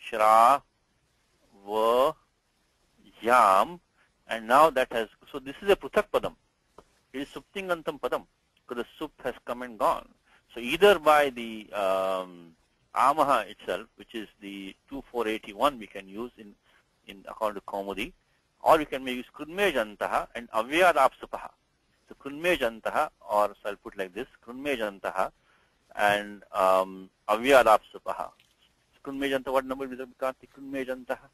Shra, Va, Yam, and now that has, so this is a Pruthak Padam. It is Suptingantam Padam, because the Sup has come and gone. So either by the Amaha itself, which is the 2481 we can use in according to Kaumudi, or we can use Krunmejantaha and Avyadapsupaha. So Krunmejantaha, or so I'll put like this, Krunmejantaha and Avyadapsupaha. So Krunmejantaha, what number is it? Krunmejantaha?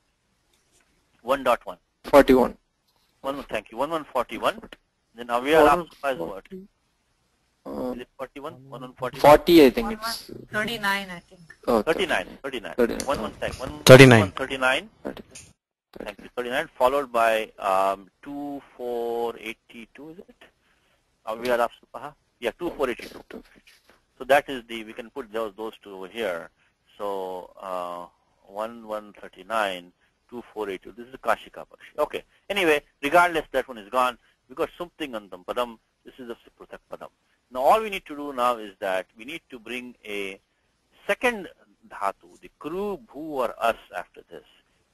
1.1. 41. Thank you. 1141. Then Avyadapsupaha is what? Is it 41? 1141? 40, I think it's. 39, I think. Oh, 39. 39. 39. 39. Thank you. 39 followed by 2482, is it? Avyadapsupaha? Yeah, 2482. So that is we can put those two over here. So 1139 2482. This is Kashika Pakshi. Okay. Anyway, regardless, that one is gone. We got Sumtingantam Padam. This is the Pruthak Padam. Now all we need to do now is that we need to bring a second dhatu, the kru, bhu or as after this,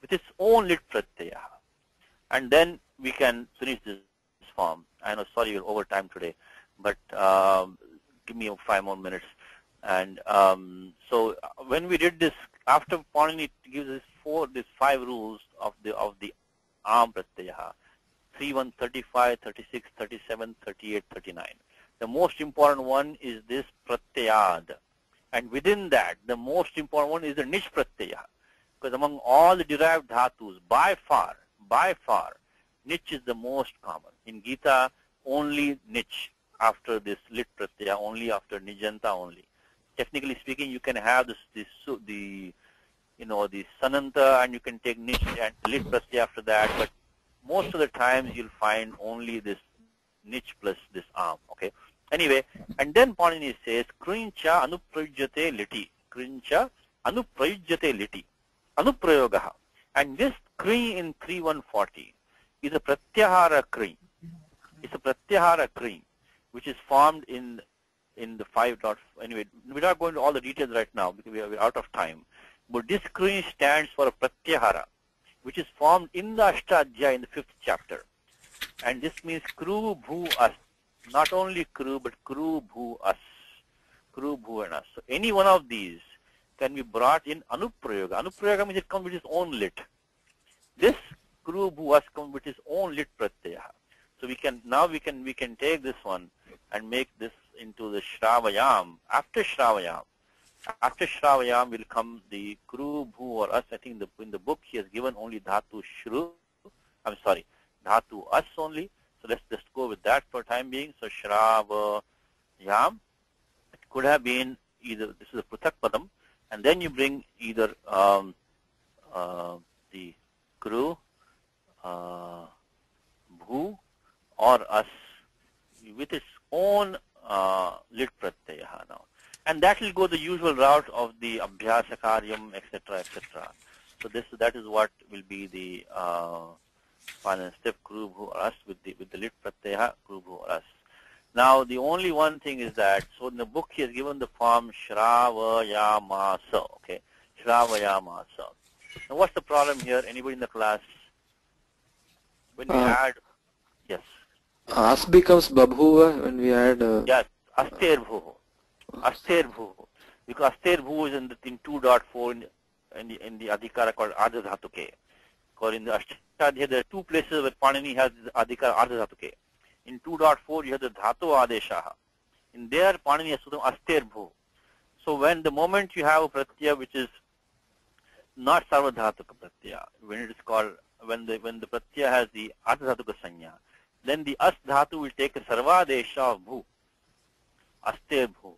with its own lit pratyaya. And then we can finish this form. I know, sorry, you're over time today, but give me 5 more minutes. And so when we did this, after Pawnini gives us these 5 rules of the arm pratyaya, 31, 35, 36, 37, 38, 39. The most important one is this pratyayad. And within that, the most important one is the nish pratyaya. Because among all the derived dhatus, by far, nich is the most common. In Gita, only nich after this lit pratyaya, only after nijanta only. Technically speaking, you can have the sananta and you can take nich and lit pratyaya after that, but most of the times you'll find only this nich plus this arm. Okay. Anyway, and then Pawnini says krincha anuprayujate liti. Krincha anuprayujate liti. Anuprayogaha. And this kri in 3140 is a pratyahara kri. It's a pratyahara kri which is formed in the 5 dot. Anyway, we're not going to all the details right now because we're out of time. But this kri stands for a pratyahara, which is formed in the Ashtadhyayi in the 5th chapter. And this means kru, bhu, as. Not only kru, but kru, bhu, as. Kru, bhu, and as. So any one of these can be brought in anuprayoga. Anuprayoga means it comes with its own lit. This kru, bhu, as comes with its own lit pratyaya. So we can take this one and make this into the shravayam. After shravayam will come the kru, bhu, or as. I think in the book he has given only dhatu shru. I'm sorry, dhatu as only. So let's just go with that for time being. So shravayam. It could have been either, this is a pruthak padam, and then you bring either the kru, bhu, or as with its own lit pratyaya now. And that will go the usual route of the abhyasa karyam, etc., etc. So that is what will be the final step, kru, bhu, or as, with the lit pratyaya, kru, bhu, or as. Now the only one thing is that, so in the book he has given the form shravayamasa, okay, shravayamasa. Now what's the problem here? Anybody in the class? When we add, yes. As becomes babhuva when we add. Yes, aster bhu. Aster bhu. Because aster bhu is in 2.4 in the adhikara called ardha dhatuke. Because in the Ashtadhyayi there are 2 places where Pawnini has adhikara ardha dhatuke. In 2.4 you have the dhatu adeshaha. In there Pawnini has sutram aster bhu. So when the moment you have a pratyaya which is not sarvadhatuka pratyaya, when it is called, when the pratyaya has the ardha dhatuka sanya, then the as dhatu will take a sarvadesha of bhu. Aster bhu.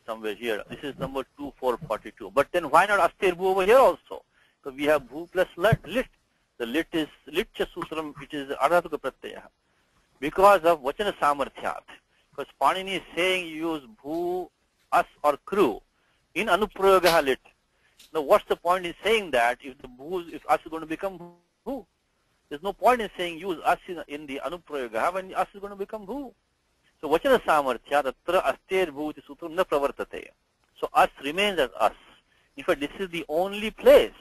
Somewhere here. This is number 2442. But then why not aster bhu over here also? So we have bhu plus lit. The lit is litcha sutram, which is ardhatuka pratyaya. Because of vachana samarthyat. Because Pawnini is saying use bhu, as or kru in anuprayogaha lit. Now what's the point in saying that if as is going to become bhu? There's no point in saying use as in the anuprayogaha when as is going to become bhu. So vachana samarthya tatra aster bhu iti sutram na pravartate. So as remains as as. In fact, this is the only place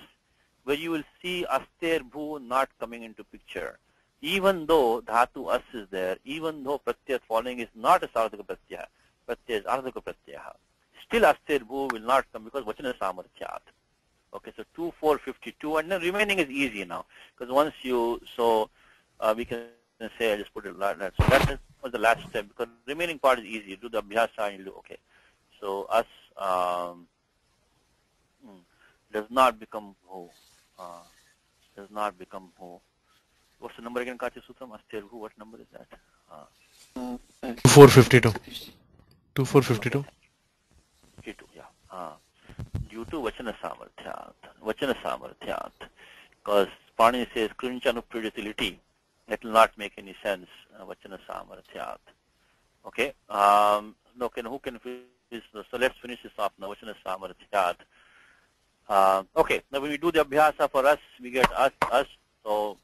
where you will see aster bhu not coming into picture. Even though dhatu as is there, even though pratyaya following is not a sarvadhaka pratyaya, pratyaya is ardhaka pratyaya, still aster bhu will not come because vachana samarthyat. Okay, so 2452, and then remaining is easy now. Because once you, we can say, I just put it like that. So that was the last step, because the remaining part is easy. You do the abhyasa and you do, okay. So as does not become bhu. Does not become bhu. What's the number again, Kachi Sutram? Aster bhu, what number is that? 2452. 2452. 52, yeah. Due to vachana samarthyat. Because Pawnini says krincha anuprayogatility, that will not make any sense. Vachana samarthyat. Okay. Who can finish? So let's finish this off now. Vachana samarthyat. Okay, now when we do the abhyasa for us, we get us. So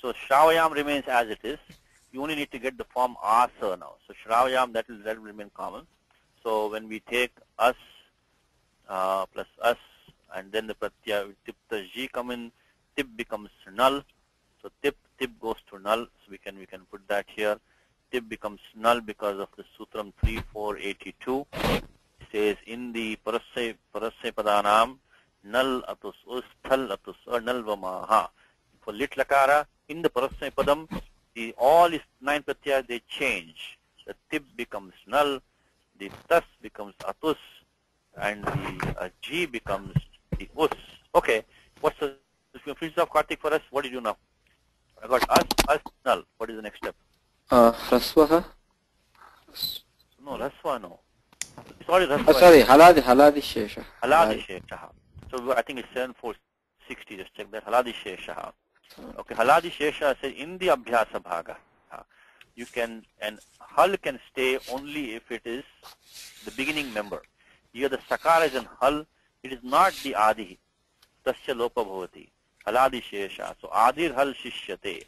Shravayam remains as it is. You only need to get the form asa now. So Shravayam, that will remain common. So when we take us plus us, and then the pratyaya tip the ji come in, tip becomes null. So tip goes to null. So we can put that here. Tip becomes null because of the sutram 3482. It says in the parasya padanam null atus us thal atus null vamaha. For lit lakara in the parasya padam, all is 9 pratyaya they change. The tip becomes null, the tas becomes atus, and the g becomes the us. Okay, what's the finish of Kartik for us? What do you do now? I got us null. What is the next step? Rasvaha. No, rasva no. Sorry, rasva. Sorry, haladi shesha. Haladi shesha. So I think it's 7460. Just check that. Haladi shesha. Okay, haladi shesha says in the abhyasa bhaga. You can, and hal can stay only if it is the beginning member. Here the sakara is in hal. It is not the adi. Tasya lopa bhavati. Haladi shesha. So adir hal shishyate.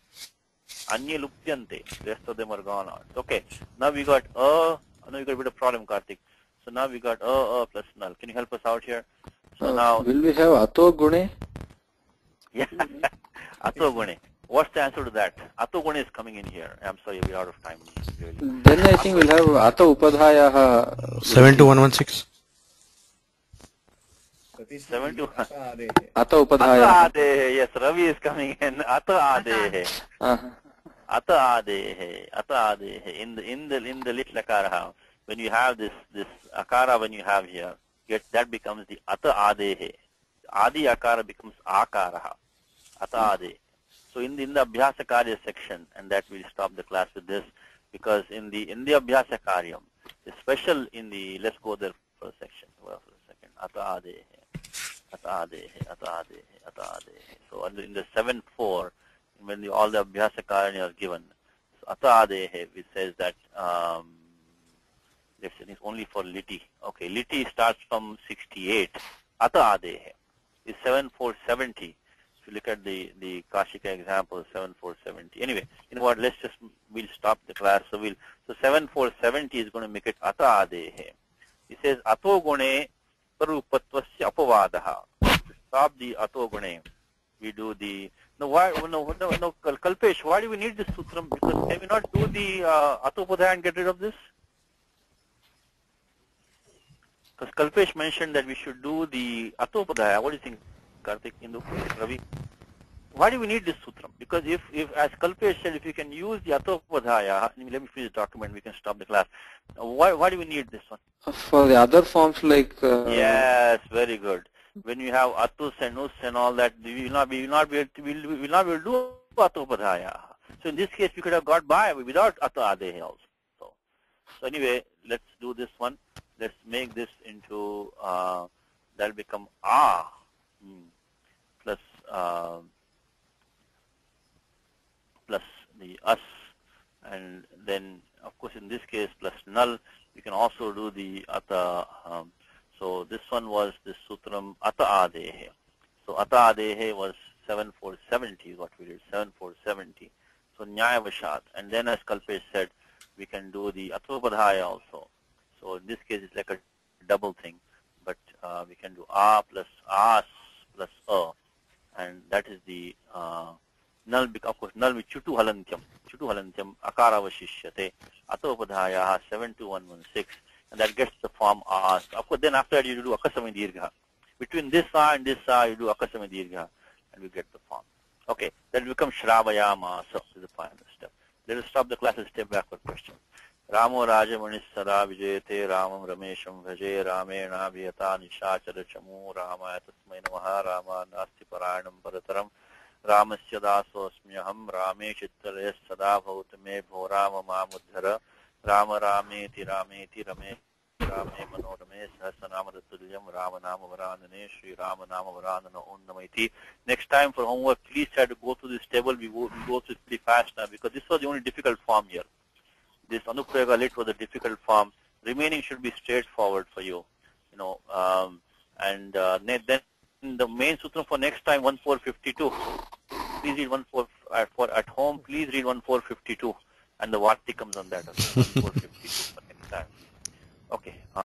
Anya lupyante. Rest of them are gone out. Okay. Now we got now we got a bit of problem, Kartik. So now we got plus null. Can you help us out here? So now will we have ato gune? Yeah. Ato gune. What's the answer to that? Ato gune is coming in here. I'm sorry, we're out of time. Really. Then I think we'll have ato upadhaya 72116. 7 to ato upadhaya. Ata adehe. Yes, Ravi is coming in. Ata adehe. Ata adehe. Ata adehe. In the lit lakara, when you have this akara, when you have here, that becomes the ata adehe. Adi akara becomes akara. Ata adehe. So in the abhyasa karya section, and that we'll stop the class with this, because in the abhyasa karyam, the special in the, let's go there for a section. Well, for a second. Ata adehe. Ata adehe. Ata adehe. Ata adehe. So in the 7-4, when all the abhyasa karya are given, so ata adehe, which says that it's only for liti. Okay, liti starts from 68. Ata adehe is 7470. If you look at the Kashika example, 7470. Anyway, you know what? We'll stop the class. So 7470 is going to make it ata adehe. It says ato gune parupattvasya apavadaha. To stop the ato gune, we do the no. Kalpesh, why do we need this sutram? Because can we not do the atopadhaya and get rid of this? Because Kalpesh mentioned that we should do the atopadhaya. What do you think, Kartik, Indu, Ravi? Why do we need this sutram? Because if as Kalpesh said, if you can use the atopadhaya, let me finish the document, we can stop the class. Why do we need this one? For the other forms like... yes, very good. When you have atus and us and all that, we will not be able to do atopadhaya. So in this case, we could have got by without ata adehe also. So anyway, let's do this one. Let's make this into, that'll become plus the us, and then of course in this case plus null. We can also do the ata. So this one was the sutram ata adehe. So ata adehe was 7470 is what we did, 7470. So nyaya vashat, and then as Kalpesh said, we can do the atopadhaya also. So in this case it's like a double thing, but we can do plus as plus and that is the null. Of course null with chutu halantyam akara vashishyate atopadhaya 72116, and that gets the form as. Of course then after that you do akasami dirgha. Between this and this you do akasami dirgha, and we get the form. Okay, that becomes shravayama. So this is the final step. Let us stop the class and step back for questions. Ramo Rajamanis Sada Vijayate Ramam Ramesham Bhaje Ramena Vyata Nishachara Chamu Rama Tasmai Namaha Rama Nasti Paranam Parataram Ramasya Dasosmyaham Rame Chittare Sada Bhautame Bhorama Mamudhara Rama Rameti Rameti Rame Rame Manodame Sahasanamadatulyam Rama Nama Varanane Sri Rama Nama Varanana Undamaiti. Next time for homework, please try to go through this table. We go through it pretty fast now because this was the only difficult form here. This Anuprayoga Lit was a difficult form. Remaining should be straightforward for you, and then in the main sutra for next time 1452. Please read 14 for at home. Please read 1452, and the Varti comes on that. 1452 for next time. Okay.